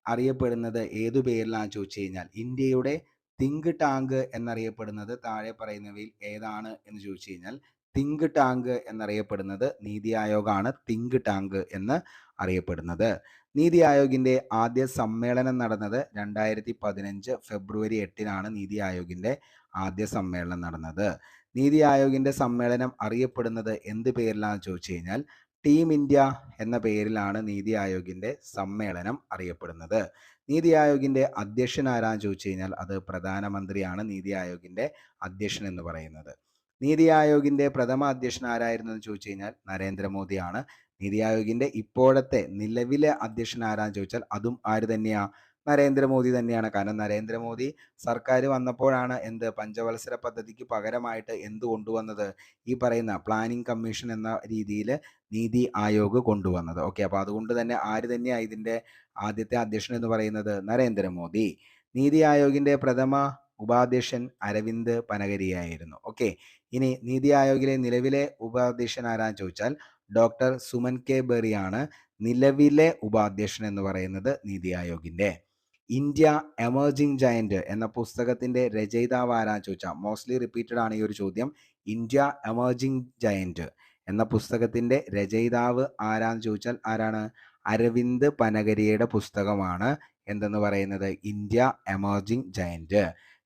അറിയപ്പെടുന്നത് ഏതു പേരിലാണെന്ന് ചോദിച്ചു കഴിഞ്ഞാൽ ഇന്ത്യയുടെ തിങ്ക് ടാങ്ക് എന്നറിയപ്പെടുന്നത് താഴെ പറയുന്നവയിൽ ഏതാണ് എന്ന് ചോദിച്ചു കഴിഞ്ഞാൽ തിങ്ക് ടാങ്ക് എന്നറിയപ്പെടുന്നത് നീതി ആയോഗാണ്. തിങ്ക് ടാങ്ക് എന്ന് അറിയപ്പെടുന്നത്. നീതി ആയോഗിന്റെ ആദ്യ സമ്മേളനം നടന്നത് 2015 ഫെബ്രുവരി 8-നാണ് നീതി ആയോഗിന്റെ ആദ്യ സമ്മേളനം നടന്നത്. നീതി ആയോഗിന്റെ സമ്മേളനം അറിയപ്പെടുന്നത് എന്ത് പേരിലാണെന്ന് ചോദിച്ചു കഴിഞ്ഞാൽ ടീം ഇന്ത്യ എന്ന പേരിലാണ് നീതി ആയോഗിന്റെ സമ്മേളനം അറിയപ്പെടുന്നത്. നീതി ആയോഗിന്റെ അധ്യക്ഷൻ ആരാന്ന് ചോദിച്ചു കഴിഞ്ഞാൽ അത് പ്രധാനമന്ത്രിയാണ് നീതി ആയോഗിന്റെ അധ്യക്ഷൻ എന്ന് പറയുന്നത്. നീതി ആയോഗിന്റെ പ്രഥമ അധ്യക്ഷൻ ആരായിരുന്നു എന്ന് ചോദിച്ചു കഴിഞ്ഞാൽ നരേന്ദ്രമോദിയാണ്. നീതി ആയോഗിന്റെ ഇപ്പോഴത്തെ നിലവിലെ അധ്യക്ഷൻ ആരാന്ന് ചോദിച്ചാൽ അതും ആര് തന്നെയാ? നരേന്ദ്രമോദി തന്നെയാണ്. കാരണം നരേന്ദ്രമോദി സർക്കാർ വന്നപ്പോഴാണ് എന്ത് പഞ്ചവത്സര പദ്ധതിക്ക് പകരമായിട്ട് എന്ത് കൊണ്ടുവന്നത്? ഈ പറയുന്ന പ്ലാനിംഗ് കമ്മീഷൻ എന്ന രീതിയിൽ നീതി ആയോഗ് കൊണ്ടുവന്നത്. ഓക്കെ. അപ്പോൾ അതുകൊണ്ട് തന്നെ ആര് തന്നെയാണ് ഇതിന്റെ ആദ്യത്തെ അധ്യക്ഷൻ എന്ന് പറയുന്നത്? നരേന്ദ്രമോദി. നീതി ആയോഗിന്റെ പ്രഥമ ഉപാധ്യക്ഷൻ അരവിന്ദ് പനഗരിയായിരുന്നു. ഓക്കെ. ഇനി നീതി ആയോഗിലെ നിലവിലെ ഉപാധ്യക്ഷൻ ആരാന്ന് ചോദിച്ചാൽ ഡോക്ടർ സുമൻ കെ ബെറിയാണ് നിലവിലെ ഉപാധ്യക്ഷൻ എന്ന് പറയുന്നത് നീതി ആയോഗിന്റെ. ഇന്ത്യ എമർജിംഗ് ജയന്റ് എന്ന പുസ്തകത്തിന്റെ രചയിതാവ് ആരാന്ന് ചോദിച്ചാൽ മോസ്റ്റ്ലി റിപ്പീറ്റഡ് ആണ് ഈ ഒരു ചോദ്യം. ഇന്ത്യ എമർജിംഗ് ജയന്റ് എന്ന പുസ്തകത്തിന്റെ രചയിതാവ് ആരാന്ന് ചോദിച്ചാൽ ആരാണ്? അരവിന്ദ് പനഗരിയുടെ പുസ്തകമാണ് എന്തെന്ന് പറയുന്നത്? India emerging giant.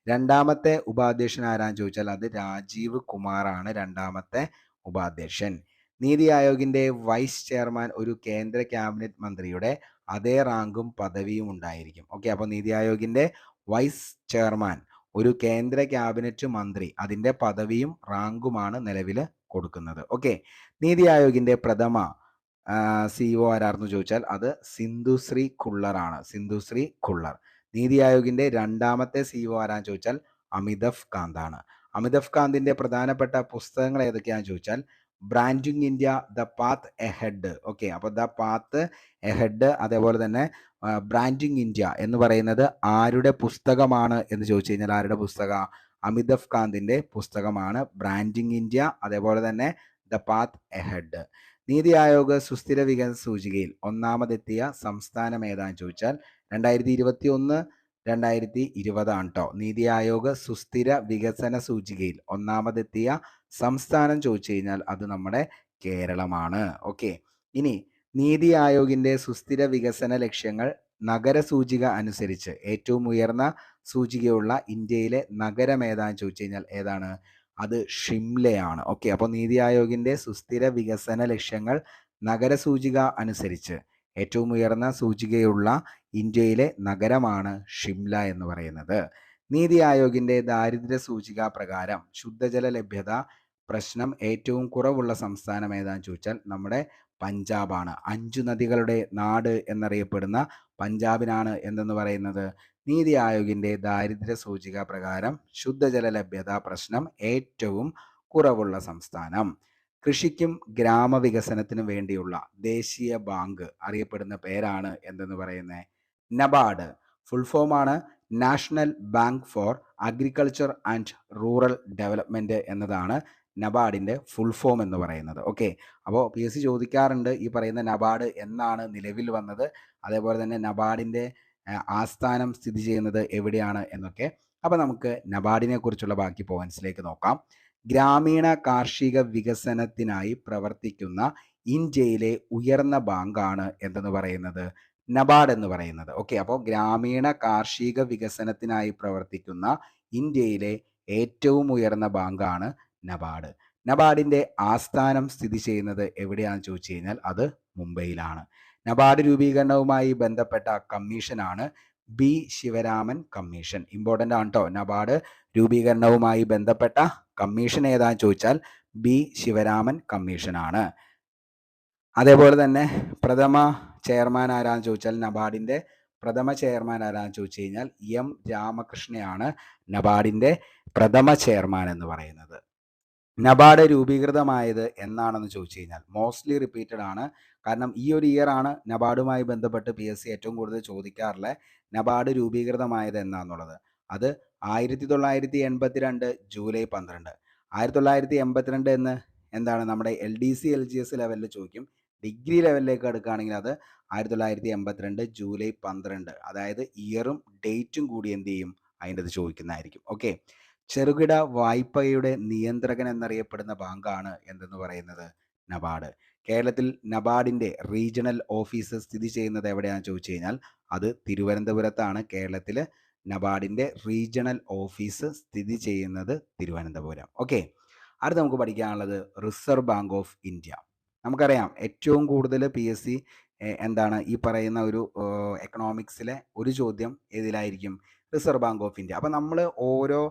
രണ്ടാമത്തെ ഉപാധ്യക്ഷൻ ആരാന്ന് ചോദിച്ചാൽ അത് രാജീവ് കുമാറാണ് രണ്ടാമത്തെ ഉപാധ്യക്ഷൻ. നീതി ആയോഗിന്റെ വൈസ് ചെയർമാൻ ഒരു കേന്ദ്ര ക്യാബിനറ്റ് മന്ത്രിയുടെ അതേ റാങ്കും പദവിയും ഉണ്ടായിരിക്കും. ഓക്കെ. അപ്പോൾ നീതി ആയോഗിന്റെ വൈസ് ചെയർമാൻ ഒരു കേന്ദ്ര ക്യാബിനറ്റ് മന്ത്രി അതിന്റെ പദവിയും റാങ്കുമാണ് നിലവിൽ കൊടുക്കുന്നത്. ഓക്കെ. നീതി ആയോഗിന്റെ പ്രഥമ CEO ആരായിരുന്നു ചോദിച്ചാൽ അത് സിന്ധുശ്രീ ഖുള്ളറാണ്. സിന്ധുശ്രീ ഖുള്ളർ. നീതി ആയോഗിന്റെ രണ്ടാമത്തെ CEO ആരാന്ന് ചോദിച്ചാൽ അമിതാഭ് കാന്താണ്. അമിതാഭ് കാന്തിന്റെ പ്രധാനപ്പെട്ട പുസ്തകങ്ങൾ ഏതൊക്കെയാണെന്ന് ചോദിച്ചാൽ branding India, the path ahead. Okay. അപ്പോൾ ദ പാത്ത് എഹെഡ് അതേപോലെ തന്നെ ബ്രാൻഡിങ് ഇന്ത്യ എന്ന് പറയുന്നത് ആരുടെ പുസ്തകമാണ് എന്ന് ചോദിച്ചു കഴിഞ്ഞാൽ ആരുടെ പുസ്തക? അമിതാഭ് കാന്തിന്റെ പുസ്തകമാണ് ബ്രാൻഡിങ് ഇന്ത്യ അതേപോലെ തന്നെ the path ahead. NITI Aayog സുസ്ഥിര വികസന സൂചികയിൽ ഒന്നാമതെത്തിയ സംസ്ഥാനം ഏതാന്ന് ചോദിച്ചാൽ 2021 2020 ആണ് കേട്ടോ. നീതി ആയോഗ് സുസ്ഥിര വികസന സൂചികയിൽ ഒന്നാമതെത്തിയ സംസ്ഥാനം ചോദിച്ചു കഴിഞ്ഞാൽ അത് നമ്മുടെ കേരളമാണ്. ഓക്കെ. ഇനി നീതി ആയോഗിന്റെ സുസ്ഥിര വികസന ലക്ഷ്യങ്ങൾ നഗര സൂചിക അനുസരിച്ച് ഏറ്റവും ഉയർന്ന സൂചികയുള്ള ഇന്ത്യയിലെ നഗരം ഏതാന്ന് ചോദിച്ചു കഴിഞ്ഞാൽ ഏതാണ്? അത് ഷിംലയാണ്. ഓക്കെ. അപ്പോൾ നീതി ആയോഗിന്റെ സുസ്ഥിര വികസന ലക്ഷ്യങ്ങൾ നഗര സൂചിക അനുസരിച്ച് ഏറ്റവും ഉയർന്ന സൂചികയുള്ള ഇന്ത്യയിലെ നഗരമാണ് ഷിംല എന്ന് പറയുന്നത്. നീതി ആയോഗിന്റെ ദാരിദ്ര്യ സൂചിക പ്രകാരം ശുദ്ധജല ലഭ്യത പ്രശ്നം ഏറ്റവും കുറവുള്ള സംസ്ഥാനം ഏതാന്ന് ചോദിച്ചാൽ നമ്മുടെ പഞ്ചാബാണ്. 5 നദികളുടെ നാട് എന്നറിയപ്പെടുന്ന പഞ്ചാബിനാണ് എന്തെന്ന് പറയുന്നത്? നീതി ആയോഗിന്റെ ദാരിദ്ര്യ സൂചിക പ്രകാരം ശുദ്ധജല ലഭ്യത പ്രശ്നം ഏറ്റവും കുറവുള്ള സംസ്ഥാനം. കൃഷിക്കും ഗ്രാമവികസനത്തിനും വേണ്ടിയുള്ള ദേശീയ ബാങ്ക് അറിയപ്പെടുന്ന പേരാണ് എന്തെന്ന് പറയുന്നത്? നബാർഡ്. ഫുൾ ഫോം ആണ് national bank for agriculture and rural development എന്നതാണ് നബാർഡിന്റെ ഫുൾ ഫോം എന്ന് പറയുന്നത്. ഓക്കെ. അപ്പോൾ PSC ചോദിക്കാറുണ്ട് ഈ പറയുന്ന നബാർഡ് എന്നാണ് നിലവിൽ വന്നത്, അതേപോലെ തന്നെ നബാർഡിന്റെ ആസ്ഥാനം സ്ഥിതി ചെയ്യുന്നത് എവിടെയാണ് എന്നൊക്കെ. അപ്പോൾ നമുക്ക് നബാർഡിനെ കുറിച്ചുള്ള ബാക്കി പോയിന്റ്സിലേക്ക് നോക്കാം. ഗ്രാമീണ കാർഷിക വികസനത്തിനായി പ്രവർത്തിക്കുന്ന ഇന്ത്യയിലെ ഉയർന്ന ബാങ്കാണ് എന്തെന്ന് പറയുന്നത്? നബാർഡ് എന്ന് പറയുന്നത്. ഓക്കെ. അപ്പോൾ ഗ്രാമീണ കാർഷിക വികസനത്തിനായി പ്രവർത്തിക്കുന്ന ഇന്ത്യയിലെ ഏറ്റവും ഉയർന്ന ബാങ്കാണ് നബാർഡ്. നബാർഡിൻ്റെ ആസ്ഥാനം സ്ഥിതി ചെയ്യുന്നത് എവിടെയാണെന്ന് ചോദിച്ചു കഴിഞ്ഞാൽ അത് മുംബൈയിലാണ്. നബാർഡ് രൂപീകരണവുമായി ബന്ധപ്പെട്ട കമ്മീഷനാണ് ബി ശിവരാമൻ കമ്മീഷൻ. ഇമ്പോർട്ടൻ്റ് ആണ് കേട്ടോ. നബാർഡ് രൂപീകരണവുമായി ബന്ധപ്പെട്ട കമ്മീഷൻ ഏതാണെന്ന് ചോദിച്ചാൽ ബി ശിവരാമൻ കമ്മീഷനാണ്. അതേപോലെ തന്നെ പ്രഥമ ചെയർമാൻ ആരാന്ന് ചോദിച്ചാൽ നബാർഡിൻ്റെ പ്രഥമ ചെയർമാൻ ആരാന്ന് ചോദിച്ചു കഴിഞ്ഞാൽ എം രാമകൃഷ്ണയാണ് നബാർഡിൻ്റെ പ്രഥമ ചെയർമാൻ എന്ന് പറയുന്നത്. നബാർഡ് രൂപീകൃതമായത് എന്നാണെന്ന് ചോദിച്ചു കഴിഞ്ഞാൽ മോസ്റ്റ്ലി റിപ്പീറ്റഡ് ആണ്. കാരണം ഈ ഒരു ഇയർ ആണ് നബാർഡുമായി ബന്ധപ്പെട്ട് PSC ഏറ്റവും കൂടുതൽ ചോദിക്കാറുള്ള നബാർഡ് രൂപീകൃതമായത് എന്നാന്നുള്ളത്. അത് 1982 ജൂലൈ 12. 1982 എന്ന് എന്താണ് നമ്മുടെ LDC LGS ലെവലിൽ ചോദിക്കും. ഡിഗ്രി ലെവലിലേക്ക് എടുക്കുകയാണെങ്കിൽ അത് 1982 ജൂലൈ 12, അതായത് ഇയറും ഡേറ്റും കൂടി എന്ത് ചെയ്യും അതിൻ്റെ അത് ചോദിക്കുന്നതായിരിക്കും. ഓക്കെ. ചെറുകിട വായ്പയുടെ നിയന്ത്രകൻ എന്നറിയപ്പെടുന്ന ബാങ്കാണ് എന്തെന്ന് പറയുന്നത് നബാർഡ്. കേരളത്തിൽ നബാർഡിൻ്റെ റീജിയണൽ ഓഫീസ് സ്ഥിതി ചെയ്യുന്നത് എവിടെയാണെന്ന് ചോദിച്ചു കഴിഞ്ഞാൽ അത് തിരുവനന്തപുരത്താണ്. കേരളത്തിൽ നബാർഡിൻ്റെ റീജിയണൽ ഓഫീസ് സ്ഥിതി ചെയ്യുന്നത് തിരുവനന്തപുരം. ഓക്കെ. അടുത്ത് നമുക്ക് പഠിക്കാനുള്ളത് റിസർവ് ബാങ്ക് ഓഫ് ഇന്ത്യ. നമുക്കറിയാം ഏറ്റവും കൂടുതൽ PSC എന്താണ് ഈ പറയുന്ന ഒരു എക്കണോമിക്സിലെ ഒരു ചോദ്യം ഏതിലായിരിക്കും? Reserve bank of India. അപ്പം നമ്മൾ ഓരോ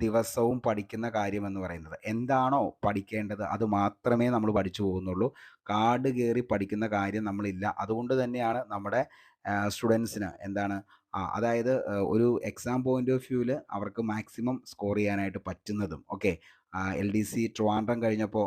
ദിവസവും പഠിക്കുന്ന കാര്യം എന്ന് പറയുന്നത് എന്താണോ പഠിക്കേണ്ടത് അത് മാത്രമേ നമ്മൾ പഠിച്ചു പോകുന്നുള്ളൂ. കാർഡ് കയറി പഠിക്കുന്ന കാര്യം നമ്മളില്ല. അതുകൊണ്ട് തന്നെയാണ് നമ്മുടെ സ്റ്റുഡൻസിന് എന്താണ് അതായത് ഒരു എക്സാം പോയിന്റ് ഓഫ് വ്യൂവിൽ അവർക്ക് മാക്സിമം സ്കോർ ചെയ്യാനായിട്ട് പറ്റുന്നതും. ഓക്കെ. LDC ട്രിവാൻഡ്രം കഴിഞ്ഞപ്പോൾ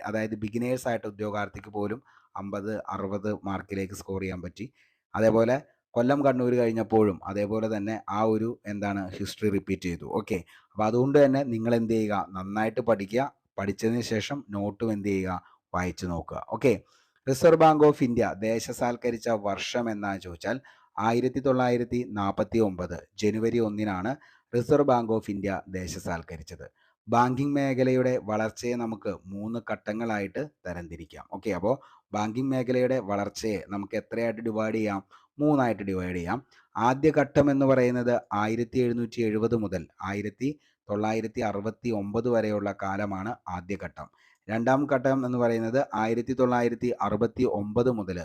അതായത് ബിഗിനേഴ്സ് ആയിട്ട് ഉദ്യോഗാർത്ഥിക്ക് പോലും 50-60 മാർക്കിലേക്ക് സ്കോർ ചെയ്യാൻ പറ്റി. അതേപോലെ കൊല്ലം കണ്ണൂർ കഴിഞ്ഞപ്പോഴും അതേപോലെ തന്നെ ആ ഒരു എന്താണ് ഹിസ്റ്ററി റിപ്പീറ്റ് ചെയ്തു. ഓക്കെ. അപ്പോൾ അതുകൊണ്ട് തന്നെ നിങ്ങൾ എന്ത് ചെയ്യുക, നന്നായിട്ട് പഠിക്കുക. പഠിച്ചതിന് ശേഷം നോട്ടും എന്ത് ചെയ്യുക, വായിച്ചു നോക്കുക. Okay. Reserve bank of India ദേശസാൽക്കരിച്ച വർഷം എന്നാണ് ചോദിച്ചാൽ 1949 ജനുവരി 1 റിസർവ് ബാങ്ക് ഓഫ് ഇന്ത്യ ദേശസാൽക്കരിച്ചത്. ബാങ്കിങ് മേഖലയുടെ വളർച്ചയെ നമുക്ക് 3 ഘട്ടങ്ങളായിട്ട് തരംതിരിക്കാം. ഓക്കെ. അപ്പോൾ ബാങ്കിങ് മേഖലയുടെ വളർച്ചയെ നമുക്ക് എത്രയായിട്ട് ഡിവൈഡ് ചെയ്യാം? 3 ഡിവൈഡ് ചെയ്യാം. ആദ്യ ഘട്ടം എന്ന് പറയുന്നത് 1770 മുതൽ 1969 വരെയുള്ള കാലമാണ് ആദ്യ ഘട്ടം. രണ്ടാം ഘട്ടം എന്ന് പറയുന്നത് 1969 മുതൽ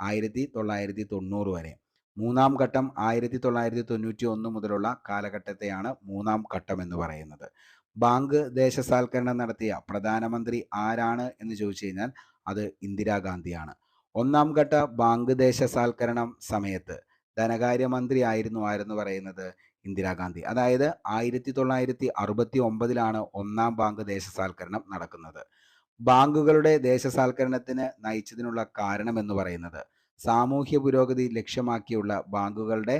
1990 വരെ. മൂന്നാം ഘട്ടം 1991 മുതലുള്ള കാലഘട്ടത്തെയാണ് മൂന്നാം ഘട്ടം എന്ന് പറയുന്നത്. ബാങ്ക് ദേശസാൽക്കരണം നടത്തിയ പ്രധാനമന്ത്രി ആരാണ് എന്ന് ചോദിച്ചു കഴിഞ്ഞാൽ അത് ഇന്ദിരാഗാന്ധിയാണ്. ഒന്നാം ഘട്ട ബാങ്ക് ദേശസാൽക്കരണം സമയത്ത് ധനകാര്യമന്ത്രി ആരെന്ന് പറയുന്നത് ഇന്ദിരാഗാന്ധി. അതായത് 1969 ഒന്നാം ബാങ്ക് ദേശസാൽക്കരണം നടക്കുന്നത്. ബാങ്കുകളുടെ ദേശസാൽക്കരണത്തിന് നയിച്ചതിനുള്ള കാരണം എന്ന് പറയുന്നത് സാമൂഹ്യ പുരോഗതി ലക്ഷ്യമാക്കിയുള്ള ബാങ്കുകളുടെ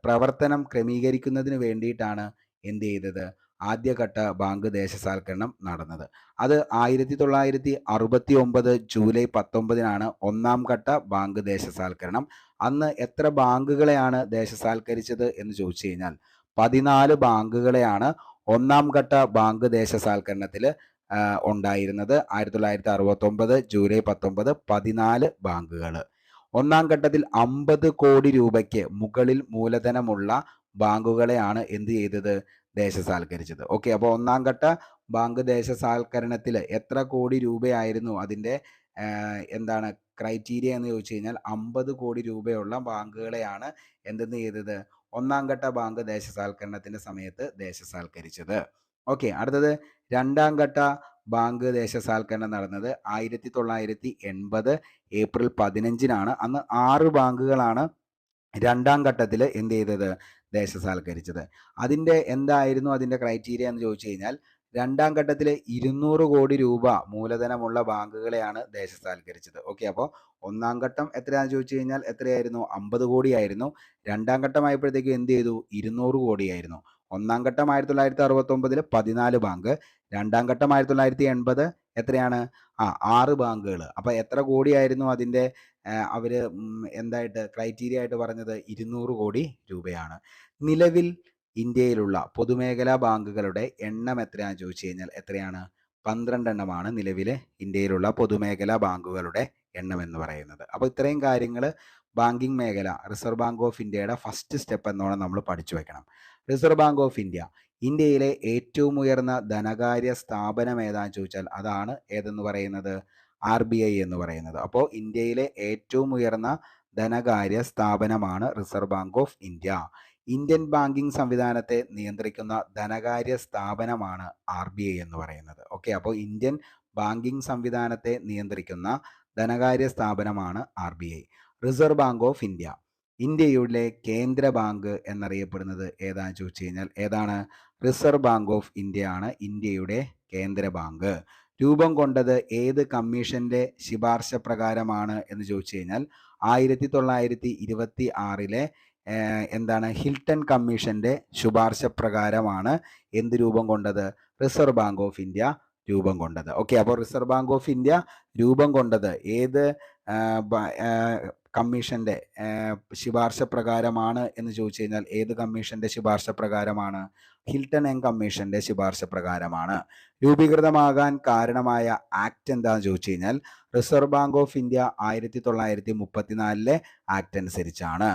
പ്രവർത്തനം ക്രമീകരിക്കുന്നതിന് വേണ്ടിയിട്ടാണ് എന്ത് ചെയ്തത്, ആദ്യഘട്ട ബാങ്ക് ദേശസാൽക്കരണം നടന്നത്. അത് 1969 ജൂലൈ 19 ഒന്നാം ഘട്ട ബാങ്ക് ദേശസാൽക്കരണം. അന്ന് എത്ര ബാങ്കുകളെയാണ് ദേശസാൽക്കരിച്ചത് എന്ന് ചോദിച്ചു കഴിഞ്ഞാൽ 14 ബാങ്കുകളെയാണ് ഒന്നാം ഘട്ട ബാങ്ക് ദേശസാൽക്കരണത്തിൽ ഉണ്ടായിരുന്നത്. 1969 ജൂലൈ 19 14 ബാങ്കുകൾ. ഒന്നാം ഘട്ടത്തിൽ 50 കോടി രൂപയ്ക്ക് മുകളിൽ മൂലധനമുള്ള ബാങ്കുകളെയാണ് എന്ത് ചെയ്തത്, ദേശസാൽക്കരിച്ചത്. ഓക്കെ. അപ്പോൾ ഒന്നാം ഘട്ട ബാങ്ക് ദേശസാൽക്കരണത്തിൽ എത്ര കോടി രൂപയായിരുന്നു അതിൻ്റെ എന്താണ് ക്രൈറ്റീരിയ എന്ന് ചോദിച്ചു കഴിഞ്ഞാൽ 50 കോടി രൂപയുള്ള ബാങ്കുകളെയാണ് എന്തെന്ന് ചെയ്തത്, ഒന്നാം ഘട്ട ബാങ്ക് ദേശസാൽക്കരണത്തിൻ്റെ സമയത്ത് ദേശസാൽക്കരിച്ചത്. ഓക്കെ. അടുത്തത് രണ്ടാം ഘട്ട ബാങ്ക് ദേശസാൽക്കരണം നടന്നത് 1980 ഏപ്രിൽ 15 അന്ന് 6 ബാങ്കുകളാണ് രണ്ടാം ഘട്ടത്തിൽ എന്ത് ചെയ്തത്, ദേശസാൽക്കരിച്ചത്. എന്തായിരുന്നു അതിൻ്റെ ക്രൈറ്റീരിയ എന്ന് ചോദിച്ചു കഴിഞ്ഞാൽ രണ്ടാം ഘട്ടത്തിൽ 200 കോടി രൂപ മൂലധനമുള്ള ബാങ്കുകളെയാണ് ദേശസാൽക്കരിച്ചത്. ഓക്കെ. അപ്പോൾ ഒന്നാം ഘട്ടം എത്രയാണെന്ന് ചോദിച്ചു കഴിഞ്ഞാൽ എത്രയായിരുന്നു, 50 കോടിയായിരുന്നു. രണ്ടാം ഘട്ടമായപ്പോഴത്തേക്കും എന്ത് ചെയ്തു, 200 കോടിയായിരുന്നു. ഒന്നാം ഘട്ടം 1969 14 ബാങ്ക്, രണ്ടാം ഘട്ടം 1980 എത്രയാണ്, 6 ബാങ്കുകൾ. അപ്പോൾ എത്ര കോടിയായിരുന്നു അതിൻ്റെ അവർ എന്തായിട്ട് ക്രൈറ്റീരിയ ആയിട്ട് പറഞ്ഞത്, 200 കോടി രൂപയാണ്. നിലവിൽ ഇന്ത്യയിലുള്ള പൊതുമേഖലാ ബാങ്കുകളുടെ എണ്ണം എത്രയാണെന്ന് ചോദിച്ചു കഴിഞ്ഞാൽ എത്രയാണ്, 12 എണ്ണമാണ് നിലവിലെ ഇന്ത്യയിലുള്ള പൊതുമേഖലാ ബാങ്കുകളുടെ എണ്ണം എന്ന് പറയുന്നത്. അപ്പോൾ ഇത്രയും കാര്യങ്ങൾ ബാങ്കിങ് മേഖല റിസർവ് ബാങ്ക് ഓഫ് ഇന്ത്യയുടെ ഫസ്റ്റ് സ്റ്റെപ്പ് എന്നോണം നമ്മൾ പഠിച്ചു വെക്കണം. റിസർവ് ബാങ്ക് ഓഫ് ഇന്ത്യ ഇന്ത്യയിലെ ഏറ്റവും ഉയർന്ന ധനകാര്യ സ്ഥാപനം ഏതാണെന്ന് ചോദിച്ചാൽ അതാണ് ഏതെന്ന് പറയുന്നത് RBI എന്ന് പറയുന്നത്. അപ്പോൾ ഇന്ത്യയിലെ ഏറ്റവും ഉയർന്ന ധനകാര്യ സ്ഥാപനമാണ് reserve bank of India. Indian banking സംവിധാനത്തെ നിയന്ത്രിക്കുന്ന ധനകാര്യ സ്ഥാപനമാണ് RBI എന്ന് പറയുന്നത്. ഓക്കെ, അപ്പോൾ ഇന്ത്യൻ ബാങ്കിംഗ് സംവിധാനത്തെ നിയന്ത്രിക്കുന്ന ധനകാര്യ സ്ഥാപനമാണ് RBI. Reserve bank of India ഇന്ത്യയുടെ കേന്ദ്ര ബാങ്ക് എന്നറിയപ്പെടുന്നത് ഏതാണെന്ന് ചോദിച്ചു കഴിഞ്ഞാൽ ഏതാണ്? റിസർവ് ബാങ്ക് ഓഫ് ഇന്ത്യ ആണ് ഇന്ത്യയുടെ കേന്ദ്ര ബാങ്ക്. രൂപം കൊണ്ടത് ഏത് കമ്മീഷന്റെ ശുപാർശ പ്രകാരമാണ് എന്ന് ചോദിച്ചു കഴിഞ്ഞാൽ 1926 എന്താണ് ഹിൽട്ടൺ കമ്മീഷന്റെ ശുപാർശ പ്രകാരമാണ് എന്ത് രൂപം കൊണ്ടത്? റിസർവ് ബാങ്ക് ഓഫ് ഇന്ത്യ രൂപം കൊണ്ടത്. ഓക്കെ, അപ്പോൾ റിസർവ് ബാങ്ക് ഓഫ് ഇന്ത്യ രൂപം കൊണ്ടത് ഏത് കമ്മീഷന്റെ ശുപാർശ പ്രകാരമാണ് എന്ന് ചോദിച്ചു കഴിഞ്ഞാൽ ഏത് കമ്മീഷന്റെ ശുപാർശ പ്രകാരമാണ്? ഹിൽട്ടൺ കമ്മീഷന്റെ ശുപാർശ പ്രകാരമാണ്. രൂപീകൃതമാകാൻ കാരണമായ ആക്ട് എന്താണെന്ന് ചോദിച്ചു കഴിഞ്ഞാൽ reserve bank of India 1934 act അനുസരിച്ചാണ്.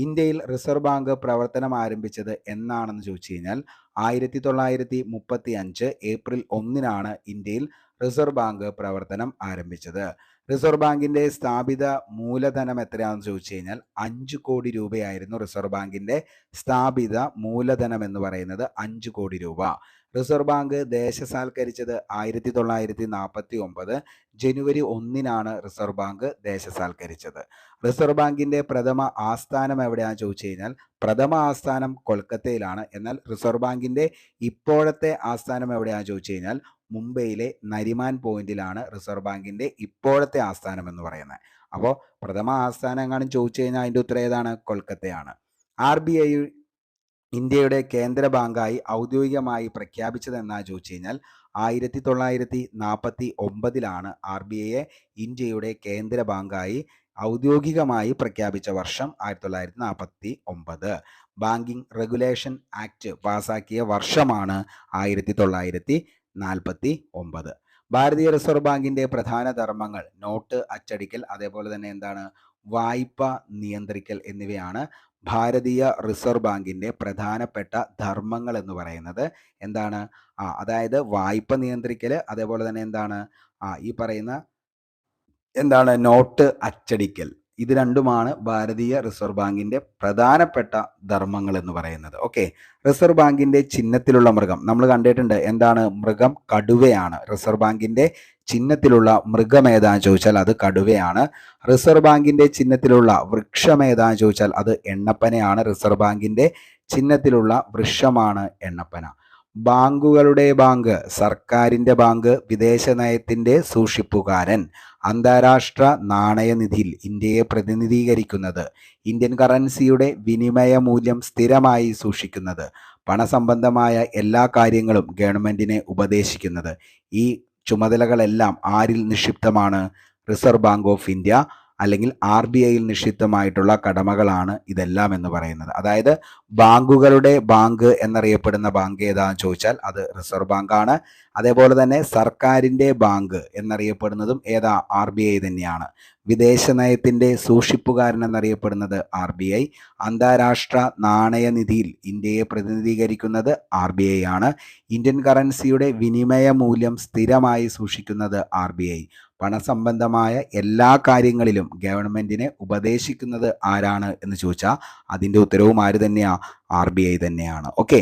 ഇന്ത്യയിൽ റിസർവ് ബാങ്ക് പ്രവർത്തനം ആരംഭിച്ചത് എന്നാണെന്ന് ചോദിച്ചു കഴിഞ്ഞാൽ 1935 ഏപ്രിൽ 1 ഇന്ത്യയിൽ റിസർവ് ബാങ്ക് പ്രവർത്തനം ആരംഭിച്ചത്. റിസർവ് ബാങ്കിന്റെ സ്ഥാപിത മൂലധനം എത്രയാണെന്ന് ചോദിച്ചു കഴിഞ്ഞാൽ 5 കോടി രൂപയായിരുന്നു റിസർവ് ബാങ്കിന്റെ സ്ഥാപിത മൂലധനം എന്ന് പറയുന്നത് 5 കോടി രൂപ. റിസർവ് ബാങ്ക് ദേശസാൽക്കരിച്ചത് 1949 ജനുവരി 1 റിസർവ് ബാങ്ക് ദേശസാൽക്കരിച്ചത്. റിസർവ് ബാങ്കിന്റെ പ്രഥമ ആസ്ഥാനം എവിടെയാണെന്ന് ചോദിച്ചു കഴിഞ്ഞാൽ പ്രഥമ ആസ്ഥാനം കൊൽക്കത്തയിലാണ്. എന്നാൽ റിസർവ് ബാങ്കിന്റെ ഇപ്പോഴത്തെ ആസ്ഥാനം എവിടെയാണെന്ന് ചോദിച്ചു കഴിഞ്ഞാൽ മുംബൈയിലെ നരിമാൻ പോയിന്റിലാണ് റിസർവ് ബാങ്കിന്റെ ഇപ്പോഴത്തെ ആസ്ഥാനം എന്ന് പറയുന്നത്. അപ്പോൾ പ്രഥമ ആസ്ഥാനം എങ്ങാനും ചോദിച്ചു കഴിഞ്ഞാൽ അതിൻ്റെ ഉത്തരം ഏതാണ്? കൊൽക്കത്തയാണ്. RBI ഇന്ത്യയുടെ കേന്ദ്ര ബാങ്കായി ഔദ്യോഗികമായി പ്രഖ്യാപിച്ചത് എന്നാ ചോദിച്ചു കഴിഞ്ഞാൽ 1949 RBIയെ ഇന്ത്യയുടെ കേന്ദ്ര ബാങ്കായി ഔദ്യോഗികമായി പ്രഖ്യാപിച്ച വർഷം 1949. ബാങ്കിംഗ് റെഗുലേഷൻ ആക്ട് പാസാക്കിയ വർഷമാണ് 1949. ഭാരതീയ റിസർവ് ബാങ്കിന്റെ പ്രധാന ധർമ്മങ്ങൾ നോട്ട് അച്ചടിക്കൽ, അതേപോലെ തന്നെ എന്താണ് വായ്പ നിയന്ത്രിക്കൽ എന്നിവയാണ് ഭാരതീയ റിസർവ് ബാങ്കിന്റെ പ്രധാനപ്പെട്ട ധർമ്മങ്ങൾ എന്ന് പറയുന്നത്. എന്താണ്? അതായത് വായ്പ നിയന്ത്രിക്കൽ, അതേപോലെ തന്നെ എന്താണ് ഈ പറയുന്ന എന്താണ് നോട്ട് അച്ചടിക്കൽ. ഇത് രണ്ടുമാണ് ഭാരതീയ റിസർവ് ബാങ്കിന്റെ പ്രധാനപ്പെട്ട ധർമ്മങ്ങൾ എന്ന് പറയുന്നത്. ഓക്കെ, റിസർവ് ബാങ്കിന്റെ ചിഹ്നത്തിലുള്ള മൃഗം നമ്മൾ കണ്ടിട്ടുണ്ട്. എന്താണ്? മൃഗം കടുവയാണ്. റിസർവ് ബാങ്കിന്റെ ചിഹ്നത്തിലുള്ള മൃഗം ഏതാന്ന് ചോദിച്ചാൽ അത് കടുവയാണ്. റിസർവ് ബാങ്കിന്റെ ചിഹ്നത്തിലുള്ള വൃക്ഷം ഏതാന്ന് ചോദിച്ചാൽ അത് എണ്ണപ്പനയാണ്. റിസർവ് ബാങ്കിന്റെ ചിഹ്നത്തിലുള്ള വൃക്ഷമാണ് എണ്ണപ്പന. ബാങ്കുകളുടെ ബാങ്ക്, സർക്കാരിന്റെ ബാങ്ക്, വിദേശ നയത്തിന്റെ സൂക്ഷിപ്പുകാരൻ, അന്താരാഷ്ട്ര നാണയനിധിയിൽ ഇന്ത്യയെ പ്രതിനിധീകരിക്കുന്നത്, ഇന്ത്യൻ കറൻസിയുടെ വിനിമയ മൂല്യം സ്ഥിരമായി സൂക്ഷിക്കുന്നത്, പണസംബന്ധമായ എല്ലാ കാര്യങ്ങളും ഗവൺമെന്റിനെ ഉപദേശിക്കുന്നത്. ഈ ചുമതലകളെല്ലാം ആരിൽ നിക്ഷിപ്തമാണ്? റിസർവ് ബാങ്ക് ഓഫ് ഇന്ത്യ അല്ലെങ്കിൽ RBIയിൽ നിക്ഷിപ്തമായിട്ടുള്ള കടമകളാണ് ഇതെല്ലാം എന്ന് പറയുന്നത്. അതായത് ബാങ്കുകളുടെ ബാങ്ക് എന്നറിയപ്പെടുന്ന ബാങ്ക് ഏതാണെന്ന് ചോദിച്ചാൽ അത് റിസർവ് ബാങ്കാണ്. അതേപോലെ തന്നെ സർക്കാരിൻ്റെ ബാങ്ക് എന്നറിയപ്പെടുന്നതും ഏതാ? RBI തന്നെയാണ്. വിദേശ നയത്തിൻ്റെ സൂക്ഷിപ്പുകാരൻ എന്നറിയപ്പെടുന്നത് RBI. അന്താരാഷ്ട്ര നാണയനിധിയിൽ ഇന്ത്യയെ പ്രതിനിധീകരിക്കുന്നത് RBI ആണ്. ഇന്ത്യൻ കറൻസിയുടെ വിനിമയ മൂല്യം സ്ഥിരമായി സൂക്ഷിക്കുന്നത് RBI. പണസംബന്ധമായ എല്ലാ കാര്യങ്ങളിലും ഗവൺമെന്റിനെ ഉപദേശിക്കുന്നത് ആരാണ് എന്ന് ചോദിച്ചാൽ അതിൻ്റെ ഉത്തരവും ആര് തന്നെയാ? RBI തന്നെയാണ്. ഓക്കെ,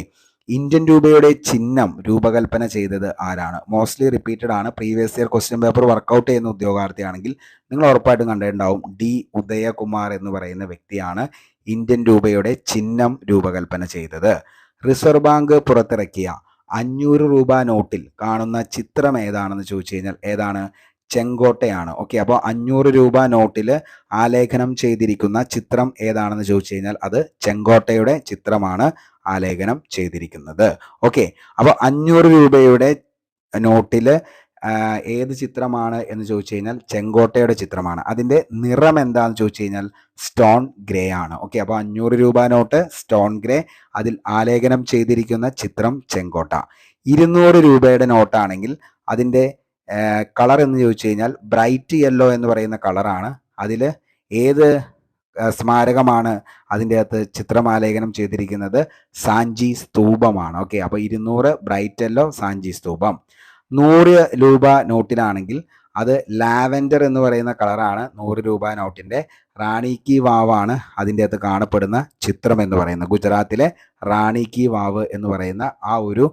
ഇന്ത്യൻ രൂപയുടെ ചിഹ്നം രൂപകൽപ്പന ചെയ്തത് ആരാണ്? മോസ്റ്റ്ലി റിപ്പീറ്റഡ് ആണ്. Previous year question paper workout ചെയ്യുന്ന ഉദ്യോഗാർത്ഥിയാണെങ്കിൽ നിങ്ങൾ ഉറപ്പായിട്ടും കണ്ടിട്ടുണ്ടാവും. D. ഉദയകുമാർ എന്ന് പറയുന്ന വ്യക്തിയാണ് ഇന്ത്യൻ രൂപയുടെ ചിഹ്നം രൂപകൽപ്പന ചെയ്തത്. റിസർവ് ബാങ്ക് പുറത്തിറക്കിയ 500 രൂപ നോട്ടിൽ കാണുന്ന ചിത്രം ഏതാണെന്ന് ചോദിച്ചു കഴിഞ്ഞാൽ ഏതാണ്? ചെങ്കോട്ടയാണ്. ഓക്കെ, അപ്പോൾ 500 രൂപ നോട്ടിൽ ആലേഖനം ചെയ്തിരിക്കുന്ന ചിത്രം ഏതാണെന്ന് ചോദിച്ചു കഴിഞ്ഞാൽ അത് ചെങ്കോട്ടയുടെ ചിത്രമാണ് ആലേഖനം ചെയ്തിരിക്കുന്നത്. ഓക്കെ, അപ്പോൾ 500 രൂപയുടെ നോട്ടിൽ ഏത് ചിത്രമാണ് എന്ന് ചോദിച്ചു കഴിഞ്ഞാൽ ചെങ്കോട്ടയുടെ ചിത്രമാണ്. അതിൻ്റെ നിറം എന്താണെന്ന് ചോദിച്ചു കഴിഞ്ഞാൽ സ്റ്റോൺ ഗ്രേ ആണ്. ഓക്കെ, അപ്പോൾ 500 രൂപ നോട്ട് സ്റ്റോൺ ഗ്രേ, അതിൽ ആലേഖനം ചെയ്തിരിക്കുന്ന ചിത്രം ചെങ്കോട്ട. 200 രൂപയുടെ നോട്ടാണെങ്കിൽ അതിൻ്റെ കളർ എന്ന് ചോദിച്ചു കഴിഞ്ഞാൽ ബ്രൈറ്റ് യെല്ലോ എന്ന് പറയുന്ന കളറാണ്. അതിൽ ഏത് സ്മാരകമാണ് അതിൻ്റെ അകത്ത് ചിത്രമാലേഖനം ചെയ്തിരിക്കുന്നത്? സാഞ്ചി സ്തൂപമാണ്. ഓക്കെ, അപ്പോൾ 200 ബ്രൈറ്റ് യെല്ലോ സാഞ്ചി സ്തൂപം. 100 രൂപ നോട്ടിലാണെങ്കിൽ അത് ലാവൻഡർ എന്ന് പറയുന്ന കളറാണ് 100 രൂപ നോട്ടിൻ്റെ. റാണി കി വാവാണ് അതിൻ്റെ അകത്ത് കാണപ്പെടുന്ന ചിത്രം എന്ന് പറയുന്നത്. ഗുജറാത്തിലെ റാണി കി വാവ് എന്ന് പറയുന്ന ആ ഒരു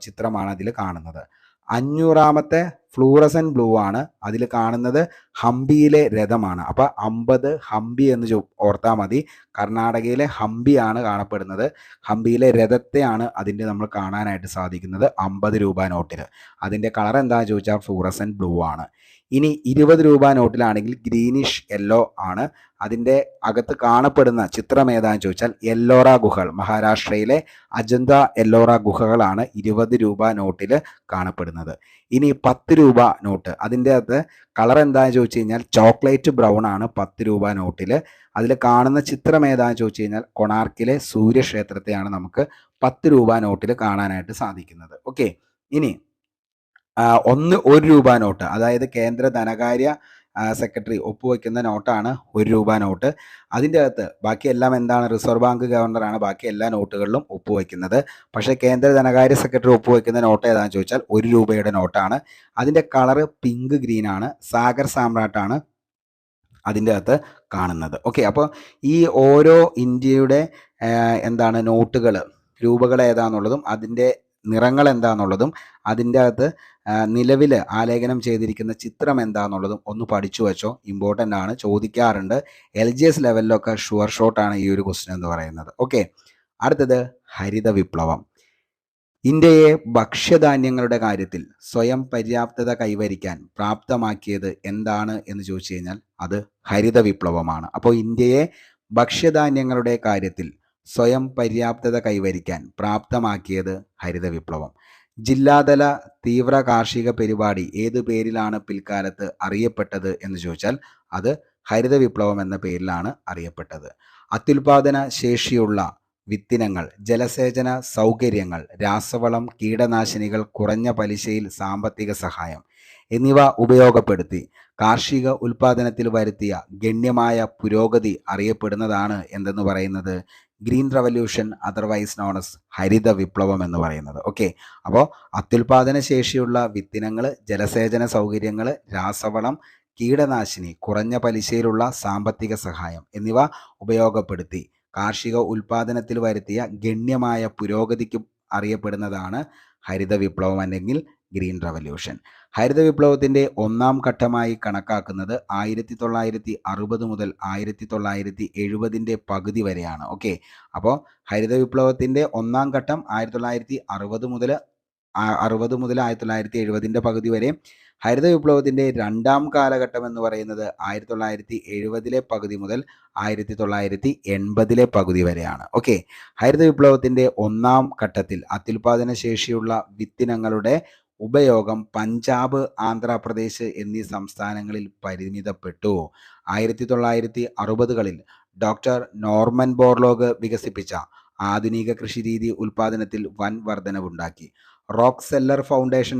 ചിത്രമാണ് അതിൽ കാണുന്നത്. 500ാമത്തെ ഫ്ലൂറസൻ ബ്ലൂ ആണ്. അതിൽ കാണുന്നത് ഹംപിയിലെ രഥമാണ്. അപ്പോൾ 50 ഹംപി എന്ന് ഓർത്താൽ മതി. കർണാടകയിലെ ഹംപിയാണ് കാണപ്പെടുന്നത്. ഹംപിയിലെ രഥത്തെയാണ് അതിൻ്റെ നമ്മൾ കാണാനായിട്ട് സാധിക്കുന്നത് 50 രൂപ നോട്ടിൽ. അതിൻ്റെ കളർ എന്താണെന്ന് ചോദിച്ചാൽ ഫ്ലൂറസൻ ബ്ലൂ ആണ്. ഇനി 20 രൂപ നോട്ടിലാണെങ്കിൽ ഗ്രീനിഷ് യെല്ലോ ആണ്. അതിൻ്റെ അകത്ത് കാണപ്പെടുന്ന ചിത്രം ഏതാണെന്ന് ചോദിച്ചാൽ എല്ലോറ ഗുഹകൾ, മഹാരാഷ്ട്രയിലെ അജന്ത എല്ലോറ ഗുഹകളാണ് 20 രൂപ നോട്ടിൽ കാണപ്പെടുന്നത്. ഇനി 10 രൂപ നോട്ട്, അതിൻ്റെ അകത്ത് കളർ എന്താണെന്ന് ചോദിച്ചു കഴിഞ്ഞാൽ ചോക്ലേറ്റ് ബ്രൗൺ ആണ് 10 രൂപ നോട്ടിൽ. അതിൽ കാണുന്ന ചിത്രം ഏതാണെന്ന് ചോദിച്ചു കഴിഞ്ഞാൽ കൊണാർക്കിലെ സൂര്യക്ഷേത്രത്തെയാണ് നമുക്ക് 10 രൂപ നോട്ടിൽ കാണാനായിട്ട് സാധിക്കുന്നത്. ഓക്കെ, ഇനി 1 രൂപ നോട്ട്, അതായത് കേന്ദ്ര ധനകാര്യ സെക്രട്ടറി ഒപ്പുവെക്കുന്ന നോട്ടാണ് 1 രൂപ നോട്ട്. അതിൻ്റെ അകത്ത് ബാക്കിയെല്ലാം എന്താണ്? റിസർവ് ബാങ്ക് ഗവർണറാണ് ബാക്കി എല്ലാ നോട്ടുകളിലും ഒപ്പുവെക്കുന്നത്. പക്ഷേ കേന്ദ്ര ധനകാര്യ സെക്രട്ടറി ഒപ്പുവെക്കുന്ന നോട്ട് ഏതാണെന്ന് ചോദിച്ചാൽ 1 രൂപയുടെ നോട്ടാണ്. അതിൻ്റെ കളറ് പിങ്ക് ഗ്രീൻ ആണ്. സാഗർ സാമ്രാട്ടാണ് അതിൻ്റെ അകത്ത് കാണുന്നത്. ഓക്കെ, അപ്പോൾ ഈ ഓരോ ഇന്ത്യയുടെ എന്താണ് നോട്ടുകൾ, രൂപകൾ ഏതാണെന്നുള്ളതും അതിൻ്റെ നിറങ്ങൾ എന്താണെന്നുള്ളതും അതിൻ്റെ അകത്ത് നിലവിൽ ആലേഖനം ചെയ്തിരിക്കുന്ന ചിത്രം എന്താണെന്നുള്ളതും ഒന്ന് പഠിച്ചു വെച്ചോ, ഇമ്പോർട്ടൻ്റ് ആണ്, ചോദിക്കാറുണ്ട്. LGS ലെവലിലൊക്കെ ഷുവർ ഷോട്ടാണ് ഈ ഒരു ക്വസ്റ്റ്യൻ എന്ന് പറയുന്നത്. ഓക്കെ, അടുത്തത് ഹരിത വിപ്ലവം. ഇന്ത്യയെ ഭക്ഷ്യധാന്യങ്ങളുടെ കാര്യത്തിൽ സ്വയം പര്യാപ്തത കൈവരിക്കാൻ പ്രാപ്തമാക്കിയത് എന്താണ് എന്ന് ചോദിച്ചു കഴിഞ്ഞാൽ അത് ഹരിത വിപ്ലവമാണ്. അപ്പോൾ ഇന്ത്യയെ ഭക്ഷ്യധാന്യങ്ങളുടെ കാര്യത്തിൽ സ്വയം പര്യാപ്തത കൈവരിക്കാൻ പ്രാപ്തമാക്കിയത് ഹരിത വിപ്ലവം. ജില്ലാതല തീവ്ര കാർഷിക പരിപാടി ഏത് പേരിലാണ് പിൽക്കാലത്ത് അറിയപ്പെട്ടത് എന്ന് ചോദിച്ചാൽ അത് ഹരിത വിപ്ലവം എന്ന പേരിലാണ് അറിയപ്പെട്ടത്. അത്യുൽപാദന ശേഷിയുള്ള വിത്തിനങ്ങൾ, ജലസേചന സൗകര്യങ്ങൾ, രാസവളം, കീടനാശിനികൾ, കുറഞ്ഞ പലിശയിൽ സാമ്പത്തിക സഹായം എന്നിവ ഉപയോഗപ്പെടുത്തി കാർഷിക ഉൽപാദനത്തിൽ വരുത്തിയ ഗണ്യമായ പുരോഗതി അറിയപ്പെടുന്നതാണ് എന്തെന്ന് പറയുന്നത് green revolution, otherwise known as ഹരിത വിപ്ലവം എന്ന് പറയുന്നത്. ഓക്കെ, അപ്പോൾ അത്യുൽപാദന ശേഷിയുള്ള വിത്തിനങ്ങൾ, ജലസേചന സൗകര്യങ്ങൾ, രാസവളം, കീടനാശിനി, കുറഞ്ഞ പലിശയിലുള്ള സാമ്പത്തിക സഹായം എന്നിവ ഉപയോഗപ്പെടുത്തി കാർഷിക ഉൽപാദനത്തിൽ വരുത്തിയ ഗണ്യമായ പുരോഗതിക്ക് അറിയപ്പെടുന്നതാണ് ഹരിത വിപ്ലവം അല്ലെങ്കിൽ ഗ്രീൻ റവല്യൂഷൻ. ഹരിത വിപ്ലവത്തിൻ്റെ 1ാം ഘട്ടമായി കണക്കാക്കുന്നത് 1960 മുതൽ 1970 പകുതി വരെയാണ്. ഓക്കെ, അപ്പോൾ ഹരിത വിപ്ലവത്തിൻ്റെ 1ാം ഘട്ടം 1960 മുതൽ 1970 പകുതി വരെ. ഹരിത വിപ്ലവത്തിൻ്റെ 2ാം കാലഘട്ടം എന്ന് പറയുന്നത് 1970 പകുതി മുതൽ 1980 പകുതി വരെയാണ്. ഓക്കെ, ഹരിത വിപ്ലവത്തിൻ്റെ 1ാം ഘട്ടത്തിൽ അത്യുൽപാദന ശേഷിയുള്ള വിത്തിനങ്ങളുടെ ഉപയോഗം പഞ്ചാബ്, ആന്ധ്രാപ്രദേശ് എന്നീ സംസ്ഥാനങ്ങളിൽ പരിമിതപ്പെട്ടു. 1960കളിൽ ഡോക്ടർ നോർമൻ ബോർലോഗ് വികസിപ്പിച്ച ആധുനിക കൃഷിരീതി ഉൽപാദനത്തിൽ വൻ വർധനവുണ്ടാക്കി. റോക്ക്ഫെല്ലർ ഫൗണ്ടേഷൻ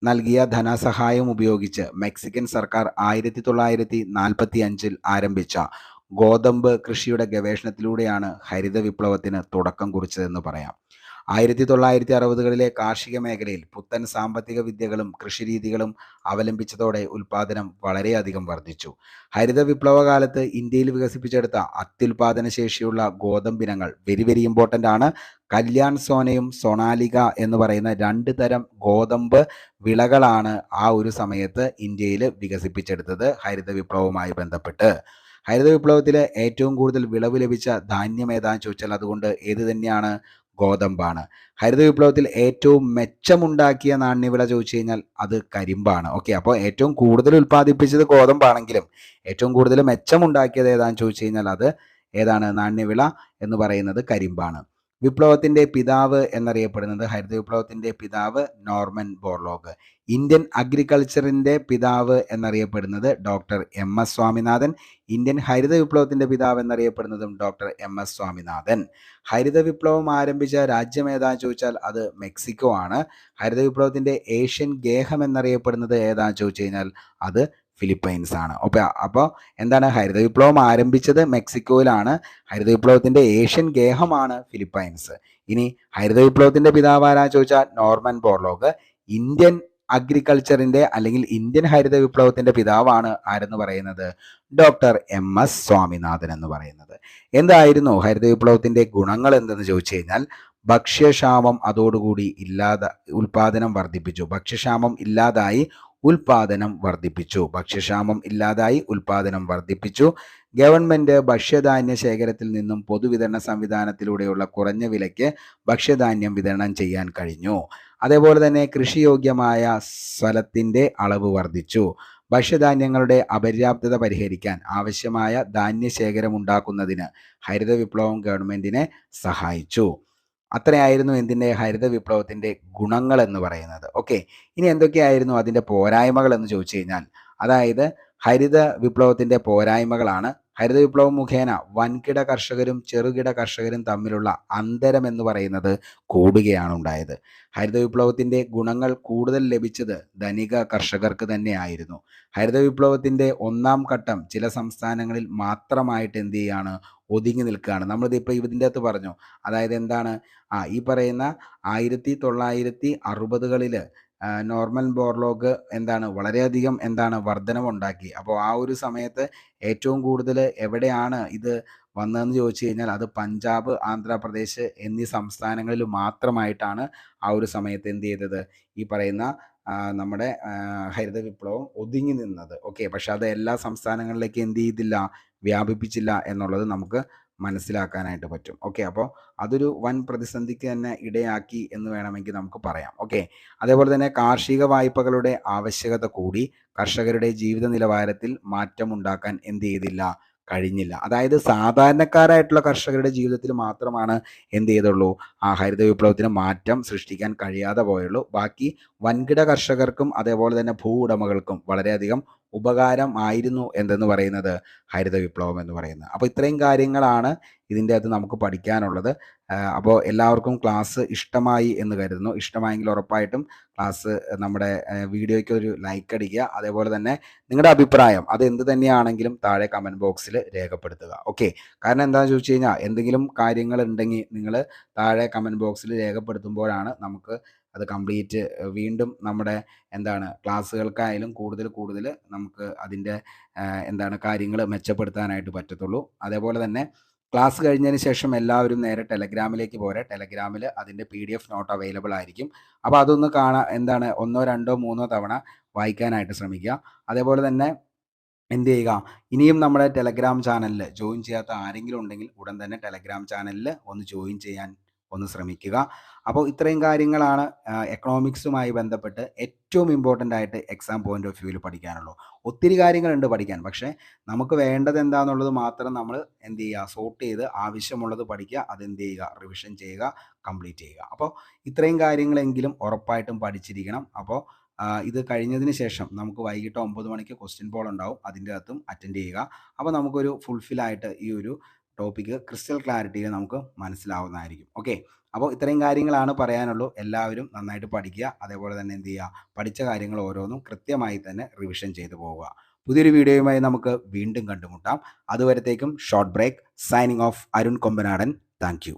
നൽകിയ ധനസഹായം ഉപയോഗിച്ച് മെക്സിക്കൻ സർക്കാർ 1945 ആരംഭിച്ച ഗോതമ്പ് കൃഷിയുടെ ഗവേഷണത്തിലൂടെയാണ് ഹരിത വിപ്ലവത്തിന് തുടക്കം കുറിച്ചതെന്ന് പറയാം. 1960കളിലെ കാർഷിക മേഖലയിൽ പുത്തൻ സാമ്പത്തിക വിദ്യകളും കൃഷിരീതികളും അവലംബിച്ചതോടെ ഉൽപാദനം വളരെയധികം വർദ്ധിച്ചു. ഹരിത വിപ്ലവ കാലത്ത് ഇന്ത്യയിൽ വികസിപ്പിച്ചെടുത്ത അത്യുൽപാദന ശേഷിയുള്ള ഗോതമ്പിനങ്ങൾ വെരി വെരി ഇമ്പോർട്ടൻ്റ് ആണ്. കല്യാൺ സോനയും സൊണാലിക എന്ന് പറയുന്ന 2 തരം ഗോതമ്പ് വിളകളാണ് ആ ഒരു സമയത്ത് ഇന്ത്യയിൽ വികസിപ്പിച്ചെടുത്തത് ഹരിത വിപ്ലവവുമായി ബന്ധപ്പെട്ട്. ഹരിത വിപ്ലവത്തിൽ ഏറ്റവും കൂടുതൽ വിളവ് ലഭിച്ച ധാന്യം ഏതാണെന്ന് ചോദിച്ചാൽ അതുകൊണ്ട് ഏത് തന്നെയാണ്? ഗോതമ്പാണ്. ഹരിത വിപ്ലവത്തിൽ ഏറ്റവും മെച്ചമുണ്ടാക്കിയ നാണ്യവിള ചോദിച്ചു കഴിഞ്ഞാൽ അത് കരിമ്പാണ്. ഓക്കെ, അപ്പോൾ ഏറ്റവും കൂടുതൽ ഉൽപ്പാദിപ്പിച്ചത് ഗോതമ്പാണെങ്കിലും ഏറ്റവും കൂടുതൽ മെച്ചമുണ്ടാക്കിയത് ഏതാണെന്ന് ചോദിച്ചു കഴിഞ്ഞാൽ അത് ഏതാണ്? നാണ്യവിള എന്ന് പറയുന്നത് കരിമ്പാണ്. വിപ്ലവത്തിൻ്റെ പിതാവ് എന്നറിയപ്പെടുന്നത്, ഹരിത വിപ്ലവത്തിൻ്റെ പിതാവ് നോർമൻ ബോർലോഗ്. ഇന്ത്യൻ അഗ്രികൾച്ചറിൻ്റെ പിതാവ് എന്നറിയപ്പെടുന്നത് ഡോക്ടർ MS സ്വാമിനാഥൻ. ഇന്ത്യൻ ഹരിത വിപ്ലവത്തിൻ്റെ പിതാവ് എന്നറിയപ്പെടുന്നതും ഡോക്ടർ MS സ്വാമിനാഥൻ. ഹരിത വിപ്ലവം ആരംഭിച്ച രാജ്യം ഏതാണെന്ന് ചോദിച്ചാൽ അത് മെക്സിക്കോ ആണ്. ഹരിത വിപ്ലവത്തിൻ്റെ ഏഷ്യൻ ഗേഹം എന്നറിയപ്പെടുന്നത് ഏതാണെന്ന് ചോദിച്ചു കഴിഞ്ഞാൽ അത് ഫിലിപ്പൈൻസ് ആണ്. അപ്പോൾ എന്താണ്, ഹരിത വിപ്ലവം ആരംഭിച്ചത് മെക്സിക്കോയിലാണ്. ഹരിത വിപ്ലവത്തിന്റെ ഏഷ്യൻ ഗേഹമാണ് ഫിലിപ്പൈൻസ്. ഇനി ഹരിത വിപ്ലവത്തിന്റെ പിതാവ് ആരാ ചോദിച്ചാൽ നോർമൻ ബോർലോഗ്. ഇന്ത്യൻ അഗ്രികൾച്ചറിന്റെ അല്ലെങ്കിൽ ഇന്ത്യൻ ഹരിത വിപ്ലവത്തിന്റെ പിതാവാണ് ആരെന്ന് പറയുന്നത് ഡോക്ടർ MS സ്വാമിനാഥൻ എന്ന് പറയുന്നത്. എന്തായിരുന്നു ഹരിത വിപ്ലവത്തിന്റെ ഗുണങ്ങൾ എന്തെന്ന് ചോദിച്ചു കഴിഞ്ഞാൽ ഭക്ഷ്യക്ഷാമം അതോടുകൂടി ഉൽപാദനം വർദ്ധിപ്പിച്ചു. ഭക്ഷ്യക്ഷാമം ഇല്ലാതായി, ഉൽപാദനം വർദ്ധിപ്പിച്ചു. ഭക്ഷ്യക്ഷാമം ഇല്ലാതായി, ഉൽപാദനം വർദ്ധിപ്പിച്ചു. ഗവൺമെന്റ് ഭക്ഷ്യധാന്യ ശേഖരത്തിൽ നിന്നും പൊതുവിതരണ സംവിധാനത്തിലൂടെയുള്ള കുറഞ്ഞ വിലയ്ക്ക് ഭക്ഷ്യധാന്യം വിതരണം ചെയ്യാൻ കഴിഞ്ഞു. അതേപോലെ തന്നെ കൃഷിയോഗ്യമായ സ്ഥലത്തിന്റെ അളവ് വർദ്ധിച്ചു. ഭക്ഷ്യധാന്യങ്ങളുടെ അപര്യാപ്തത പരിഹരിക്കാൻ ആവശ്യമായ ധാന്യശേഖരം ഉണ്ടാക്കുന്നതിന് ഹരിത വിപ്ലവം ഗവൺമെന്റിനെ സഹായിച്ചു. അത്രയായിരുന്നു എന്തിൻ്റെ, ഹരിത വിപ്ലവത്തിൻ്റെ ഗുണങ്ങൾ എന്ന് പറയുന്നത്. ഓക്കെ, ഇനി എന്തൊക്കെയായിരുന്നു അതിൻ്റെ പോരായ്മകൾ എന്ന് ചോദിച്ചു കഴിഞ്ഞാൽ, അതായത് ഹരിത വിപ്ലവത്തിൻ്റെ പോരായ്മകളാണ് ഹരിത വിപ്ലവം മുഖേന വൻകിട കർഷകരും ചെറുകിട കർഷകരും തമ്മിലുള്ള അന്തരം എന്ന് പറയുന്നത് കൂടുകയാണ് ഉണ്ടായത്. ഹരിത വിപ്ലവത്തിൻ്റെ ഗുണങ്ങൾ കൂടുതൽ ലഭിച്ചത് ധനിക കർഷകർക്ക് തന്നെയായിരുന്നു. ഹരിത വിപ്ലവത്തിൻ്റെ ഒന്നാം ഘട്ടം ചില സംസ്ഥാനങ്ങളിൽ മാത്രമായിട്ട് എന്ത് ചെയ്യാണ്, ഒതുങ്ങി നിൽക്കുകയാണ്. നമ്മളിതിപ്പോൾ ഇതിൻ്റെ അകത്ത് പറഞ്ഞു, അതായത് എന്താണ്, ഈ പറയുന്ന 1960കളിൽ നോർമൻ ബോർലോഗ് എന്താണ് വളരെയധികം എന്താണ് വർധനവുണ്ടാക്കി. അപ്പോൾ ആ ഒരു സമയത്ത് ഏറ്റവും കൂടുതൽ എവിടെയാണ് ഇത് വന്നതെന്ന് ചോദിച്ചു കഴിഞ്ഞാൽ അത് പഞ്ചാബ്, ആന്ധ്രാപ്രദേശ് എന്നീ സംസ്ഥാനങ്ങളിൽ മാത്രമായിട്ടാണ് ആ ഒരു സമയത്ത് എന്ത് ചെയ്തത്, ഈ പറയുന്ന നമ്മുടെ ഹരിത വിപ്ലവം ഒതുങ്ങി നിന്നത്. ഓക്കെ, പക്ഷെ അത് എല്ലാ സംസ്ഥാനങ്ങളിലേക്ക് എന്ത് ചെയ്തില്ല, വ്യാപിപ്പിച്ചില്ല എന്നുള്ളത് നമുക്ക് മനസ്സിലാക്കാനായിട്ട് പറ്റും. ഓക്കെ, അപ്പോൾ അതൊരു വൻ പ്രതിസന്ധിക്ക് തന്നെ ഇടയാക്കി എന്ന് വേണമെങ്കിൽ നമുക്ക് പറയാം. ഓക്കെ, അതേപോലെ തന്നെ കാർഷിക വായ്പകളുടെ ആവശ്യകത കൂടി കർഷകരുടെ ജീവിത നിലവാരത്തിൽ മാറ്റമുണ്ടാക്കാൻ എന്ത് ചെയ്തില്ല, കഴിഞ്ഞില്ല. അതായത് സാധാരണക്കാരായിട്ടുള്ള കർഷകരുടെ ജീവിതത്തിൽ മാത്രമാണ് എന്ത് ചെയ്തുള്ളൂ, ആ ഹരിത വിപ്ലവത്തിന് മാറ്റം സൃഷ്ടിക്കാൻ കഴിയാതെ പോയുള്ളൂ. ബാക്കി വൻകിട കർഷകർക്കും അതേപോലെ തന്നെ ഭൂ ഉടമകൾക്കും വളരെയധികം ഉപകാരം ആയിരുന്നു എന്തെന്ന് പറയുന്നത് ഹരിത വിപ്ലവം എന്ന് പറയുന്നത്. അപ്പോൾ ഇത്രയും കാര്യങ്ങളാണ് ഇതിൻ്റെ അകത്ത് നമുക്ക് പഠിക്കാനുള്ളത്. അപ്പോൾ എല്ലാവർക്കും ക്ലാസ് ഇഷ്ടമായി എന്ന് കരുതുന്നു. ഇഷ്ടമായെങ്കിൽ ഉറപ്പായിട്ടും ക്ലാസ് നമ്മുടെ വീഡിയോയ്ക്ക് ഒരു ലൈക്ക് അടിക്കുക. അതേപോലെ തന്നെ നിങ്ങളുടെ അഭിപ്രായം അത് എന്ത് തന്നെയാണെങ്കിലും താഴെ കമൻറ്റ് ബോക്സിൽ രേഖപ്പെടുത്തുക. ഓക്കെ, കാരണം എന്താണെന്ന് ചോദിച്ചു കഴിഞ്ഞാൽ എന്തെങ്കിലും കാര്യങ്ങൾ ഉണ്ടെങ്കിൽ നിങ്ങൾ താഴെ കമൻറ്റ് ബോക്സിൽ രേഖപ്പെടുത്തുമ്പോഴാണ് നമുക്ക് അത് കംപ്ലീറ്റ് വീണ്ടും നമ്മുടെ എന്താണ് ക്ലാസ്സുകൾക്കായാലും കൂടുതൽ നമുക്ക് അതിൻ്റെ എന്താണ് കാര്യങ്ങൾ മെച്ചപ്പെടുത്താനായിട്ട് പറ്റത്തുള്ളൂ. അതേപോലെ തന്നെ ക്ലാസ് കഴിഞ്ഞതിന് ശേഷം എല്ലാവരും നേരെ ടെലഗ്രാമിലേക്ക് പോരെ. ടെലഗ്രാമിൽ അതിൻ്റെ PDF നോട്ട് അവൈലബിൾ ആയിരിക്കും. അപ്പോൾ അതൊന്ന് എന്താണ് 1, 2, 3 തവണ വായിക്കാനായിട്ട് ശ്രമിക്കുക. അതേപോലെ തന്നെ എന്ത് ചെയ്യുക, ഇനിയും നമ്മുടെ ടെലഗ്രാം ചാനലിൽ ജോയിൻ ചെയ്യാത്ത ആരെങ്കിലും ഉണ്ടെങ്കിൽ ഉടൻ തന്നെ ടെലഗ്രാം ചാനലിൽ ഒന്ന് ജോയിൻ ചെയ്യാൻ ഒന്ന് ശ്രമിക്കുക. അപ്പോൾ ഇത്രയും കാര്യങ്ങളാണ് എക്കണോമിക്സുമായി ബന്ധപ്പെട്ട് ഏറ്റവും ഇമ്പോർട്ടൻ്റ് ആയിട്ട് എക്സാം പോയിന്റ് ഓഫ് വ്യൂവിൽ പഠിക്കാനുള്ളൂ. ഒത്തിരി കാര്യങ്ങളുണ്ട് പഠിക്കാൻ, പക്ഷേ നമുക്ക് വേണ്ടത് എന്താണെന്നുള്ളത് മാത്രം നമ്മൾ എന്ത് ചെയ്യുക, സോർട്ട് ചെയ്ത് ആവശ്യമുള്ളത് പഠിക്കുക, അതെന്ത് ചെയ്യുക, റിവിഷൻ ചെയ്യുക, കംപ്ലീറ്റ് ചെയ്യുക. അപ്പോൾ ഇത്രയും കാര്യങ്ങളെങ്കിലും ഉറപ്പായിട്ടും പഠിച്ചിരിക്കണം. അപ്പോൾ ഇത് കഴിഞ്ഞതിന് ശേഷം നമുക്ക് വൈകിട്ട് 9 മണിക്ക് ക്വസ്റ്റ്യൻ പോൾ ഉണ്ടാവും, അതിൻ്റെ അകത്തും അറ്റൻഡ് ചെയ്യുക. അപ്പോൾ നമുക്കൊരു ഫുൾഫില്ലായിട്ട് ഈ ഒരു ടോപ്പിക്ക് ക്രിസ്റ്റൽ ക്ലാരിറ്റിയിൽ നമുക്ക് മനസ്സിലാവുന്നതായിരിക്കും. ഓക്കെ, അപ്പോൾ ഇത്രയും കാര്യങ്ങളാണ് പറയാനുള്ളൂ. എല്ലാവരും നന്നായിട്ട് പഠിക്കുക. അതേപോലെ തന്നെ എന്ത് ചെയ്യുക, പഠിച്ച കാര്യങ്ങൾ ഓരോന്നും കൃത്യമായി തന്നെ റിവിഷൻ ചെയ്തു പോവുക. പുതിയൊരു വീഡിയോയുമായി നമുക്ക് വീണ്ടും കണ്ടുമുട്ടാം. അതുവരത്തേക്കും short break. Signing off, Arun Kombanadan. Thank U.